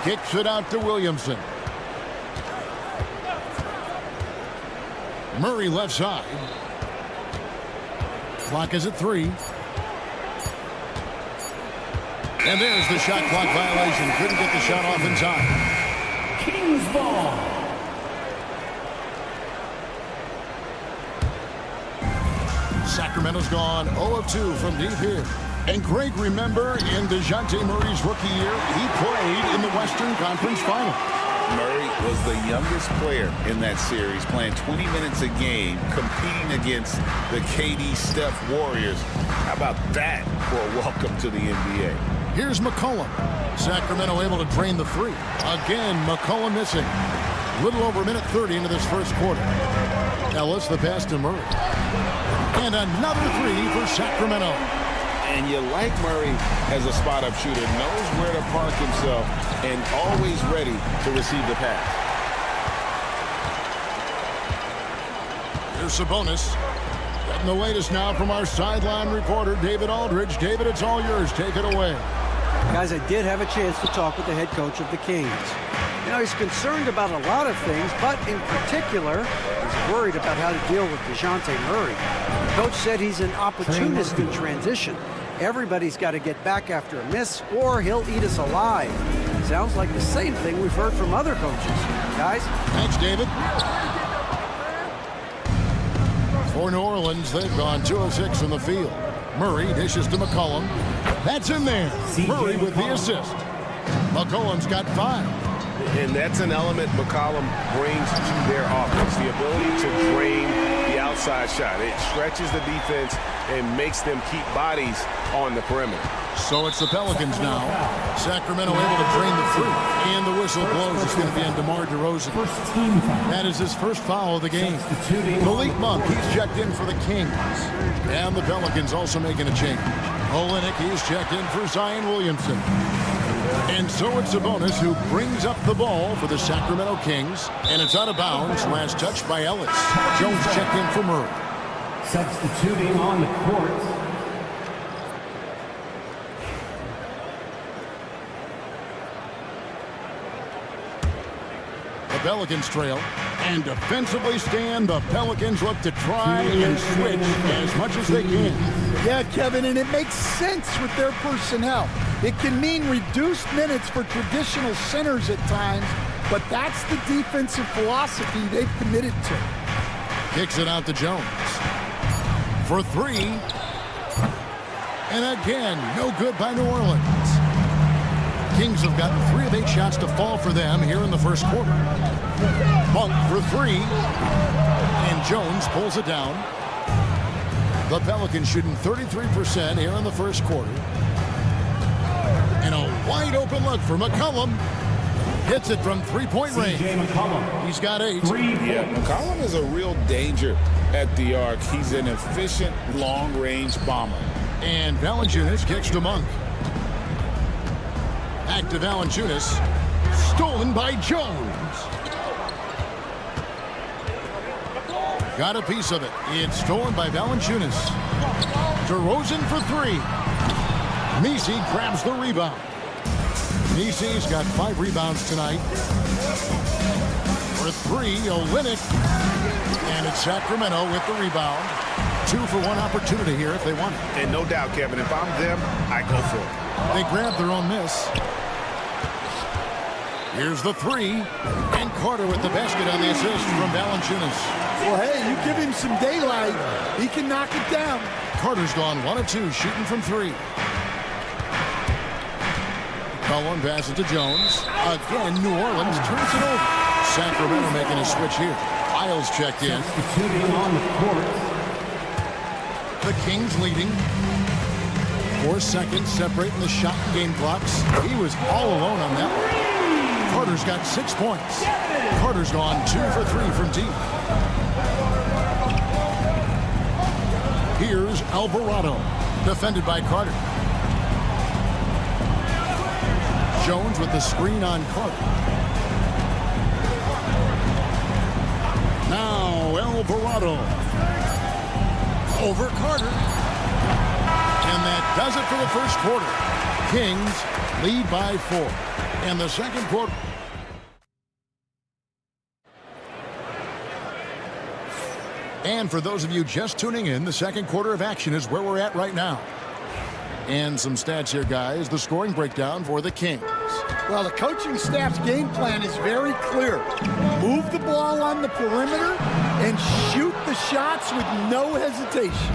Kicks it out to Williamson. Murray left side. Clock is at 3. And there's the shot clock violation. Couldn't get the shot off in time. Kings ball. Sacramento's gone 0 of 2 from deep here. And Greg, remember, in DeJounte Murray's rookie year, he played in the Western Conference Final. Murray was the youngest player in that series, playing 20 minutes a game, competing against the KD Steph Warriors. How about that for a welcome to the NBA? Here's McCollum. Sacramento able to drain the 3. Again, McCollum missing. Little over a minute 30 into this first quarter. Ellis the pass to Murray. And another 3 for Sacramento. And you like Murray as a spot-up shooter, knows where to park himself, and always ready to receive the pass. Here's Sabonis. Getting the latest now from our sideline reporter, David Aldridge. David, it's all yours. Take it away. Guys, I did have a chance to talk with the head coach of the Kings. You know, he's concerned about a lot of things, but in particular, he's worried about how to deal with DeJounte Murray. The coach said he's an opportunist in transition. Everybody's got to get back after a miss, or he'll eat us alive. Sounds like the same thing we've heard from other coaches. Guys? Thanks, David. For New Orleans, they've gone 2 of 6 from the field. Murray dishes to McCollum. That's in there. Murray with the assist. McCollum's got 5. And that's an element McCollum brings to their offense, the ability to drain the outside shot. It stretches the defense and makes them keep bodies on the perimeter. So it's the Pelicans now. Sacramento able to drain the 3. And the whistle blows. It's going to be on DeMar DeRozan. That is his first foul of the game. Malik Monk, he's checked in for the Kings. And the Pelicans also making a change. Olynyk, he's checked in for Zion Williamson. And so it's Sabonis who brings up the ball for the Sacramento Kings. And it's out of bounds. Last touch by Ellis. Jones checked in for Murray. Substituting on the court. The Pelicans trail. And defensively stand, the Pelicans look to try and switch as much as they can. Yeah, Kevin, and it makes sense with their personnel. It can mean reduced minutes for traditional centers at times, but that's the defensive philosophy they've committed to. Kicks it out to Jones. For 3. And again, no good by New Orleans. Kings have gotten 3 of 8 shots to fall for them here in the first quarter. Monk for 3. And Jones pulls it down. The Pelicans shooting 33% here in the first quarter. And a wide open look for McCollum. Hits it from 3-point range. He's got 8. Yeah, McCollum is a real danger at the arc. He's an efficient long-range bomber. And Valanciunas kicks to Monk. Back to Valanciunas. Stolen by Jones. Got a piece of it. It's stolen by Valanciunas. DeRozan for 3. Messi grabs the rebound. Messi's got 5 rebounds tonight. For 3, Olynyk. And it's Sacramento with the rebound. 2 for 1 opportunity here if they want it. And no doubt, Kevin, if I'm them, I go for it. They grab their own miss. Here's the three. And Carter with the basket on the assist from Valanciunas. Well, hey, you give him some daylight, he can knock it down. Carter's gone 1 of 2, shooting from 3. Cullen passes to Jones. Again, New Orleans turns it over. Sacramento making a switch here. Isles checked in. On the court. The Kings leading. 4 seconds separating the shot and game clocks. He was all alone on that one. Carter's got 6 points. Carter's gone 2 for 3 from deep. Here's Alvarado, defended by Carter. Jones with the screen on Carter. Now Alvarado over Carter. And that does it for the first quarter. Kings lead by 4. And the second quarter. And for those of you just tuning in, the second quarter of action is where we're at right now. And some stats here, guys. The scoring breakdown for the Kings. Well, the coaching staff's game plan is very clear. Move the ball on the perimeter and shoot the shots with no hesitation.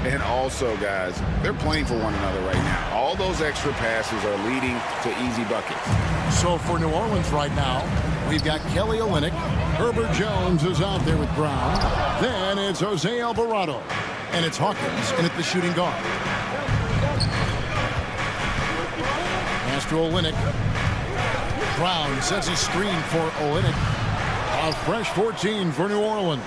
And also, guys, they're playing for one another right now. All those extra passes are leading to easy buckets. So for New Orleans right now, we've got Kelly Olynyk. Herbert Jones is out there with Brown. Then it's Jose Alvarado. And it's Hawkins in at the shooting guard. Pass to Olynyk. Brown sets a screen for Olynyk. A fresh 14 for New Orleans.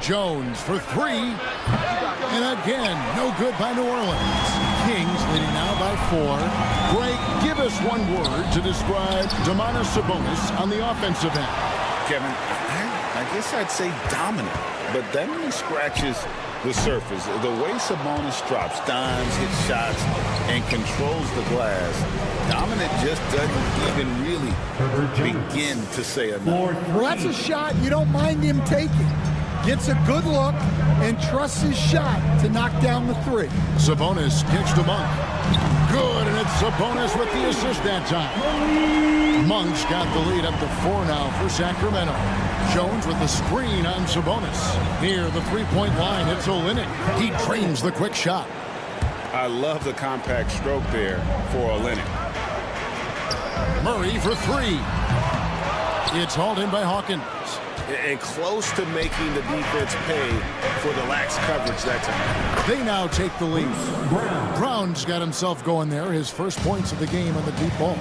Jones for 3. And again, no good by New Orleans. Kings leading now by 4. Greg, give us one word to describe Domantas Sabonis on the offensive end. Kevin, I guess I'd say dominant, but that only scratches the surface. The way Sabonis drops dimes, hits shots, and controls the glass, dominant just doesn't even really begin to say enough. Well, that's a shot you don't mind him taking. Gets a good look and trusts his shot to knock down the 3. Sabonis kicks to Monk. Good, and it's Sabonis with the assist that time. Monk's got the lead up to 4 now for Sacramento. Jones with the screen on Sabonis. Near the three-point line, it's Olynyk. He trains the quick shot. I love the compact stroke there for Olynyk. Murray for 3. It's hauled in by Hawkins. And close to making the defense pay for the lax coverage that time. They now take the lead. Brown's got himself going there. His first points of the game on the deep ball.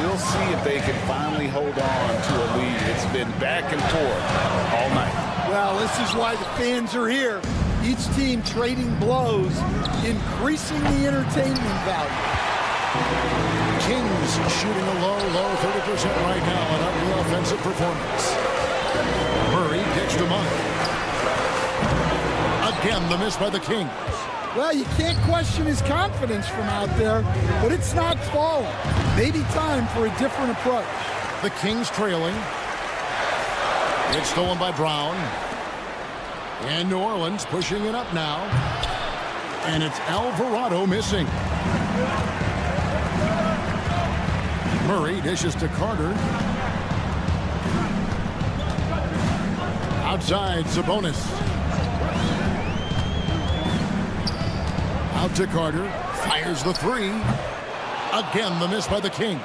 We'll see if they can finally hold on to a lead. It's been back and forth all night. Well, this is why the fans are here. Each team trading blows, increasing the entertainment value. Kings shooting a low 30% right now on every offensive performance. Murray kicks to Monk. Again, the miss by the Kings. Well, you can't question his confidence from out there, but it's not falling. Maybe time for a different approach. The Kings trailing. It's stolen by Brown. And New Orleans pushing it up now. And it's Alvarado missing. Murray dishes to Carter. Outside, Sabonis. Out to Carter. Fires the 3. Again, the miss by the Kings.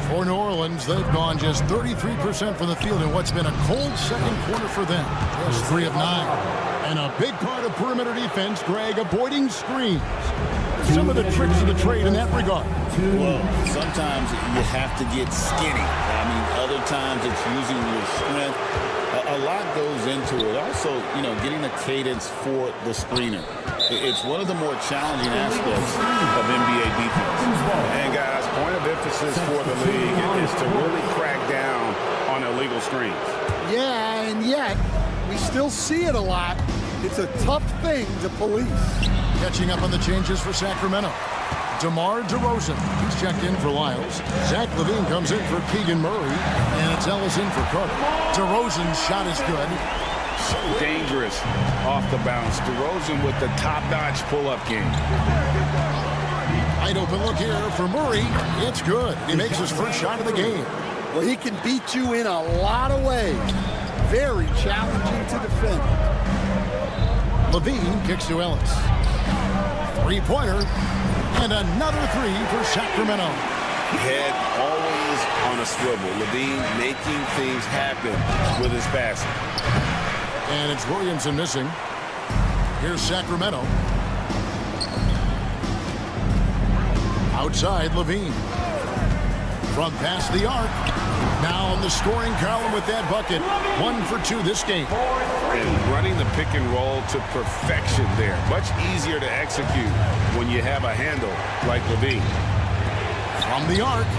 For New Orleans, they've gone just 33% from the field in what's been a cold second quarter for them. Just 3 of 9. And a big part of perimeter defense, Greg, avoiding screens. Some of the tricks of the trade in that regard. Well, sometimes you have to get skinny. I mean, other times it's using your strength. A lot goes into it. Also, getting a cadence for the screener. It's one of the more challenging aspects of NBA defense. And guys, point of emphasis for the league is to really crack down on illegal screens. Yeah, and yet we still see it a lot. It's a tough thing to police. Catching up on the changes for Sacramento. DeMar DeRozan, he's checked in for Lyles. Zach LaVine comes in for Keegan Murray, and it's Ellis in for Carter. DeRozan's shot is good. So dangerous off the bounce. DeRozan with the top-notch pull-up game. Wide open look here for Murray. It's good. He makes his first shot of the game. Well, he can beat you in a lot of ways. Very challenging to defend. Levine kicks to Ellis. Three-pointer. And another three for Sacramento. Head always on a swivel. Levine making things happen with his passing. And it's Williamson missing. Here's Sacramento. Outside, Levine. From past the arc. Now on the scoring column with that bucket. 1 for 2 this game. And running the pick and roll to perfection there. Much easier to execute when you have a handle like Levine. From the arc.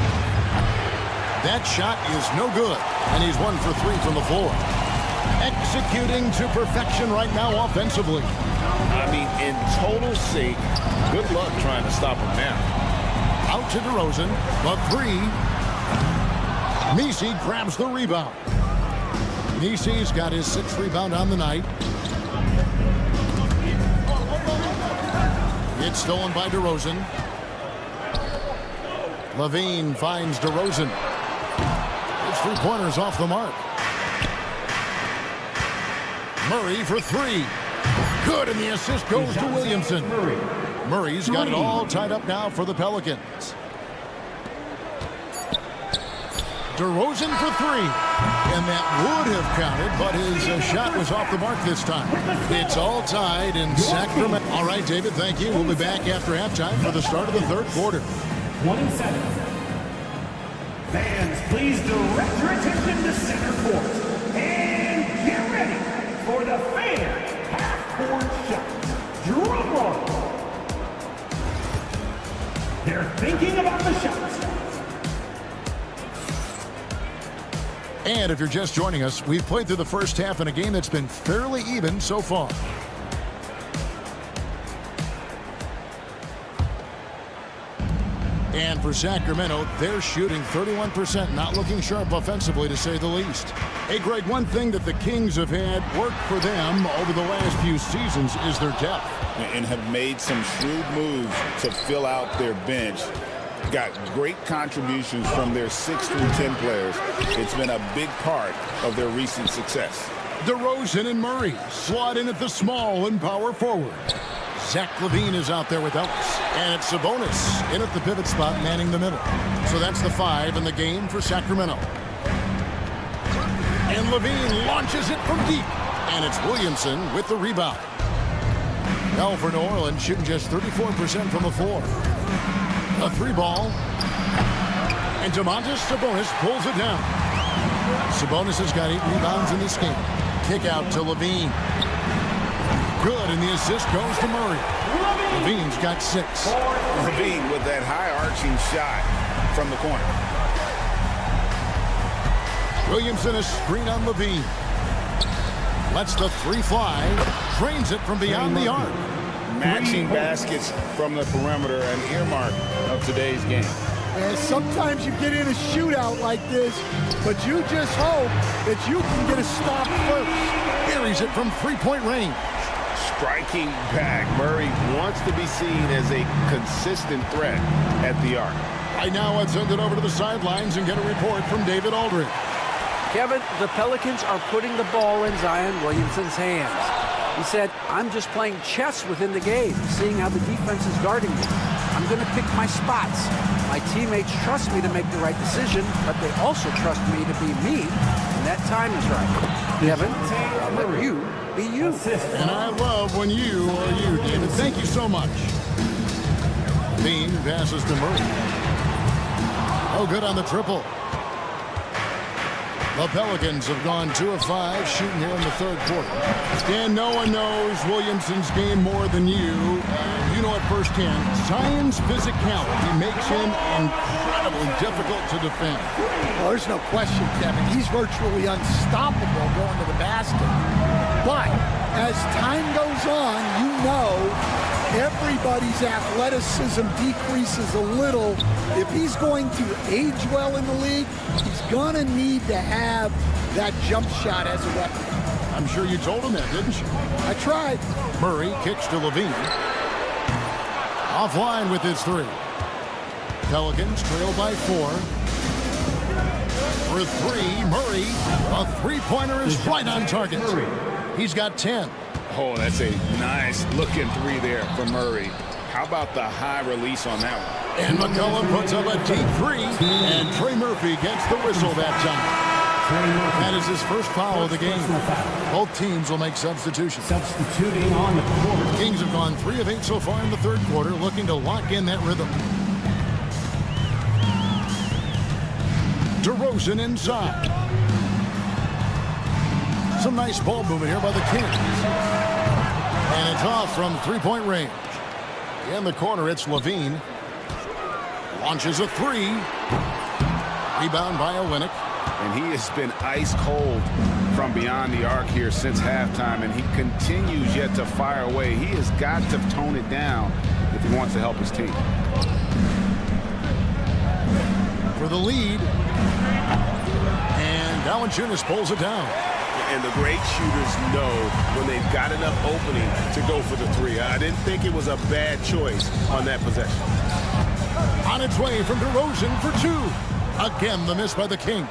That shot is no good. And he's 1 for 3 from the floor. Executing to perfection right now offensively. I mean, in total sync. Good luck trying to stop him now. Out to DeRozan. The three. Messi grabs the rebound. Messi's got his 6th rebound on the night. It's stolen by DeRozan. Levine finds DeRozan. His three-pointers off the mark. Murray for 3. Good, and the assist goes to Williamson. Murray's got it all tied up now for the Pelicans. DeRozan for 3. And that would have counted, but his shot was off the mark this time. It's all tied in Sacramento. All right, David, thank you. We'll be back after halftime for the start of the third quarter. 27. Fans, please direct your attention to center court. And get ready for the fan half-court shot. Drum roll. They're thinking about the shots. And if you're just joining us, we've played through the first half in a game that's been fairly even so far. And for Sacramento, they're shooting 31%, not looking sharp offensively, to say the least. Hey, Greg, one thing that the Kings have had work for them over the last few seasons is their depth. And have made some shrewd moves to fill out their bench. Got great contributions from their 6 through 10 players. It's been a big part of their recent success. DeRozan and Murray slot in at the small and power forward. Zach LaVine is out there with Ellis. And it's Sabonis in at the pivot spot, manning the middle. So that's the 5 in the game for Sacramento. And LaVine launches it from deep. And it's Williamson with the rebound. Now for New Orleans, shooting just 34% from the floor. A 3-ball. And Domantas Sabonis pulls it down. Sabonis has got 8 rebounds in this game. Kick out to LaVine. Good, and the assist goes to Murray. LaVine's got 6. LaVine with that high-arching shot from the corner. Williamson a screen on LaVine. Lets the 3 fly. Drains it from beyond the arc. Matching baskets from the perimeter, an earmark of today's game. And sometimes you get in a shootout like this, but you just hope that you can get a stop first. Buries it from 3-point range. Striking back. Murray wants to be seen as a consistent threat at the arc. Right now, let's send it over to the sidelines and get a report from David Aldridge. Kevin, the Pelicans are putting the ball in Zion Williamson's hands. He said, I'm just playing chess within the game, seeing how the defense is guarding me. I'm going to pick my spots. My teammates trust me to make the right decision, but they also trust me to be me when that time is right. Kevin, I'll let you be you. And I love when you are you, David. Thank you so much. Bean passes to Murray. Oh, good on the triple. The Pelicans have gone 2 of 5 shooting here in the third quarter. And no one knows Williamson's game more than you. You know it firsthand. Zion's physicality makes him incredibly difficult to defend. Well, there's no question, Kevin. He's virtually unstoppable going to the basket. But as time goes on, you know everybody's athleticism decreases a little. If he's going to age well in the league, he's going to need to have that jump shot as a weapon. I'm sure you told him that, didn't you? I tried. Murray kicks to LaVine. Offline with his 3. Pelicans trail by 4. For 3, Murray. A three-pointer is right on target. He's got 10. Oh, that's a nice looking three there from Murray. How about the high release on that one? And McCollum puts up a deep 3. And Trey Murphy gets the whistle that time. That is his first foul of the game. Both teams will make substitutions. Substituting on the court. Kings have gone 3 of 8 so far in the third quarter, looking to lock in that rhythm. DeRozan inside. Some nice ball movement here by the Kings. And it's off from three-point range. In the corner, it's Levine. Launches a 3. Rebound by Olynyk. And he has been ice cold from beyond the arc here since halftime, and he continues yet to fire away. He has got to tone it down if he wants to help his team. For the lead. And Valanciunas pulls it down. And the great shooters know when they've got enough opening to go for the 3. I didn't think it was a bad choice on that possession. On its way from DeRozan for 2. Again, the miss by the Kings.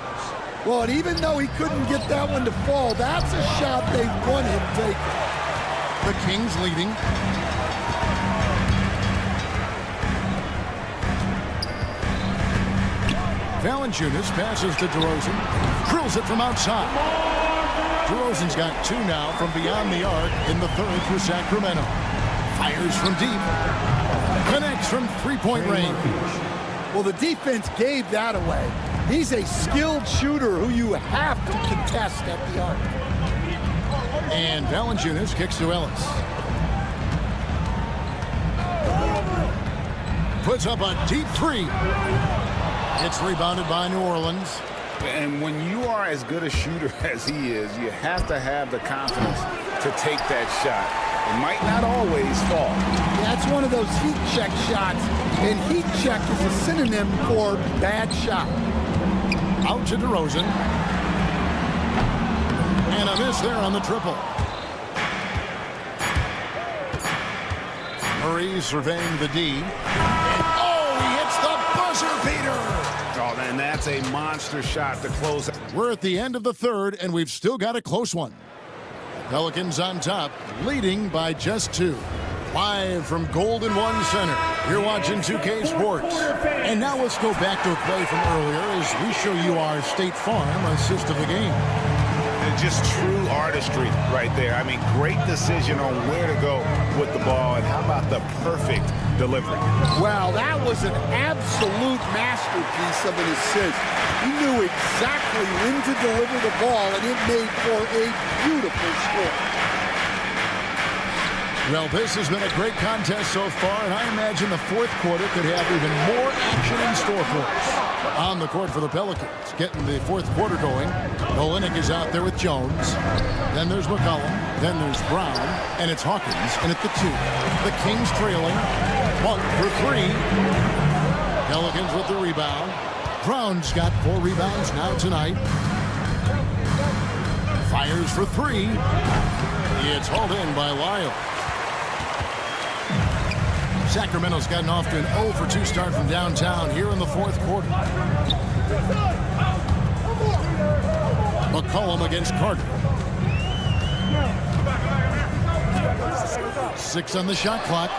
Well, and even though he couldn't get that one to fall, that's a shot they want him taking. The Kings leading. Valanciunas passes to DeRozan. Drills it from outside. DeRozan's got 2 now from beyond the arc in the third for Sacramento. Fires from deep. Connects from three-point range. Well, the defense gave that away. He's a skilled shooter who you have to contest at the arc. And Valanciunas kicks to Ellis. Puts up a deep 3. It's rebounded by New Orleans. And when you are as good a shooter as he is, you have to have the confidence to take that shot. It might not always fall. That's one of those heat check shots, and heat check is a synonym for bad shot. Out to DeRozan. And a miss there on the triple. Murray surveying the D. And he hits the buzzer beater. Oh, and that's a monster shot to close. We're at the end of the third, and we've still got a close one. Pelicans on top, leading by just 2. Live from Golden One Center, you're watching 2K Sports. And now let's go back to a play from earlier as we show you our State Farm assist of the game. And just true artistry right there. I mean, great decision on where to go with the ball, and how about the perfect delivery? Wow, that was an absolute masterpiece of an assist. He knew exactly when to deliver the ball, and it made for a beautiful score. Well, this has been a great contest so far, and I imagine the fourth quarter could have even more action in store for us. On the court for the Pelicans, getting the fourth quarter going. Olynyk is out there with Jones. Then there's McCollum. Then there's Brown. And it's Hawkins in at the 2. The Kings trailing. 1 for 3. Pelicans with the rebound. Brown's got 4 rebounds now tonight. Fires for 3. It's hauled in by Lyle. Sacramento's gotten off to an 0 for 2 start from downtown here in the fourth quarter. McCollum against Carter. 6 on the shot clock.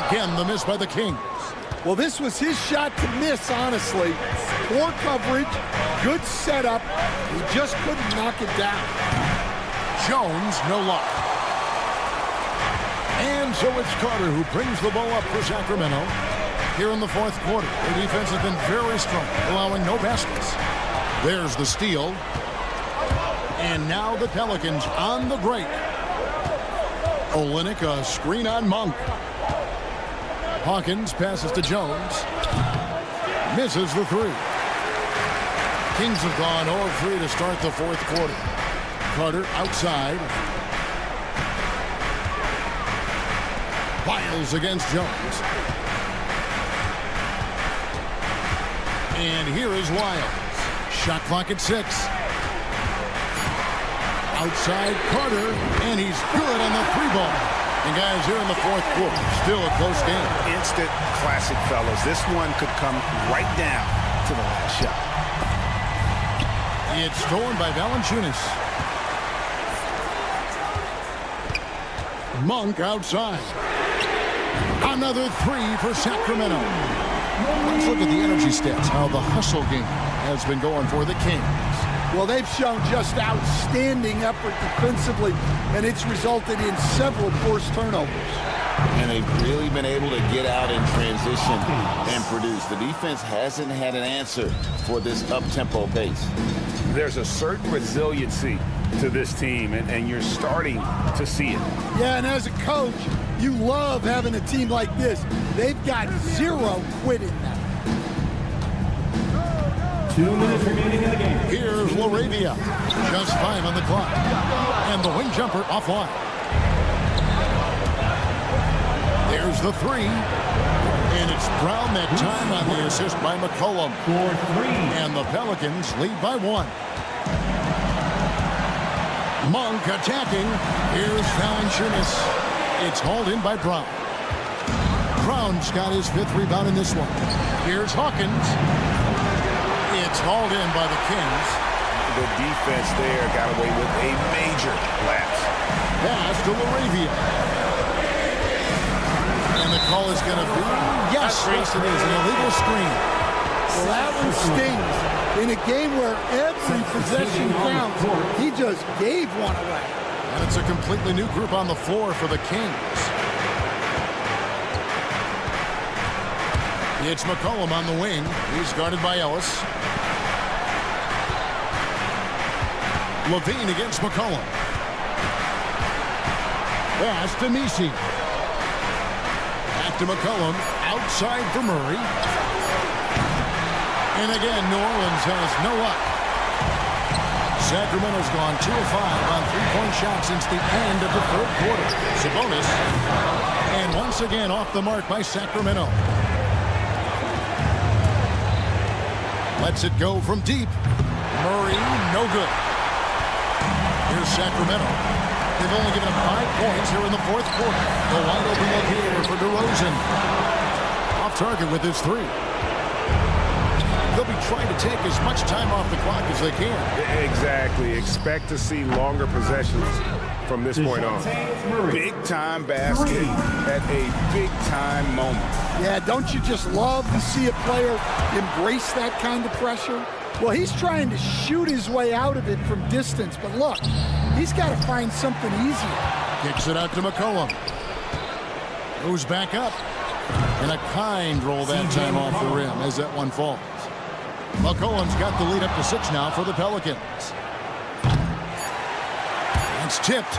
Again, the miss by the Kings. Well, this was his shot to miss, honestly. Poor coverage, good setup. He just couldn't knock it down. Jones, no luck. And so it's Carter who brings the ball up for Sacramento here in the fourth quarter. Their defense has been very strong, allowing no baskets. There's the steal. And now the Pelicans on the break. Olynyk, a screen on Monk. Hawkins passes to Jones. Misses the 3. Kings have gone 0-3 to start the fourth quarter. Carter outside. Wiles against Jones. And here is Wiles. Shot clock at 6. Outside Carter, and he's good on the 3 ball. And guys, here in the fourth quarter, still a close game. Instant classic, fellas. This one could come right down to the last shot. It's stolen by Valanciunas. Monk outside. Another three for Sacramento. Let's look at the energy stats, how the hustle game has been going for the Kings. Well, they've shown just outstanding effort defensively, and it's resulted in several forced turnovers. And they've really been able to get out in transition and produce. The defense hasn't had an answer for this up-tempo pace. There's a certain resiliency to this team, and you're starting to see it. Yeah, and as a coach, you love having a team like this. They've got zero quit in them. 2 minutes remaining in the game. Here's LaRavia. Just 5 on the clock. And the wing jumper offline. There's the three. And it's Brown that time on the assist by McCollum. For 3. And the Pelicans lead by 1. Monk attacking. Here's Valanciunas. It's hauled in by Brown. Brown's got his 5th rebound in this one. Here's Hawkins. It's hauled in by the Kings. The defense there got away with a major lapse. Pass to LaRavia. And the call is going to be, yes, it is, an illegal screen. Well, that one stings. In a game where every possession counts, he just gave one away. And it's a completely new group on the floor for the Kings. It's McCollum on the wing. He's guarded by Ellis. Levine against McCollum. Pass to Misi. Back to McCollum. Outside for Murray. And again, New Orleans has no luck. Sacramento's gone 2 of 5 on three-point shots since the end of the third quarter. Sabonis. And once again off the mark by Sacramento. Lets it go from deep. Murray, no good. Here's Sacramento. They've only given up 5 points here in the fourth quarter. The wide open look here for DeRozan. Off target with his 3. They'll be trying to take as much time off the clock as they can. Exactly. Expect to see longer possessions from this point on. Big-time basket at a big-time moment. Yeah, don't you just love to see a player embrace that kind of pressure? Well, he's trying to shoot his way out of it from distance, but look, he's got to find something easier. Kicks it out to McCollum. Goes back up. And a kind roll that time off the rim as that one falls. McCollum's got the lead up to 6 now for the Pelicans. It's tipped.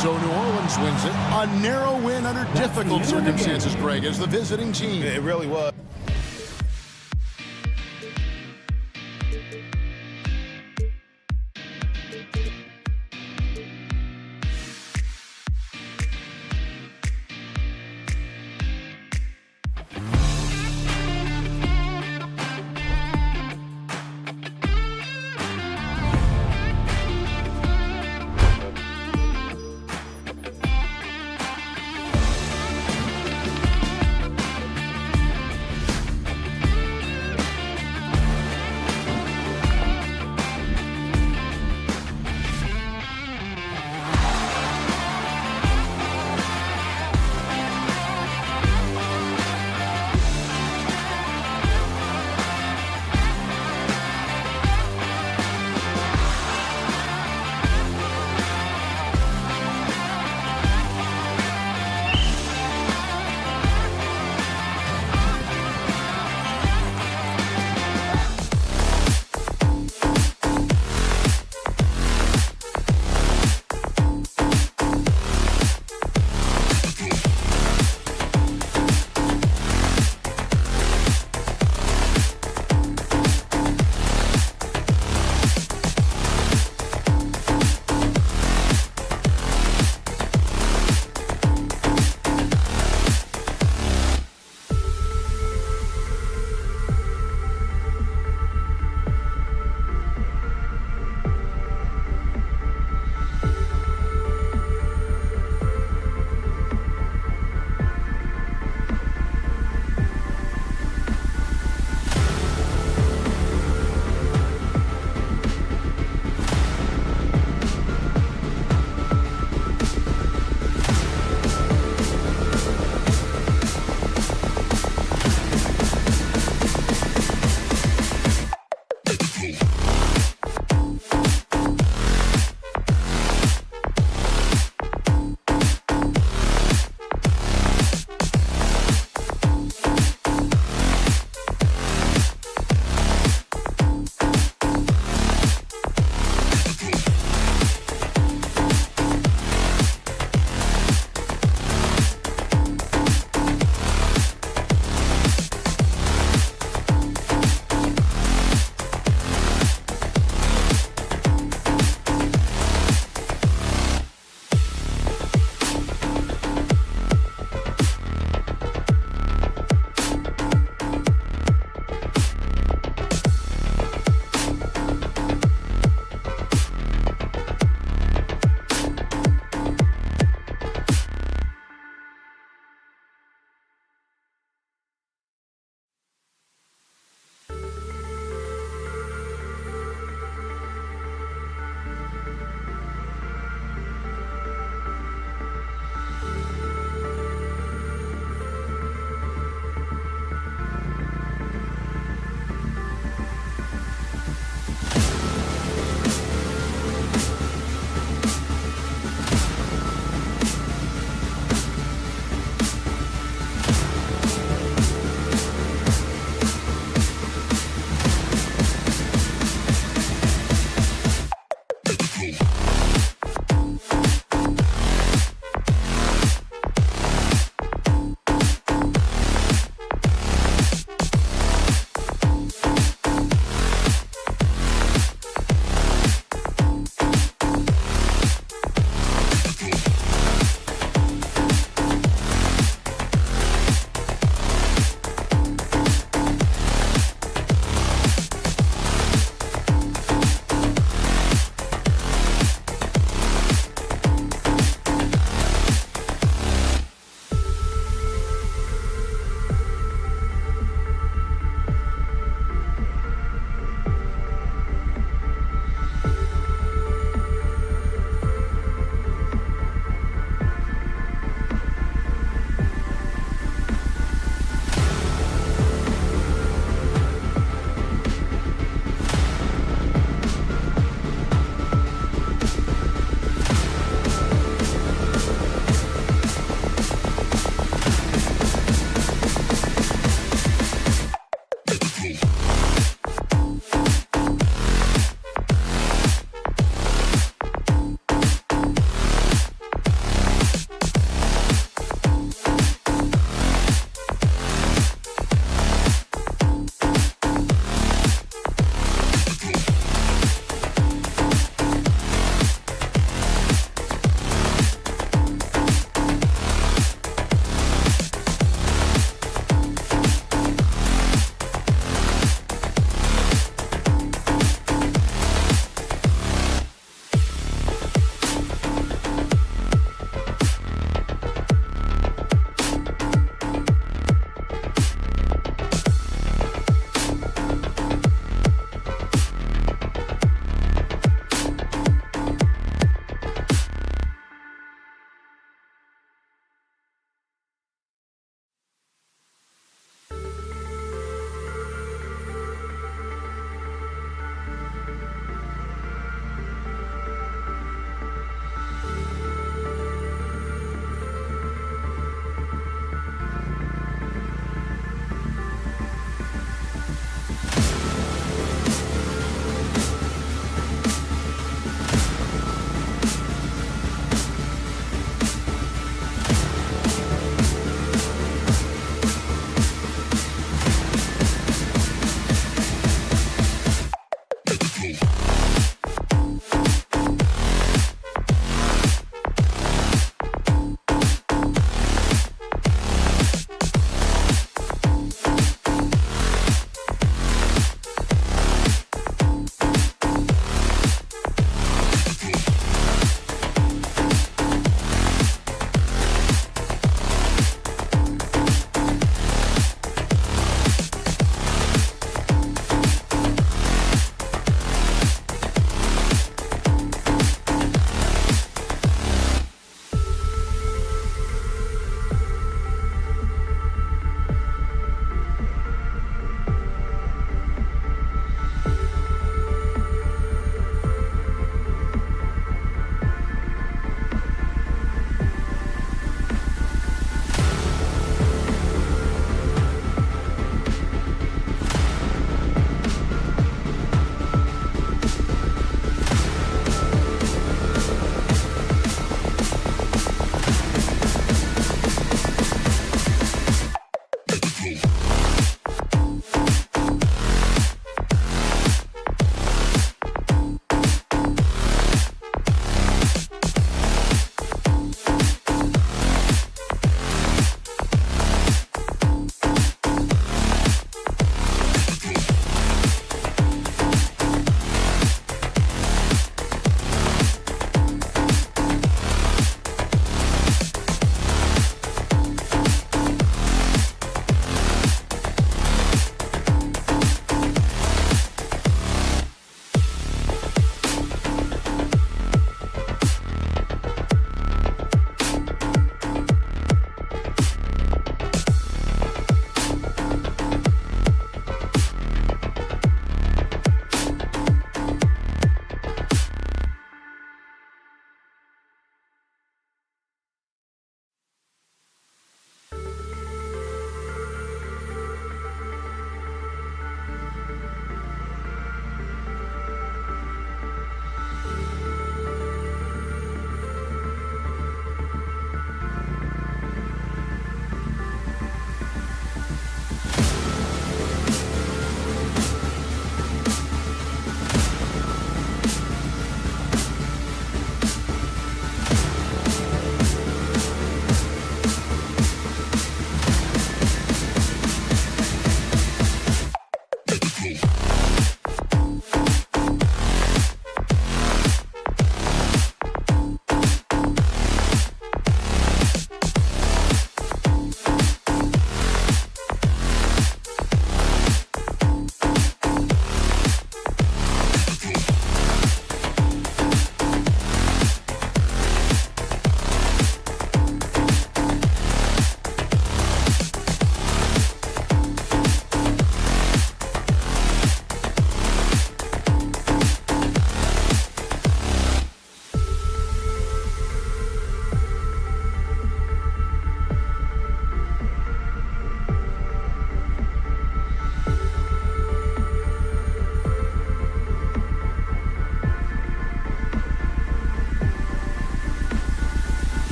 So New Orleans wins it. A narrow win under difficult circumstances, Greg, as the visiting team. It really was.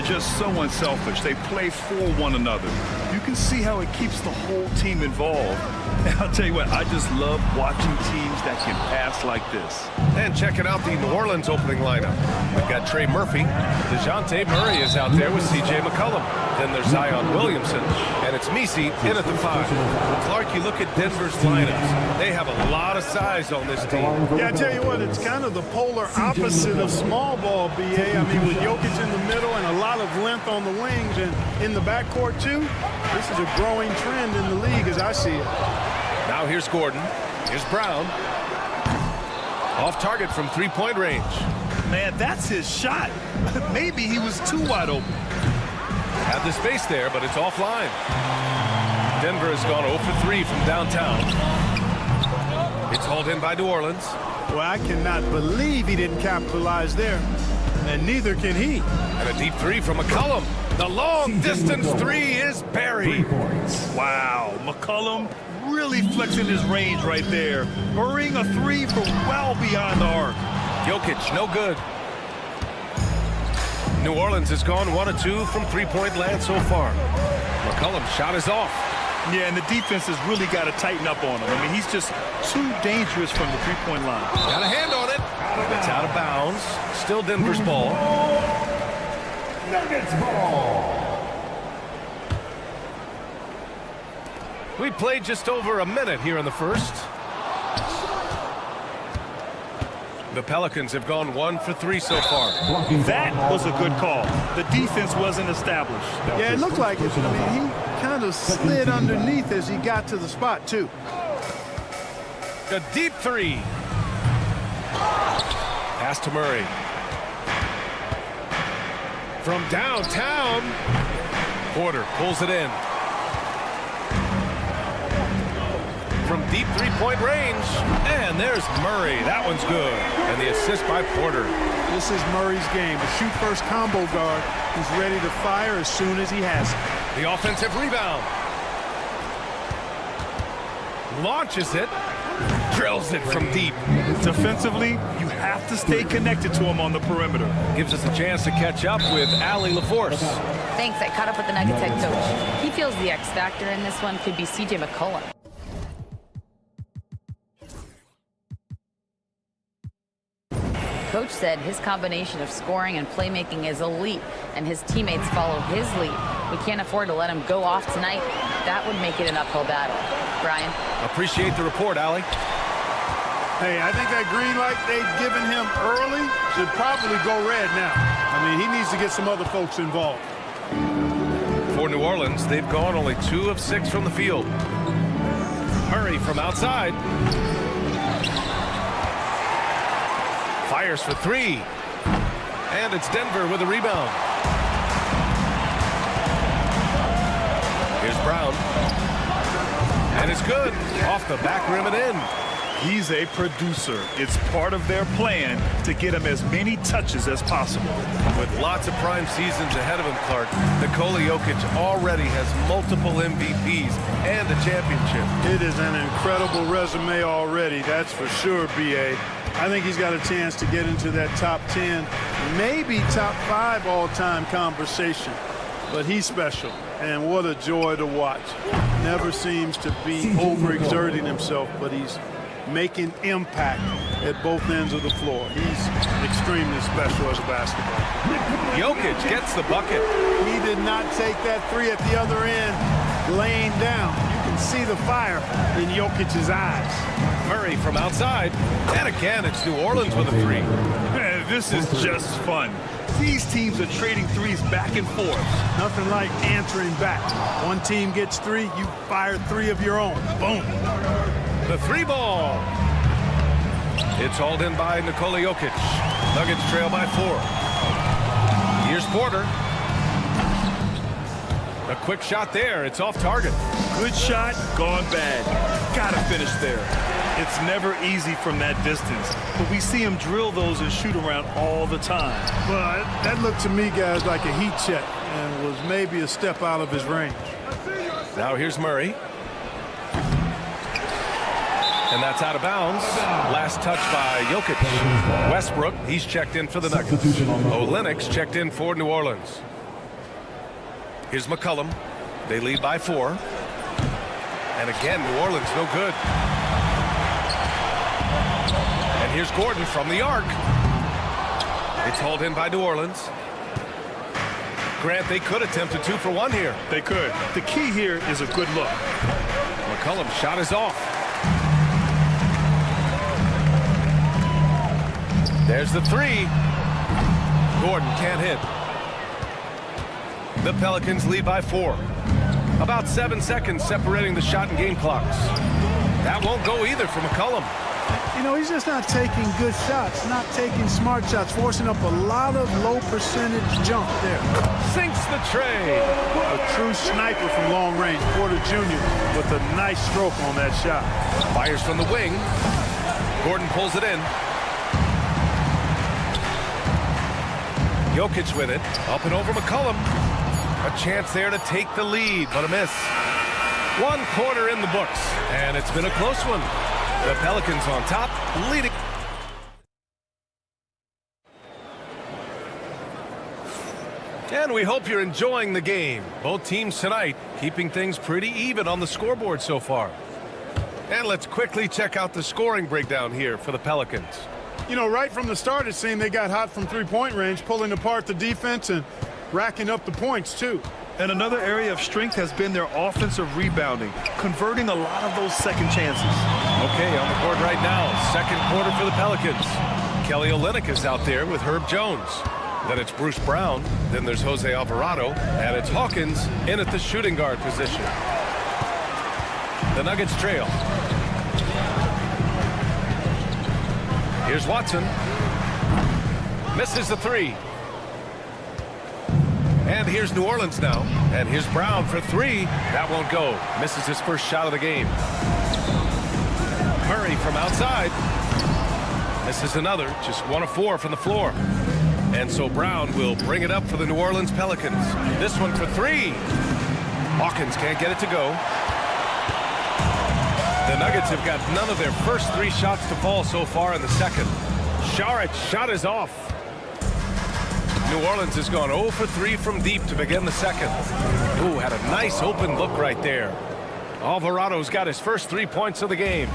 They're just so unselfish. They play for one another. You can see how it keeps the whole team involved. And I'll tell you what, I just love watching teams that can pass like this. And checking out the New Orleans opening lineup. We've got Trey Murphy. DeJounte Murray is out there with C.J. McCollum. Then there's Zion Williamson. And it's Messi in at the 5. Clark, you look at Denver's lineups. They have a lot of size on this team. Yeah, I tell you what, it's kind of the polar opposite of small ball, BA. I mean, with Jokic in the middle and a lot of length on the wings and in the backcourt, too, this is a growing trend in the league as I see it. Now here's Gordon. Here's Brown. Off target from three-point range. Man, that's his shot. Maybe he was too wide open. Had the space there, but it's offline. Denver has gone 0 for 3 from downtown. It's hauled in by New Orleans. Well, I cannot believe he didn't capitalize there, and neither can he. And a deep 3 from McCollum. The long-distance 3 is buried. Wow, McCollum really flexing his range right there. Burying a 3 from well beyond the arc. Jokic, no good. New Orleans has gone 1 of 2 from three-point land so far. McCollum's shot is off. Yeah, and the defense has really got to tighten up on him. I mean, he's just too dangerous from the three-point line. Got a hand on it. It's out of bounds. Still Denver's ball. Nuggets ball. We played just over a minute here in the first. The Pelicans have gone 1 for 3 so far. That was a good call. The defense wasn't established. Yeah, it looked like it. I mean, he kind of slid underneath as he got to the spot, too. A deep 3. Pass to Murray. From downtown, Porter pulls it in. From deep three-point range, and there's Murray. That one's good. And the assist by Porter. This is Murray's game. A shoot-first combo guard who's ready to fire as soon as he has it. The offensive rebound. Launches it. Drills it from deep. Defensively, you have to stay connected to him on the perimeter. Gives us a chance to catch up with Allie LaForce. Thanks. I caught up with the Nuggets head coach. He feels the X factor in this one could be C.J. McCollum. Coach said his combination of scoring and playmaking is elite, and his teammates follow his lead. We can't afford to let him go off tonight. That would make it an uphill battle. Brian? Appreciate the report, Allie. Hey, I think that green light they've given him early should probably go red now. I mean, he needs to get some other folks involved. For New Orleans, they've gone only 2 of 6 from the field. Murray from outside. Fires for 3. And it's Denver with a rebound. Here's Brown. And it's good. Off the back rim and in. He's a producer. It's part of their plan to get him as many touches as possible. With lots of prime seasons ahead of him, Clark, Nikola Jokic already has multiple MVPs and a championship. It is an incredible resume already, that's for sure, B.A. I think he's got a chance to get into that top 10, maybe top 5 all-time conversation. But he's special, and what a joy to watch. Never seems to be overexerting himself, but he's making impact at both ends of the floor. He's extremely special as a basketball. Jokic gets the bucket. He did not take that 3 at the other end, laying down. You can see the fire in Jokic's eyes. Murray from outside. And again, it's New Orleans with a 3. Man, this is just fun. These teams are trading 3s back and forth. Nothing like answering back. One team gets 3, you fire 3 of your own. Boom. The 3 ball. It's hauled in by Nikola Jokic. Nuggets trail by 4. Here's Porter. A quick shot there. It's off target. Good shot, gone bad. Gotta finish there. It's never easy from that distance, but we see him drill those and shoot around all the time. Well, that looked to me, guys, like a heat check and was maybe a step out of his range. Now here's Murray. And that's out of bounds. Last touch by Jokic. Westbrook, he's checked in for the Nuggets. Olynyk's checked in for New Orleans. Here's McCollum. They lead by 4. And again, New Orleans no good. And here's Gordon from the arc. It's hauled in by New Orleans. Grant, they could attempt a 2 for 1 here. They could. The key here is a good look. McCollum's shot is off. There's the 3. Gordon can't hit. The Pelicans lead by 4. About 7 seconds separating the shot and game clocks. That won't go either for McCollum. You know, he's just not taking good shots, not taking smart shots, forcing up a lot of low percentage jump there. Sinks the tray. A true sniper from long range, Porter Jr. with a nice stroke on that shot. Fires from the wing. Gordon pulls it in. Jokic with it. Up and over McCollum. A chance there to take the lead, but a miss. 1 quarter in the books, and it's been a close one. The Pelicans on top, leading. And we hope you're enjoying the game. Both teams tonight keeping things pretty even on the scoreboard so far. And let's quickly check out the scoring breakdown here for the Pelicans. You know, right from the start, it seemed they got hot from three-point range, pulling apart the defense and racking up the points, too. And another area of strength has been their offensive rebounding, converting a lot of those second chances. Okay, on the board right now, second quarter for the Pelicans. Kelly Olynyk is out there with Herb Jones. Then it's Bruce Brown. Then there's Jose Alvarado. And it's Hawkins in at the shooting guard position. The Nuggets trail. Here's Watson. Misses the 3. And here's New Orleans now. And here's Brown for 3. That won't go. Misses his first shot of the game. Murray from outside. Misses another. Just 1 of 4 from the floor. And so Brown will bring it up for the New Orleans Pelicans. This one for 3. Hawkins can't get it to go. The Nuggets have got none of their first 3 shots to fall so far in the second. Sharic's shot is off. New Orleans has gone 0 for 3 from deep to begin the second. Ooh, had a nice open look right there. Alvarado's got his first 3 points of the game.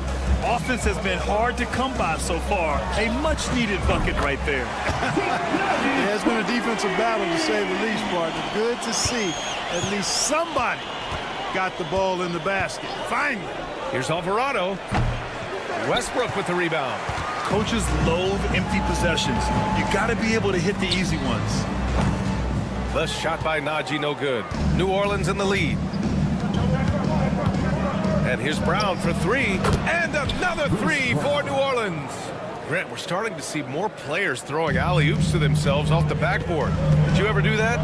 Offense has been hard to come by so far. A much-needed bucket right there. It has been a defensive battle, to say the least, partner. Good to see at least somebody got the ball in the basket. Finally. Here's Alvarado. Westbrook with the rebound. Coaches loathe empty possessions. You got to be able to hit the easy ones. The shot by Najee, no good. New Orleans in the lead. And here's Brown for 3. And another 3 for New Orleans. Grant, we're starting to see more players throwing alley-oops to themselves off the backboard. Did you ever do that?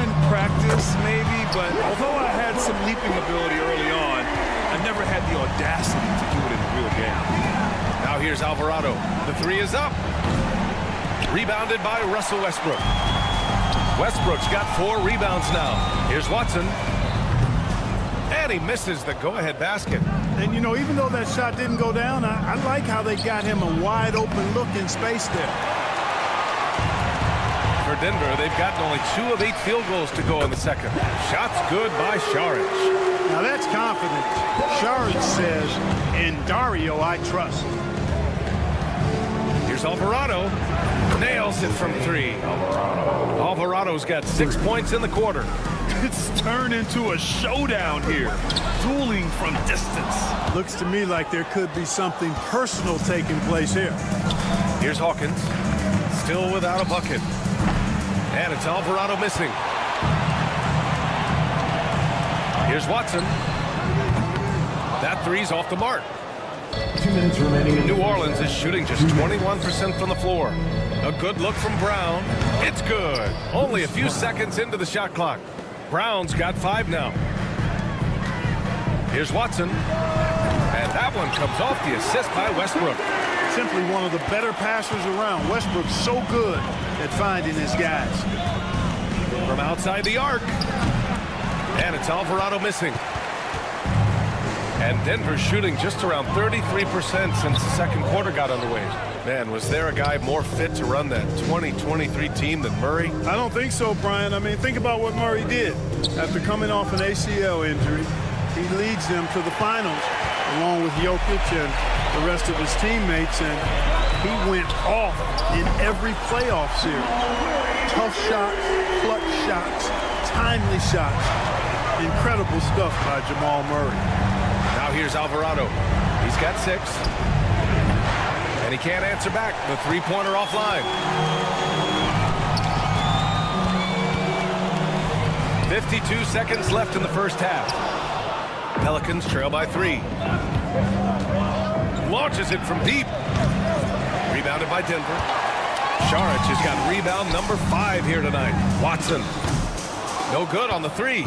In practice, maybe. But although I had some leaping ability early on, I never had the audacity to do it in the real game. Now here's Alvarado. The 3 is up. Rebounded by Russell Westbrook. Westbrook's got 4 rebounds now. Here's Watson. And he misses the go-ahead basket. And, you know, even though that shot didn't go down, I like how they got him a wide-open look in space there. For Denver, they've gotten only 2 of 8 field goals to go in the second. Shots good by Saric. Now that's confident. Saric says, "In Dario, I trust." Here's Alvarado. Nails it from 3. Alvarado's got 6 points in the quarter. It's turned into a showdown here. Dueling from distance. Looks to me like there could be something personal taking place here. Here's Hawkins. Still without a bucket. And it's Alvarado missing. Here's Watson. That 3's off the mark. 2 minutes remaining. New Orleans is shooting just 21% from the floor. A good look from Brown. It's good. Only a few seconds into the shot clock. Brown's got 5 now. Here's Watson. And that one comes off the assist by Westbrook. Simply one of the better passers around. Westbrook's so good at finding his guys. From outside the arc. And it's Alvarado missing. And Denver's shooting just around 33% since the second quarter got underway. Man, was there a guy more fit to run that 2023 team than Murray? I don't think so, Brian. I mean, think about what Murray did. After coming off an ACL injury, he leads them to the finals along with Jokic and the rest of his teammates, and he went off in every playoff series. Tough shots, clutch shots, timely shots. Incredible stuff by Jamal Murray. Now here's Alvarado. He's got 6. And he can't answer back. The three-pointer offline. 52 seconds left in the first half. Pelicans trail by 3. Launches it from deep. Rebounded by Denver. Saric has got rebound number 5 here tonight. Watson. No good on the 3.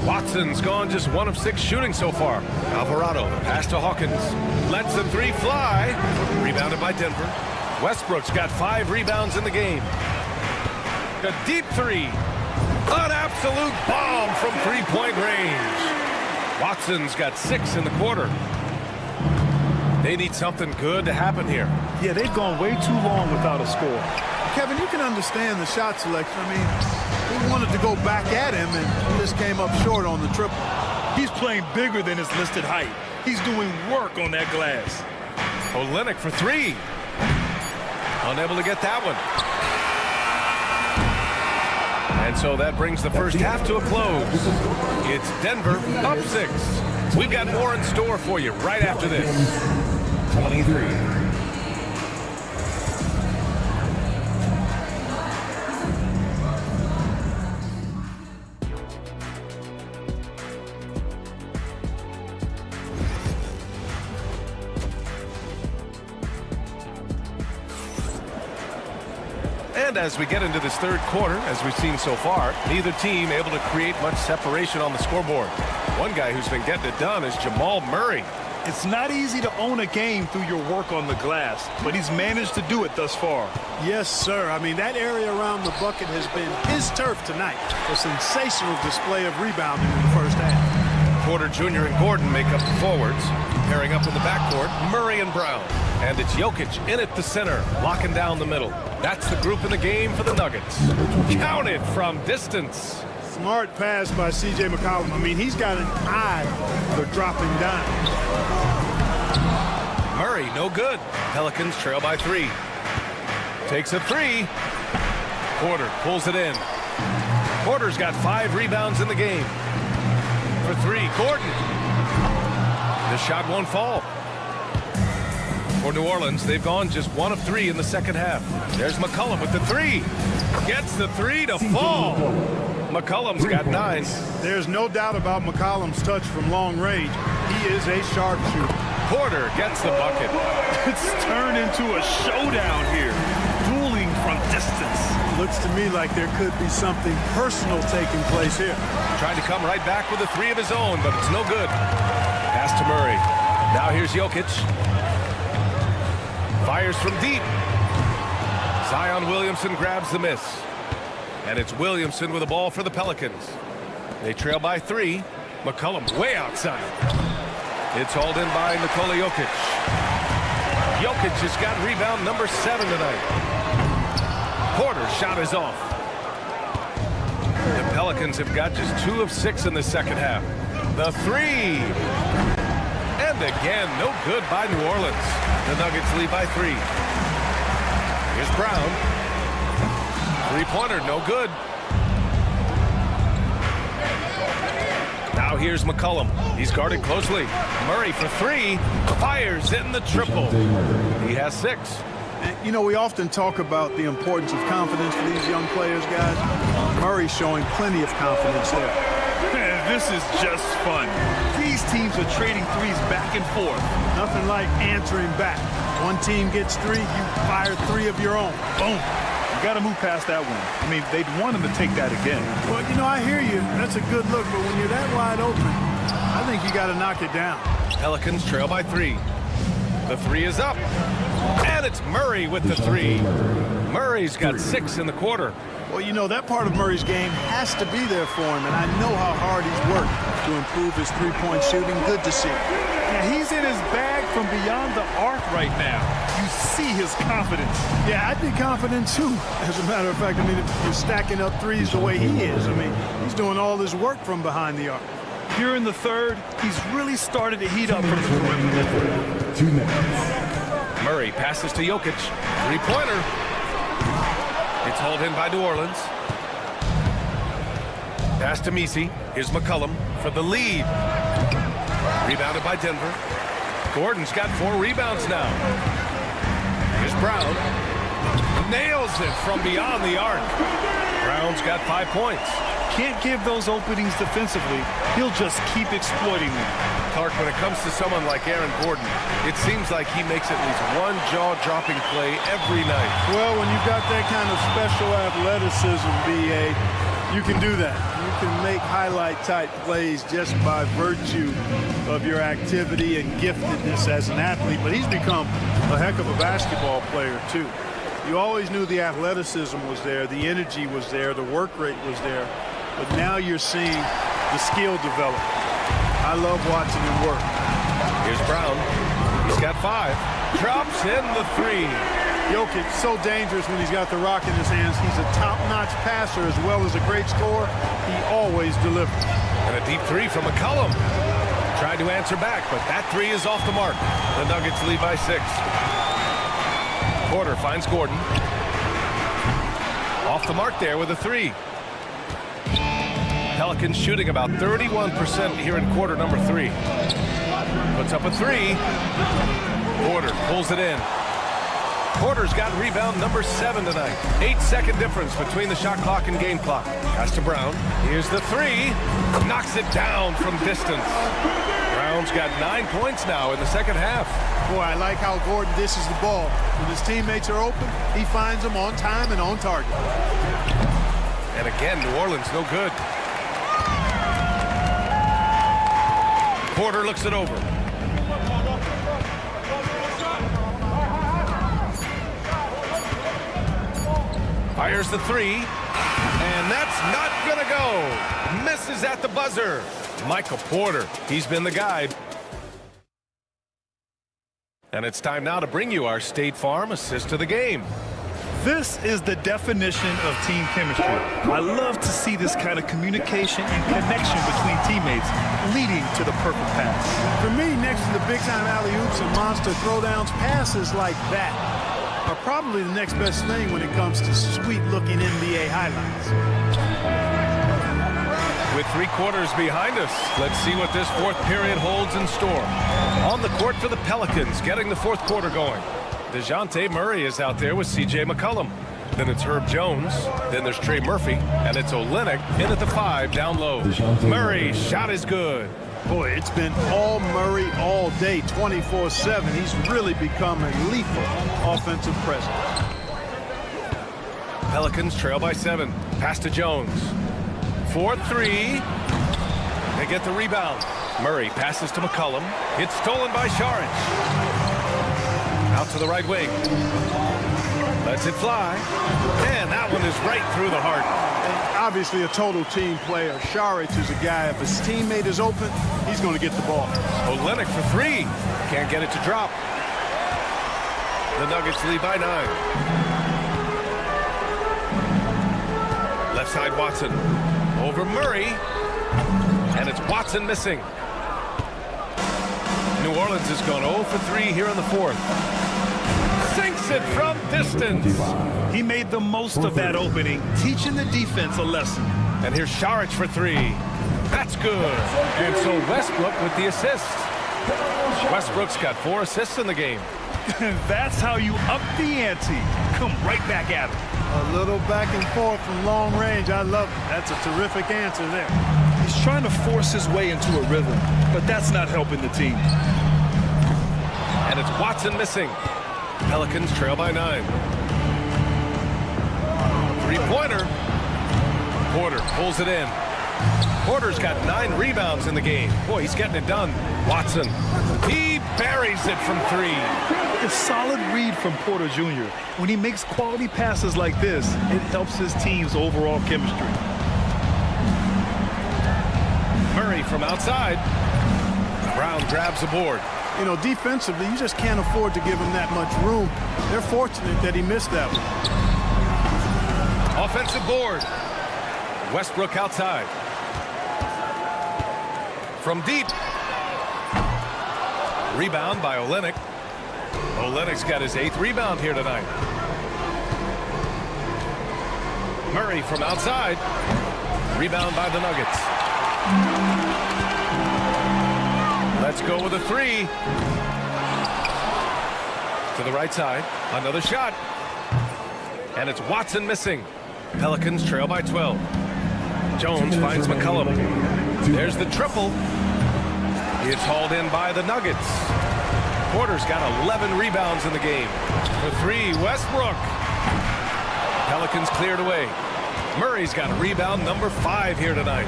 Watson's gone just 1 of 6 shooting so far. Alvarado, the pass to Hawkins. Lets the 3 fly. Rebounded by Denver. Westbrook's got 5 rebounds in the game. A deep 3. An absolute bomb from three-point range. Watson's got 6 in the quarter. They need something good to happen here. Yeah, they've gone way too long without a score. Kevin, you can understand the shot selection. I mean, he wanted to go back at him and he just came up short on the triple. He's playing bigger than his listed height. He's doing work on that glass. Olynyk for 3. Unable to get that one. And so that brings the first half to a close. It's Denver up 6. We've got more in store for you right after this. 23. And as we get into this third quarter, as we've seen so far, neither team able to create much separation on the scoreboard. One guy who's been getting it done is Jamal Murray. It's not easy to own a game through your work on the glass, but he's managed to do it thus far. Yes, sir. I mean, that area around the bucket has been his turf tonight. A sensational display of rebounding in the first half. Porter Jr. and Gordon make up the forwards. Pairing up in the backcourt, Murray and Brown. And it's Jokic in at the center, locking down the middle. That's the group in the game for the Nuggets. Count it from distance. Smart pass by C.J. McCollum. I mean, he's got an eye for dropping down. Murray, no good. Pelicans trail by 3. Takes a 3. Porter pulls it in. Porter's got 5 rebounds in the game. For 3, Gordon. The shot won't fall. For New Orleans, they've gone just 1 of 3 in the second half. There's McCollum with the 3. Gets the 3 to fall. McCollum's got 9. There's no doubt about McCollum's touch from long range. He is a sharpshooter. Porter gets the bucket. It's turned into a showdown here. Dueling from distance. Looks to me like there could be something personal taking place here. Trying to come right back with a 3 of his own, but it's no good. Pass to Murray. Now here's Jokic. Fires from deep. Zion Williamson grabs the miss. And it's Williamson with the ball for the Pelicans. They trail by 3. McCollum way outside. It's hauled in by Nikola Jokic. Jokic has got rebound number 7 tonight. Porter's shot is off. The Pelicans have got just 2 of 6 in the second half. The 3. And again, no good by New Orleans. The Nuggets lead by 3. Here's Brown. Three-pointer, no good. Now here's McCollum. He's guarded closely. Murray for 3. Fires in the triple. He has 6. And, you know, we often talk about the importance of confidence for these young players, guys. Murray's showing plenty of confidence there. Man, this is just fun. These teams are trading threes back and forth. Nothing like answering back. One team gets 3, you fire 3 of your own. Boom. You got to move past that one. I mean, they'd want him to take that again. Well, you know, I hear you. That's a good look, but when you're that wide open, I think you got to knock it down. Pelicans trail by 3. The 3 is up. And it's Murray with the 3. Murray's got 6 in the quarter. Well, you know, that part of Murray's game has to be there for him, and I know how hard he's worked to improve his three-point shooting. Good to see. Yeah, he's in his bag from beyond the arc right now. You see his confidence. Yeah, I'd be confident, too. As a matter of fact, I mean, if you're stacking up threes the way he is, I mean, he's doing all his work from behind the arc. Here in the third, he's really started to heat up from the perimeter. 2 minutes. Murray passes to Jokic. Three-pointer. It's hauled in by New Orleans. Pass to Messi. Here's McCollum for the lead. Rebounded by Denver. Gordon's got 4 rebounds now. Here's Brown. Nails it from beyond the arc. Brown's got 5 points. Can't give those openings defensively. He'll just keep exploiting them. Clark, when it comes to someone like Aaron Gordon, it seems like he makes at least one jaw-dropping play every night. Well, when you've got that kind of special athleticism, B.A., you can do that. You can make highlight-type plays just by virtue of your activity and giftedness as an athlete. But he's become a heck of a basketball player, too. You always knew the athleticism was there, the energy was there, the work rate was there. But now you're seeing the skill develop. I love watching him work. Here's Brown. He's got 5. Drops in the 3. Jokic, so dangerous when he's got the rock in his hands. He's a top-notch passer as well as a great scorer. He always delivers. And a deep 3 from McCollum. Tried to answer back, but that 3 is off the mark. The Nuggets lead by 6. Porter finds Gordon. Off the mark there with a 3. Pelicans shooting about 31% here in quarter number 3. Puts up a 3. Porter pulls it in. Porter's got rebound number 7 tonight. 8-second difference between the shot clock and game clock. Pass to Brown. Here's the 3. Knocks it down from distance. Brown's got 9 points now in the second half. Boy, I like how Gordon dishes the ball. When his teammates are open, he finds them on time and on target. And again, New Orleans no good. Porter looks it over. Fires the 3. And that's not gonna go. Misses at the buzzer. Michael Porter, he's been the guide. And it's time now to bring you our State Farm assist of the game. This is the definition of team chemistry. I love to see this kind of communication and connection between teammates leading to the perfect pass. For me, next to the big-time alley-oops and monster throwdowns, passes like that are probably the next best thing when it comes to sweet-looking NBA highlights. With 3 quarters behind us, let's see what this 4th period holds in store. On the court for the Pelicans, getting the 4th quarter going. DeJounte Murray is out there with C.J. McCollum. Then it's Herb Jones. Then there's Trey Murphy. And it's Olynyk in at the 5 down low. Murray, shot is good. Boy, it's been all Murray all day, 24/7. He's really become a lethal offensive presence. Pelicans trail by 7. Pass to Jones. 4-3. They get the rebound. Murray passes to McCollum. It's stolen by Saric. Out to the right wing. Lets it fly. And that one is right through the heart. And obviously a total team player. Saric is a guy, if his teammate is open, he's going to get the ball. Olynyk for 3. Can't get it to drop. The Nuggets lead by 9. Left side Watson. Over Murray. And it's Watson missing. New Orleans has gone 0 for 3 here in the 4th. Sinks it from distance. He made the most of that opening, teaching the defense a lesson. And here's Saric for 3. That's good. And so Westbrook with the assist. Westbrook's got 4 assists in the game. That's how you up the ante. Come right back at him. A little back and forth from long range. I love it. That's a terrific answer there. He's trying to force his way into a rhythm, but that's not helping the team. And it's Watson missing. Pelicans trail by 9. 3-pointer. Porter pulls it in. Porter's got 9 rebounds in the game. Boy, he's getting it done. Watson, he buries it from 3. A solid read from Porter Jr. When he makes quality passes like this, it helps his team's overall chemistry. Murray from outside. Brown grabs the board. You know, defensively, you just can't afford to give him that much room. They're fortunate that he missed that one. Offensive board. Westbrook outside. From deep. Rebound by Olynyk. Olynyk's got his 8th rebound here tonight. Murray from outside. Rebound by the Nuggets. Let's go with a 3. To the right side. Another shot. And it's Watson missing. Pelicans trail by 12. Jones finds McCollum. There's the triple. It's hauled in by the Nuggets. Porter's got 11 rebounds in the game. For 3, Westbrook. Pelicans cleared away. Murray's got rebound number 5 here tonight.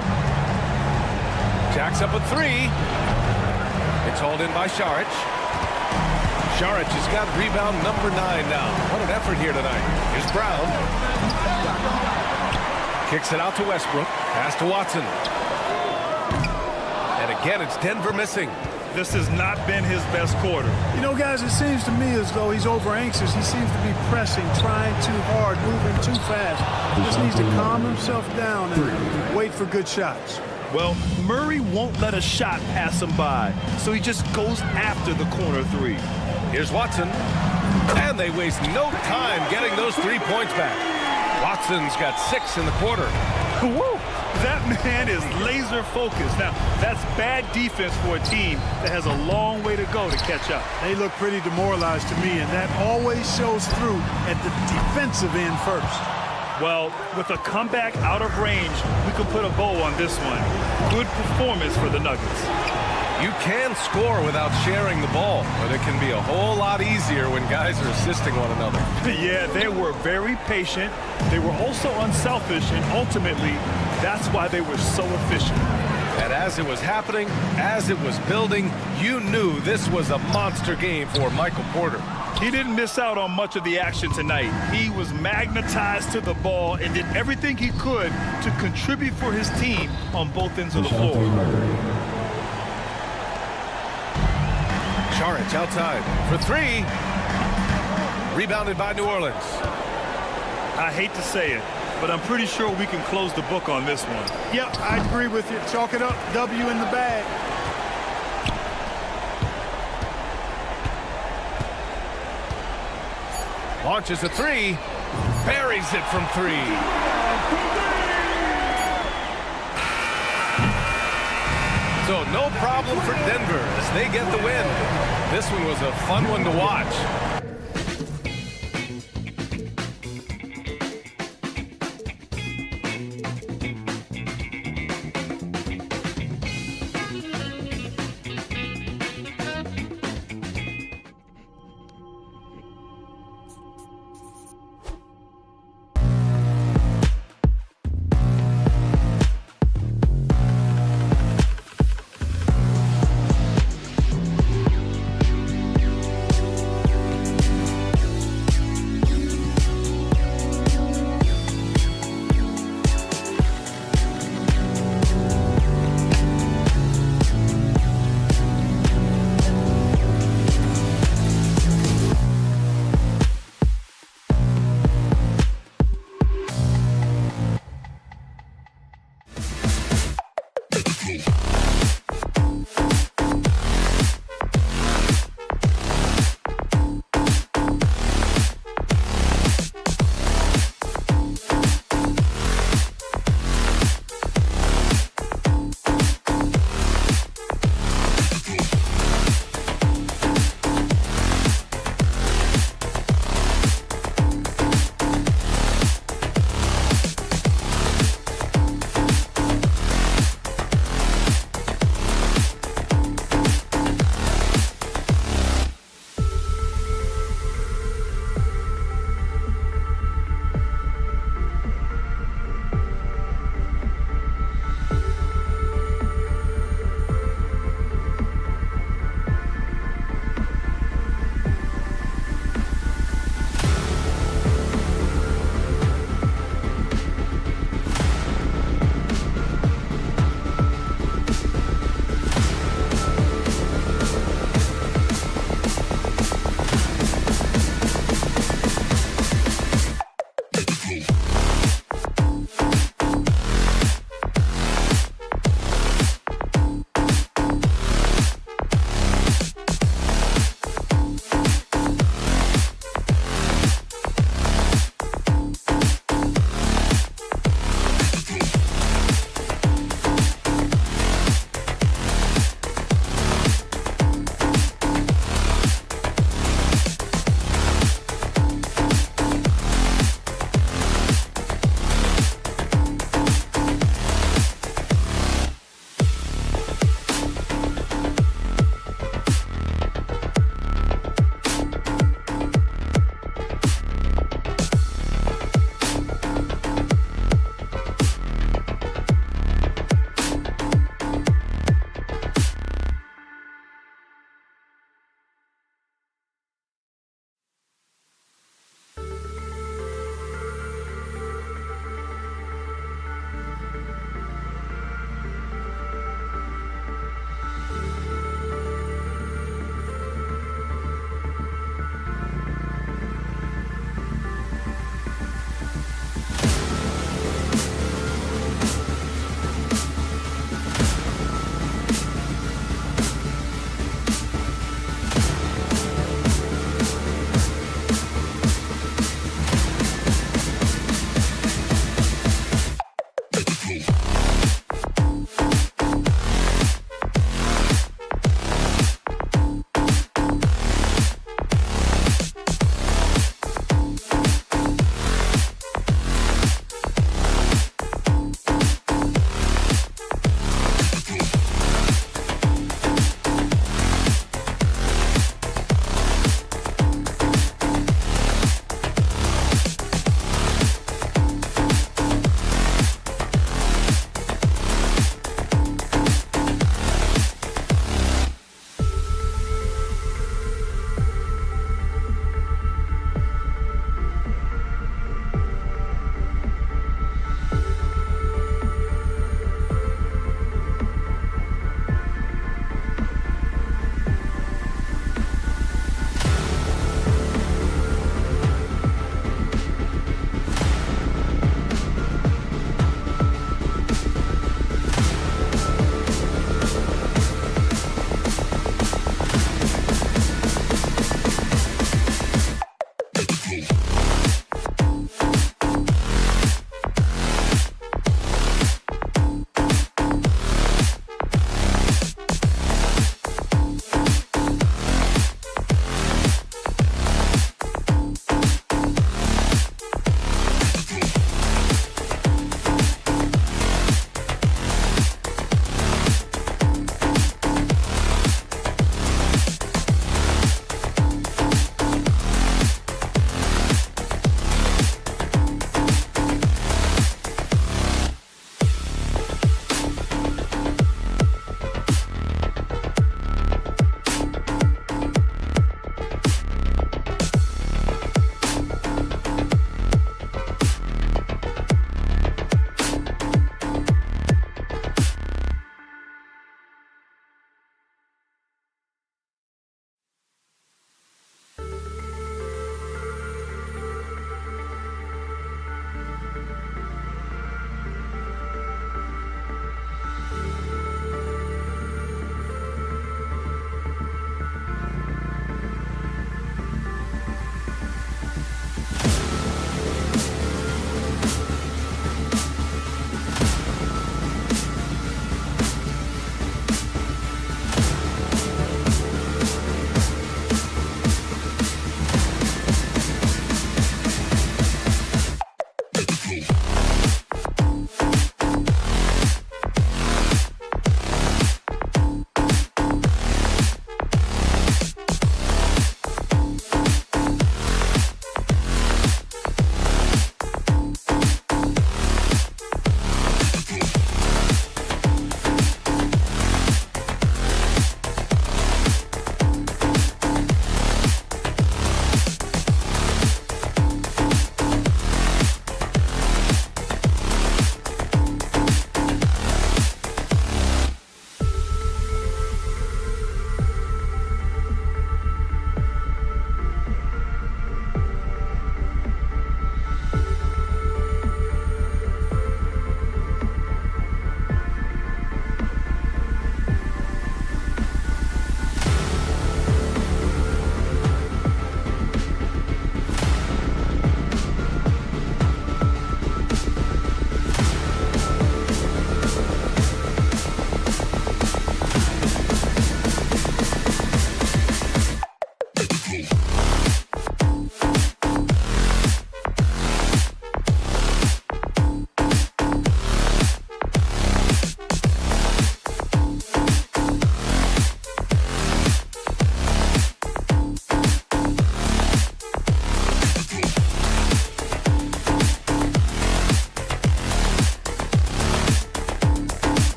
Jacks up a 3. It's hauled in by Saric. Saric has got rebound number 9 now. What an effort here tonight. Here's Brown. Kicks it out to Westbrook. Pass to Watson. And again, it's Denver missing. This has not been his best quarter. You know, guys, it seems to me as though he's over anxious. He seems to be pressing, trying too hard, moving too fast. He just needs to calm himself down and wait for good shots. Well, Murray won't let a shot pass him by, so he just goes after the corner 3. Here's Watson. And they waste no time getting those 3 points back. Watson's got 6 in the quarter. Woo! That man is laser focused. Now, that's bad defense for a team that has a long way to go to catch up. They look pretty demoralized to me, and that always shows through at the defensive end first. Well, with a comeback out of range, we can put a bow on this one. Good performance for the Nuggets. You can score without sharing the ball, but it can be a whole lot easier when guys are assisting one another. Yeah, they were very patient. They were also unselfish, and ultimately, that's why they were so efficient. And as it was happening, as it was building, you knew this was a monster game for Michael Porter. He didn't miss out on much of the action tonight. He was magnetized to the ball and did everything he could to contribute for his team on both ends of the floor. Saric outside for 3. Rebounded by New Orleans. I hate to say it, but I'm pretty sure we can close the book on this one. Yep, I agree with you. Chalk it up. W in the bag. Launches a 3. Buries it from 3. So no problem for Denver as they get the win. This one was a fun one to watch.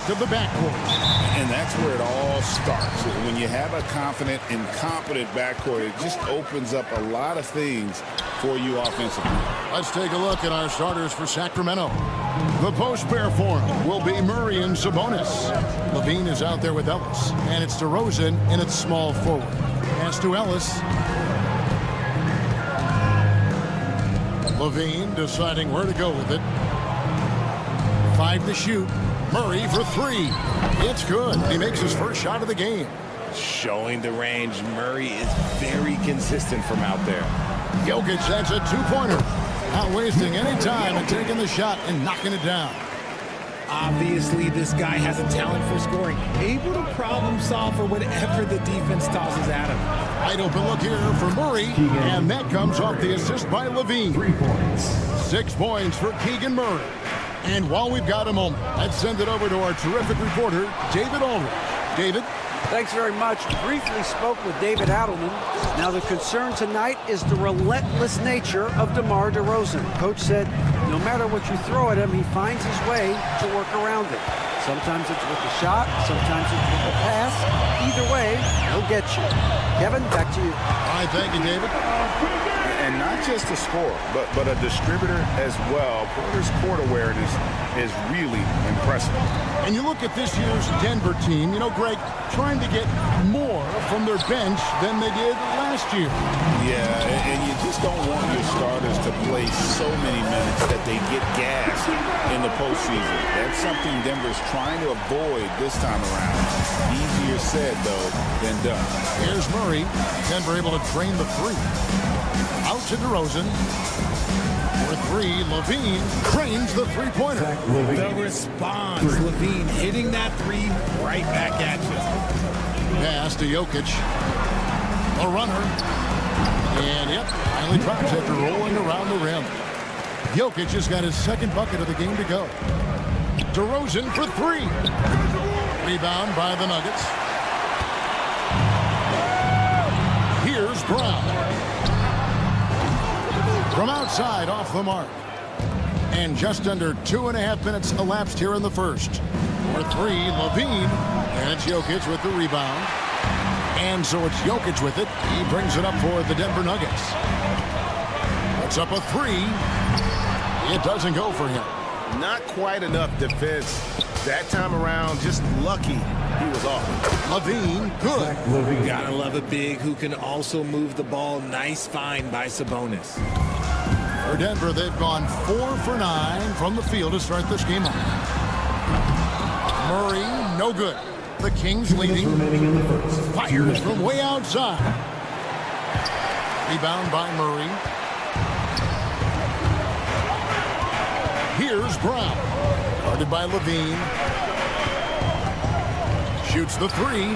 To the backcourt. And that's where it all starts. When you have a confident and competent backcourt, it just opens up a lot of things for you offensively. Let's take a look at our starters for Sacramento. The post pair for him will be Murray and Sabonis. Levine is out there with Ellis, and it's DeRozan in its small forward. Pass to Ellis. Levine deciding where to go with it. 5 to shoot. Murray for 3. It's good. He makes his first shot of the game. Showing the range, Murray is very consistent from out there. Jokic has a 2-pointer. Not wasting any time and taking the shot and knocking it down. Obviously, this guy has a talent for scoring. Able to problem solve for whatever the defense tosses at him. Wide open look here for Murray. And that comes off the assist by Levine. 3 points. 6 points for Keegan Murray. And while we've got a moment, let's send it over to our terrific reporter, David Aldridge. David? Thanks very much. Briefly spoke with David Adelman. Now the concern tonight is the relentless nature of DeMar DeRozan. Coach said no matter what you throw at him, he finds his way to work around it. Sometimes it's with a shot, sometimes it's with a pass. Either way, he'll get you. Kevin, back to you. All right, thank you, David. And not just a scorer, but a distributor as well. Porter's court awareness is really impressive. And you look at this year's Denver team, you know, Greg, trying to get more from their bench than they did last year. Yeah, and you just don't want your starters to play so many minutes that they get gassed in the postseason. That's something Denver's trying to avoid this time around. Easier said, though, than done. Here's Murray. Denver able to drain the 3. Out to DeRozan. For 3, Levine drains the 3-pointer. The response. Levine hitting that 3 right back at you. Pass to Jokic. A runner. And yep, finally drops after rolling around the rim. Jokic has got his 2nd bucket of the game to go. DeRozan for 3. Rebound by the Nuggets. Here's Brown. From outside, off the mark. And just under 2.5 minutes elapsed here in the first. For 3, Levine. And it's Jokic with the rebound. And so it's Jokic with it. He brings it up for the Denver Nuggets. Puts up a 3. It doesn't go for him. Not quite enough defense that time around. Just lucky he was off. Levine, good. Gotta love a big who can also move the ball. Nice find by Sabonis. For Denver, they've gone 4 for 9 from the field to start this game off. Murray, no good. The Kings leading. Fires from way outside. Rebound by Murray. Here's Brown. Guarded by Levine. Shoots the 3.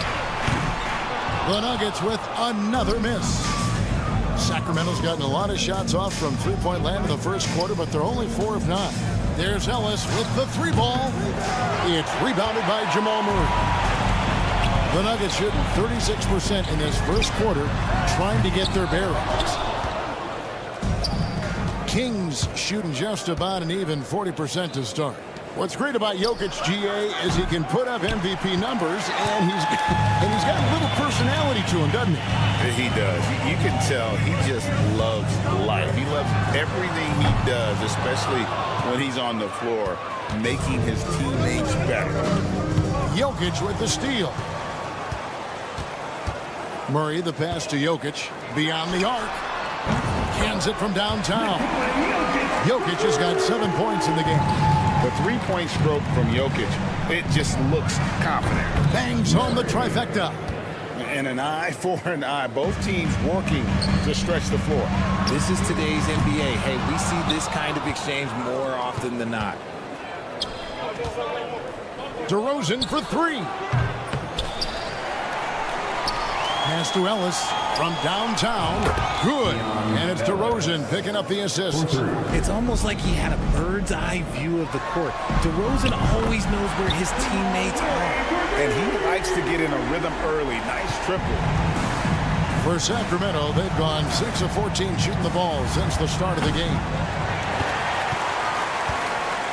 The Nuggets with another miss. Sacramento's gotten a lot of shots off from 3-point land in the first quarter, but they're only 4 of 9. There's Ellis with the 3 ball. It's rebounded by Jamal Murray. The Nuggets shooting 36% in this first quarter, trying to get their bearings. Kings shooting just about an even 40% to start. What's great about Jokic, GA, is he can put up MVP numbers, and he's got a little personality to him, doesn't he? He does. You can tell he just loves life. He loves everything he does, especially when he's on the floor, making his teammates better. Jokic with the steal. Murray, the pass to Jokic, beyond the arc. Cans it from downtown. Jokic has got 7 points in the game. The 3-point stroke from Jokic, it just looks confident. Bangs on the trifecta. And an eye for an eye. Both teams working to stretch the floor. This is today's NBA. Hey, we see this kind of exchange more often than not. DeRozan for 3. Pass to Ellis from downtown. Good. And it's DeRozan picking up the assist. It's almost like he had a bird's eye view of the court. DeRozan always knows where his teammates are. And he likes to get in a rhythm early. Nice triple. For Sacramento, they've gone 6 of 14 shooting the ball since the start of the game.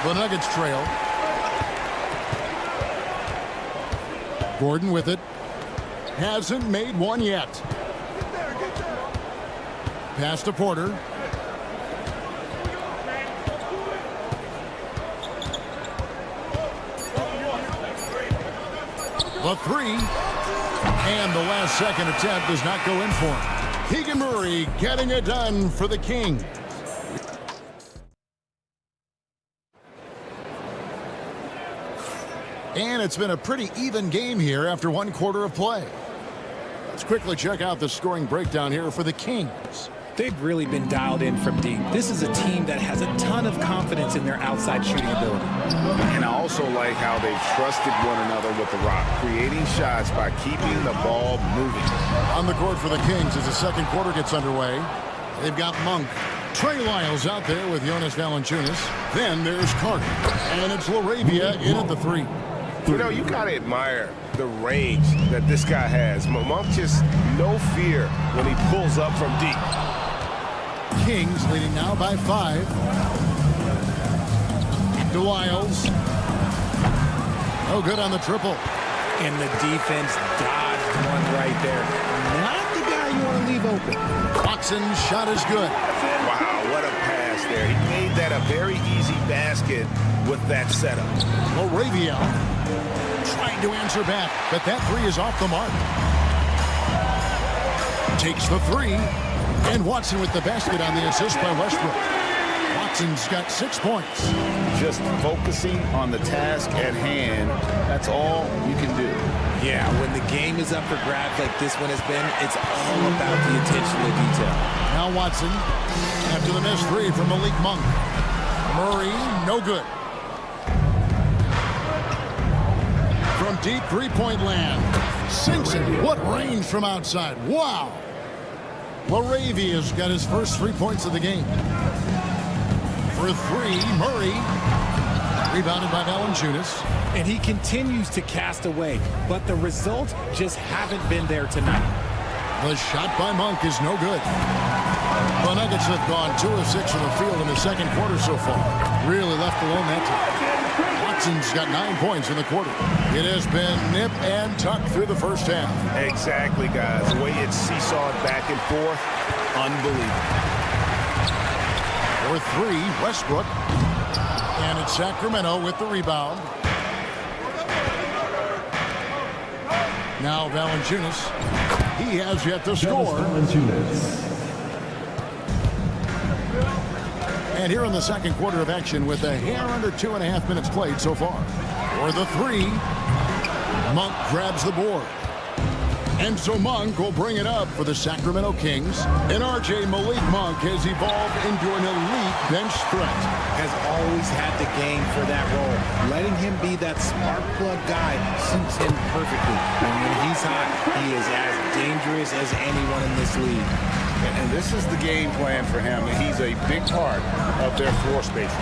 The Nuggets trail. Gordon with it. Hasn't made one yet. Pass to Porter. The three. And the last second attempt does not go in for him. Keegan Murray getting it done for the Kings. And it's been a pretty even game here after one quarter of play. Let's quickly check out the scoring breakdown here for the Kings. They've really been dialed in from deep. This is a team that has a ton of confidence in their outside shooting ability. And I also like how they've trusted one another with the rock, creating shots by keeping the ball moving. On the court for the Kings as the second quarter gets underway. They've got Monk. Trey Lyles out there with Jonas Valanciunas. Then there's Carter. And it's LaRavia in at the three. You know, you got to admire the range that this guy has. Monk just no fear when he pulls up from deep. Kings leading now by 5. To Lyles. No good on the triple. And the defense dodged one right there. Not the guy you want to leave open. Watson's shot is good. Wow, what a pass there. He made that a very easy basket with that setup. LaRavia trying to answer back, but that three is off the mark. Takes the three, and Watson with the basket on the assist by Westbrook. Watson's got 6 points. Just focusing on the task at hand, that's all you can do. Yeah, when the game is up for grabs like this one has been, it's all about the attention to detail. Now Watson, after the missed three from Malik Monk. Murray, no good. From deep three-point land. Sinks it. What range from outside. Wow. LaRavia's got his first 3 points of the game. For three, Murray. Rebounded by Valanciunas. And he continues to cast away, but the results just haven't been there tonight. The shot by Monk is no good. The Nuggets have gone 2 of 6 from the field in the second quarter so far. Really left alone that time. Watson's got 9 points in the quarter. It has been nip and tuck through the first half. Exactly, guys. The way it's seesawed back and forth, unbelievable. For three, Westbrook. And it's Sacramento with the rebound. Now Valanciunas. He has yet to score. And here in the second quarter of action with a hair under 2.5 minutes played so far. For the three, Monk grabs the board. And so Monk will bring it up for the Sacramento Kings. And Malik Monk has evolved into an elite bench threat. Has always had the game for that role. Letting him be that spark plug guy suits him perfectly. And when he's hot, he is as dangerous as anyone in this league. And this is the game plan for him. He's a big part of their floor spacing.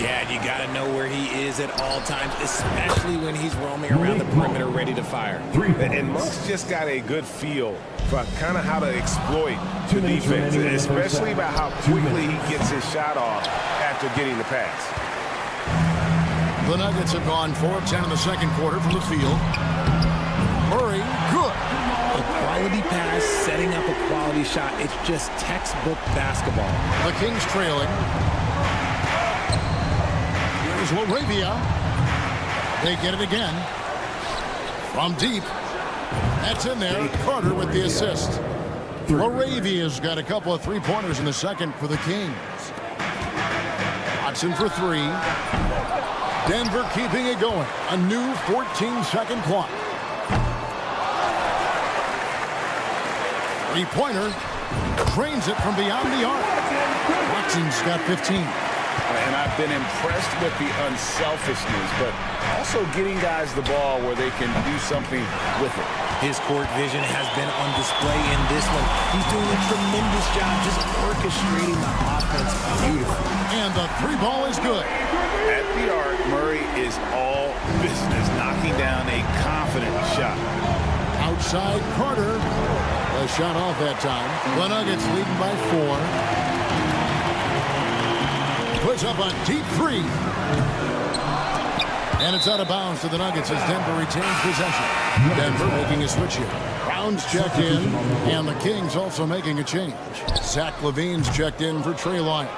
Yeah, you got to know where he is at all times, especially when he's roaming around the perimeter ready to fire. And Monk's just got a good feel for kind of how to exploit the defense, especially about how quickly he gets his shot off after getting the pass. The Nuggets have gone 4 of 10 in the second quarter from the field. Murray, good. A quality pass, setting up a quality shot. It's just textbook basketball. The Kings trailing. Here's LaRavia. They get it again. From deep. That's in there. Carter with the assist. LaRavia's got a couple of three-pointers in the second for the Kings. Watson for three. Denver keeping it going. A new 14-second clock. Three-pointer. Trains it from beyond the arc. Watson's got 15. And I've been impressed with the unselfishness, but also getting guys the ball where they can do something with it. His court vision has been on display in this one. He's doing a tremendous job just orchestrating the offense beautifully. And the three ball is good. At the arc, Murray is all business, knocking down a confident shot. Outside Carter. A shot off that time. The Nuggets leading by 4. Puts up a deep three. And it's out of bounds to the Nuggets as Denver retains possession. Denver making a switch here. Brown's checked in, and the Kings also making a change. Zach LaVine's checked in for Trey Lyons.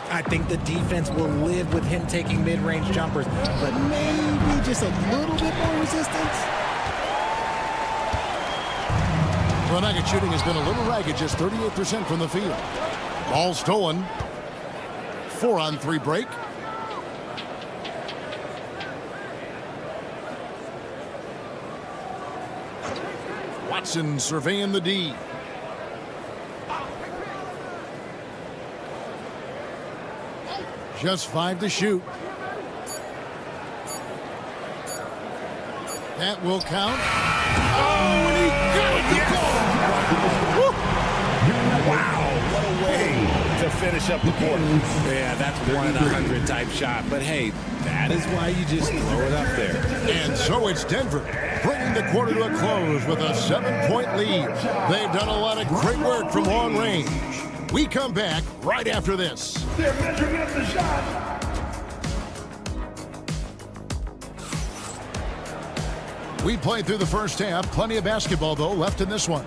I think the defense will live with him taking mid-range jumpers, but maybe just a little bit more resistance. The Nugget shooting has been a little ragged, just 38% from the field. Ball stolen. 4-on-3 break. Watson surveying the D. Just 5 to shoot. That will count. Oh, and he got the ball. Wow, what a way to finish up the quarter. Yeah, that's 1 in 100 type shot. But hey, that is why you just throw it up there. And so it's Denver bringing the quarter to a close with a 7-point lead. They've done a lot of great work from long range. We come back right after this. They're measuring up the shot. We played through the first half. Plenty of basketball, though, left in this one.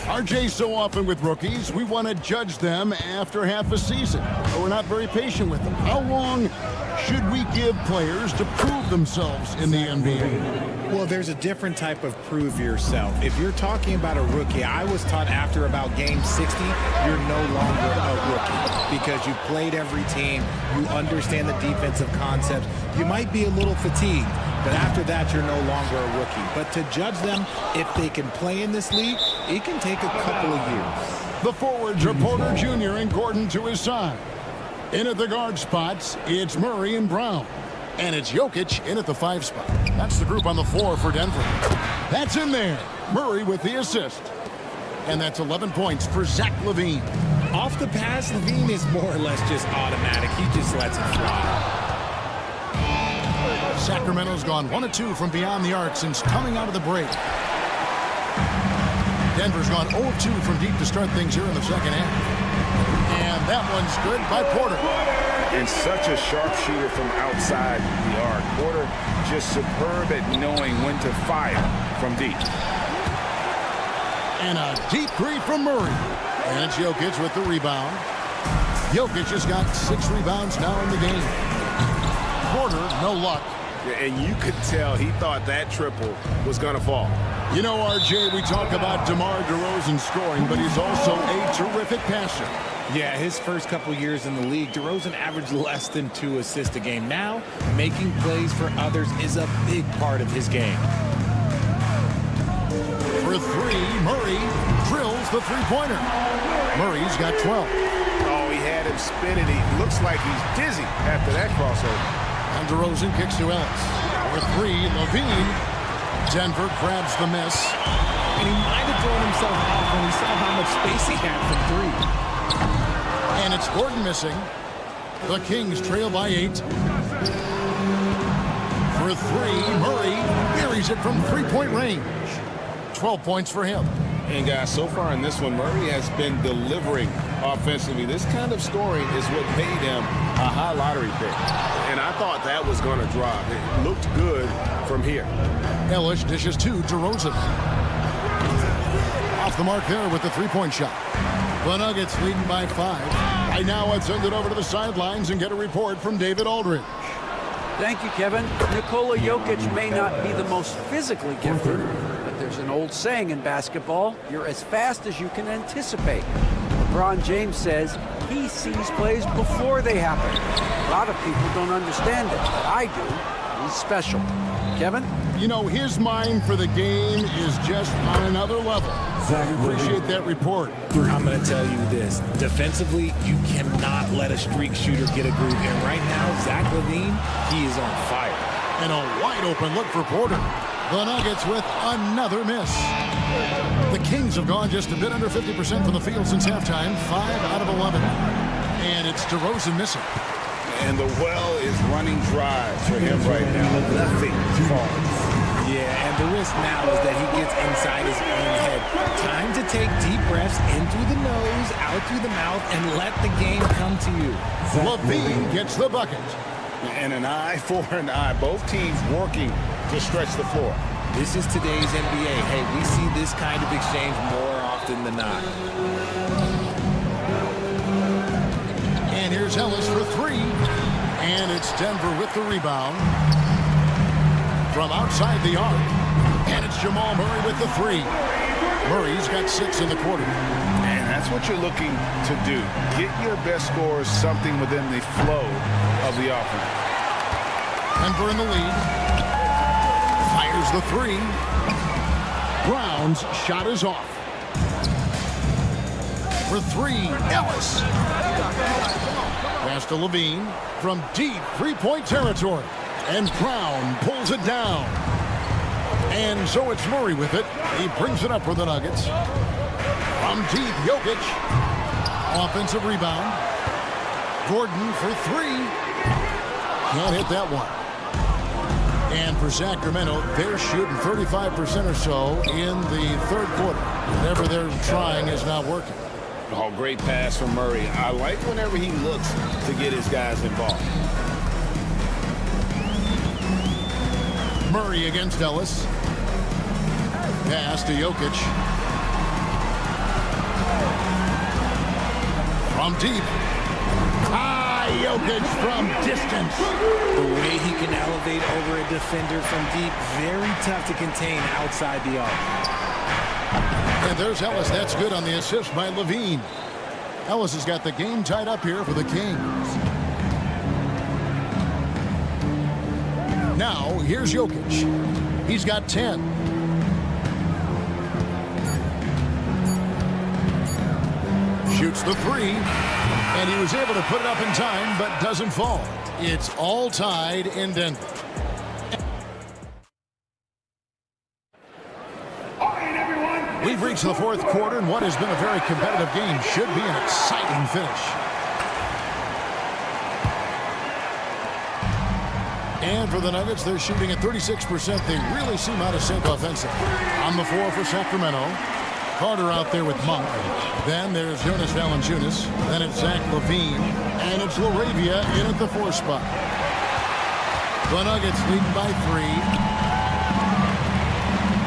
RJ, so often with rookies, we want to judge them after half a season. But we're not very patient with them. How long should we give players to prove themselves in the NBA? Well, there's a different type of prove yourself. If you're talking about a rookie, I was taught after about game 60, you're no longer a rookie because you've played every team, you understand the defensive concepts. You might be a little fatigued, but after that, you're no longer a rookie. But to judge them, if they can play in this league, it can take a couple of years. The forwards are Porter Jr. and Gordon to his side. In at the guard spots, it's Murray and Brown. And it's Jokic in at the 5 spot. That's the group on the floor for Denver. That's in there. Murray with the assist. And that's 11 points for Zach LaVine. Off the pass, LaVine is more or less just automatic. He just lets it fly. Sacramento's gone 1 of 2 from beyond the arc since coming out of the break. Denver's gone 0 of 2 from deep to start things here in the second half. And that one's good by Porter. And such a sharpshooter from outside the arc. Porter just superb at knowing when to fire from deep. And a deep three from Murray. And it's Jokic with the rebound. Jokic has got 6 rebounds now in the game. Porter, no luck. And you could tell he thought that triple was going to fall. You know, RJ, we talk about DeMar DeRozan scoring, but he's also a terrific passer. Yeah, his first couple years in the league, DeRozan averaged less than 2 assists a game. Now, making plays for others is a big part of his game. For 3, Murray drills the three-pointer. Murray's got 12. Oh, he had him spinning. He looks like he's dizzy after that crossover. And DeRozan kicks to Ellis. For 3, LaVine. Denver grabs the miss. And he might have thrown himself off when he saw how much space he had from 3. And it's Gordon missing. The Kings trail by 8. For 3, Murray buries it from 3-point range. 12 points for him. And guys, so far in this one, Murray has been delivering offensively. This kind of scoring is what made him a high lottery pick. And I thought that was going to drop. It looked good from here. Ellis dishes to DeRozan. Off the mark there with the 3-point shot. The Nuggets leading by 5. Right now, let's send it over to the sidelines and get a report from David Aldridge. Thank you, Kevin. Nikola Jokic may not be the most physically gifted, but there's an old saying in basketball, you're as fast as you can anticipate. LeBron James says he sees plays before they happen. A lot of people don't understand it, but I do. He's special. Kevin? You know, his mind for the game is just on another level. Appreciate that report. I'm going to tell you this. Defensively, you cannot let a streak shooter get a groove. And right now, Zach LaVine, he is on fire. And a wide open look for Porter. The Nuggets with another miss. The Kings have gone just a bit under 50% from the field since halftime, 5 out of 11. And it's DeRozan missing. And the well is running dry for him right now. Nothing falls. Yeah, and the risk now is that he gets inside his own head. Time to take deep breaths in through the nose, out through the mouth, and let the game come to you. LaVine gets the bucket. And an eye for an eye. Both teams working to stretch the floor. This is today's NBA. Hey, we see this kind of exchange more often than not. And here's Ellis for 3. And it's Denver with the rebound. From outside the arc. And it's Jamal Murray with the 3. Murray's got 6 in the quarter. And that's what you're looking to do. Get your best scorers something within the flow of the offense. Denver in the lead. Fires the 3. Brown's shot is off. For 3, Ellis. Pass to LaVine from deep three-point territory. And Brown pulls it down. And so it's Murray with it. He brings it up for the Nuggets. From deep, Jokic. Offensive rebound. Gordon for 3. Can't hit that one. And for Sacramento, they're shooting 35% or so in the third quarter. Whatever they're trying is not working. Oh, great pass from Murray. I like whenever he looks to get his guys involved. Murray against Ellis. Pass to Jokic. From deep. Jokic from distance. The way he can elevate over a defender from deep, very tough to contain outside the arc. And there's Ellis. That's good on the assist by LaVine. Ellis has got the game tied up here for the Kings. Now, here's Jokic. He's got 10. Shoots the 3. And he was able to put it up in time, but doesn't fall. It's all tied in Denver. We've reached the fourth quarter, and what has been a very competitive game should be an exciting finish. And for the Nuggets, they're shooting at 36%. They really seem out of sync offensively. On the floor for Sacramento. Carter out there with Monk. Then there's Jonas Valanciunas. Then it's Zach LaVine. And it's LaRavia in at the 4 spot. The Nuggets leading by 3.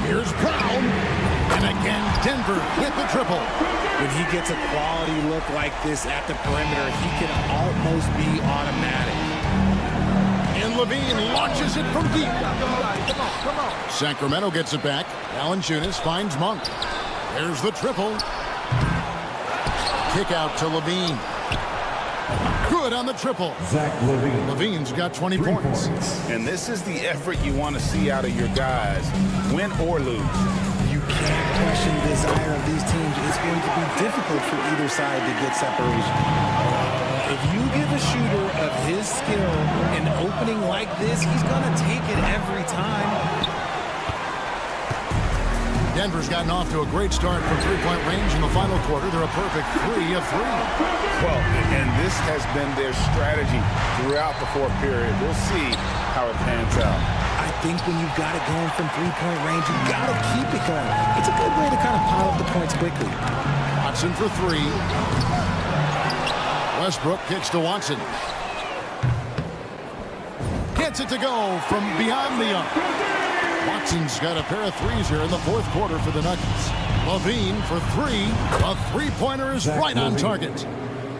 Here's Brown. And again, Denver hit the triple. When he gets a quality look like this at the perimeter, he can almost be automatic. And LaVine launches it from deep. Come on. Sacramento gets it back. Valanciunas finds Monk. There's the triple. Kick out to LaVine. Good on the triple. Zach LaVine. LaVine's got 20 points. And this is the effort you want to see out of your guys, win or lose. You can't question the desire of these teams. It's going to be difficult for either side to get separation. If you give a shooter of his skill an opening like this, he's going to take it every time. Denver's gotten off to a great start from three-point range in the final quarter. They're a perfect 3 of 3. Well, and this has been their strategy throughout the fourth period. We'll see how it pans out. I think when you've got it going from three-point range, you've got to keep it going. It's a good way to kind of pile up the points quickly. Watson for 3. Westbrook kicks to Watson. Gets it to go from beyond the arc. Watson's got a pair of threes here in the fourth quarter for the Nuggets. LaVine for 3. A three-pointer is right on target.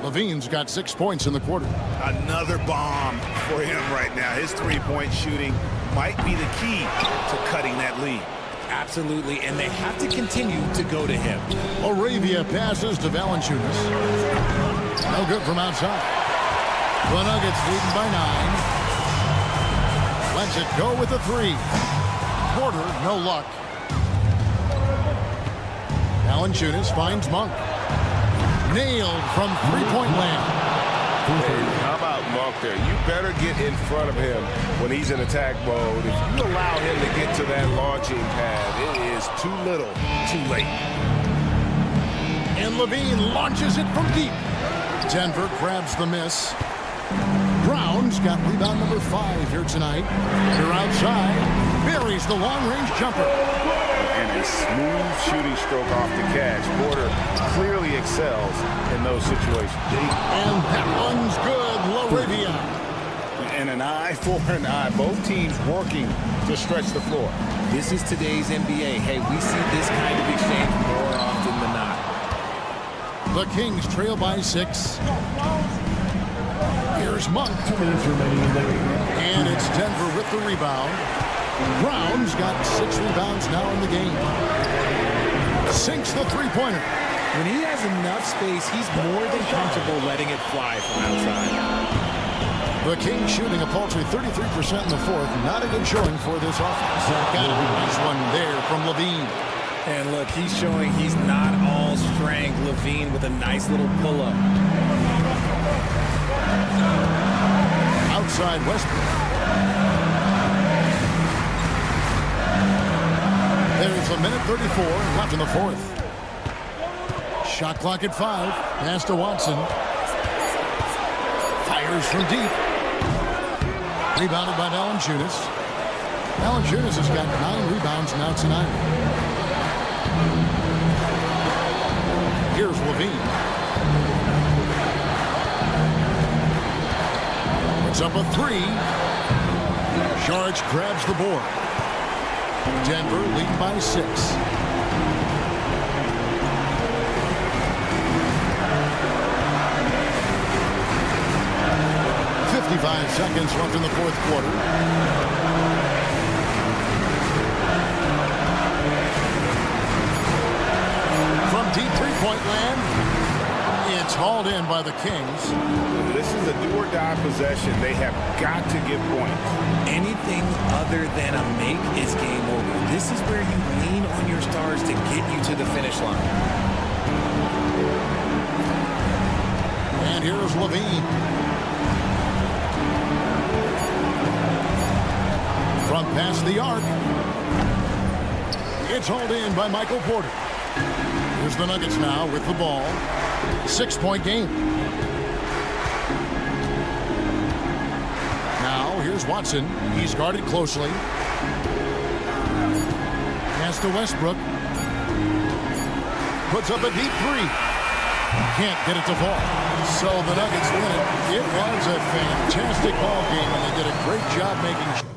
LaVine's got 6 points in the quarter. Another bomb for him right now. His three-point shooting might be the key to cutting that lead. Absolutely, and they have to continue to go to him. LaRavia passes to Valanciunas. No good from outside. The Nuggets leading by 9. Lets it go with a 3. Porter, no luck. Valanciunas finds Monk. Nailed from three-point land. And how about Monk there? You better get in front of him when he's in attack mode. If you allow him to get to that launching pad, it is too little, too late. And Levine launches it from deep. Denver grabs the miss. Brown's got rebound number 5 here tonight. They're outside. Buries the long-range jumper. And a smooth shooting stroke off the catch. Porter clearly excels in those situations. And that one's good. Laravia. And an eye for an eye. Both teams working to stretch the floor. This is today's NBA. Hey, we see this kind of exchange more often than not. The Kings trail by 6. Here's Monk. And it's Denver with the rebound. Brown's got 6 rebounds now in the game. Sinks the three-pointer. When he has enough space, he's more than comfortable letting it fly from outside. The Kings shooting a paltry 33% in the fourth. Not a good showing for this offense. Got a nice one there from Levine. And look, he's showing he's not all strength. Levine with a nice little pull-up. Outside Westbrook. There's a minute 34 left in the fourth. Shot clock at 5. Pass to Watson. Fires from deep. Rebounded by Valanciunas. Valanciunas has got 9 rebounds now tonight. Here's Levine. Puts up a 3. Saric grabs the board. Denver leading by 6. 55 seconds left in the fourth quarter. From deep three-point land, it's hauled in by the Kings. This is a do-or-die possession. They have got to get points. Anything other than a make is game over. This is where you lean on your stars to get you to the finish line. And here's Levine. Front past the arc. It's hauled in by Michael Porter. Here's the Nuggets now with the ball. 6-point game. Now here's Watson. He's guarded closely. Pass to Westbrook. Puts up a deep 3. Can't get it to fall. So the Nuggets win it. It was a fantastic ball game, and they did a great job making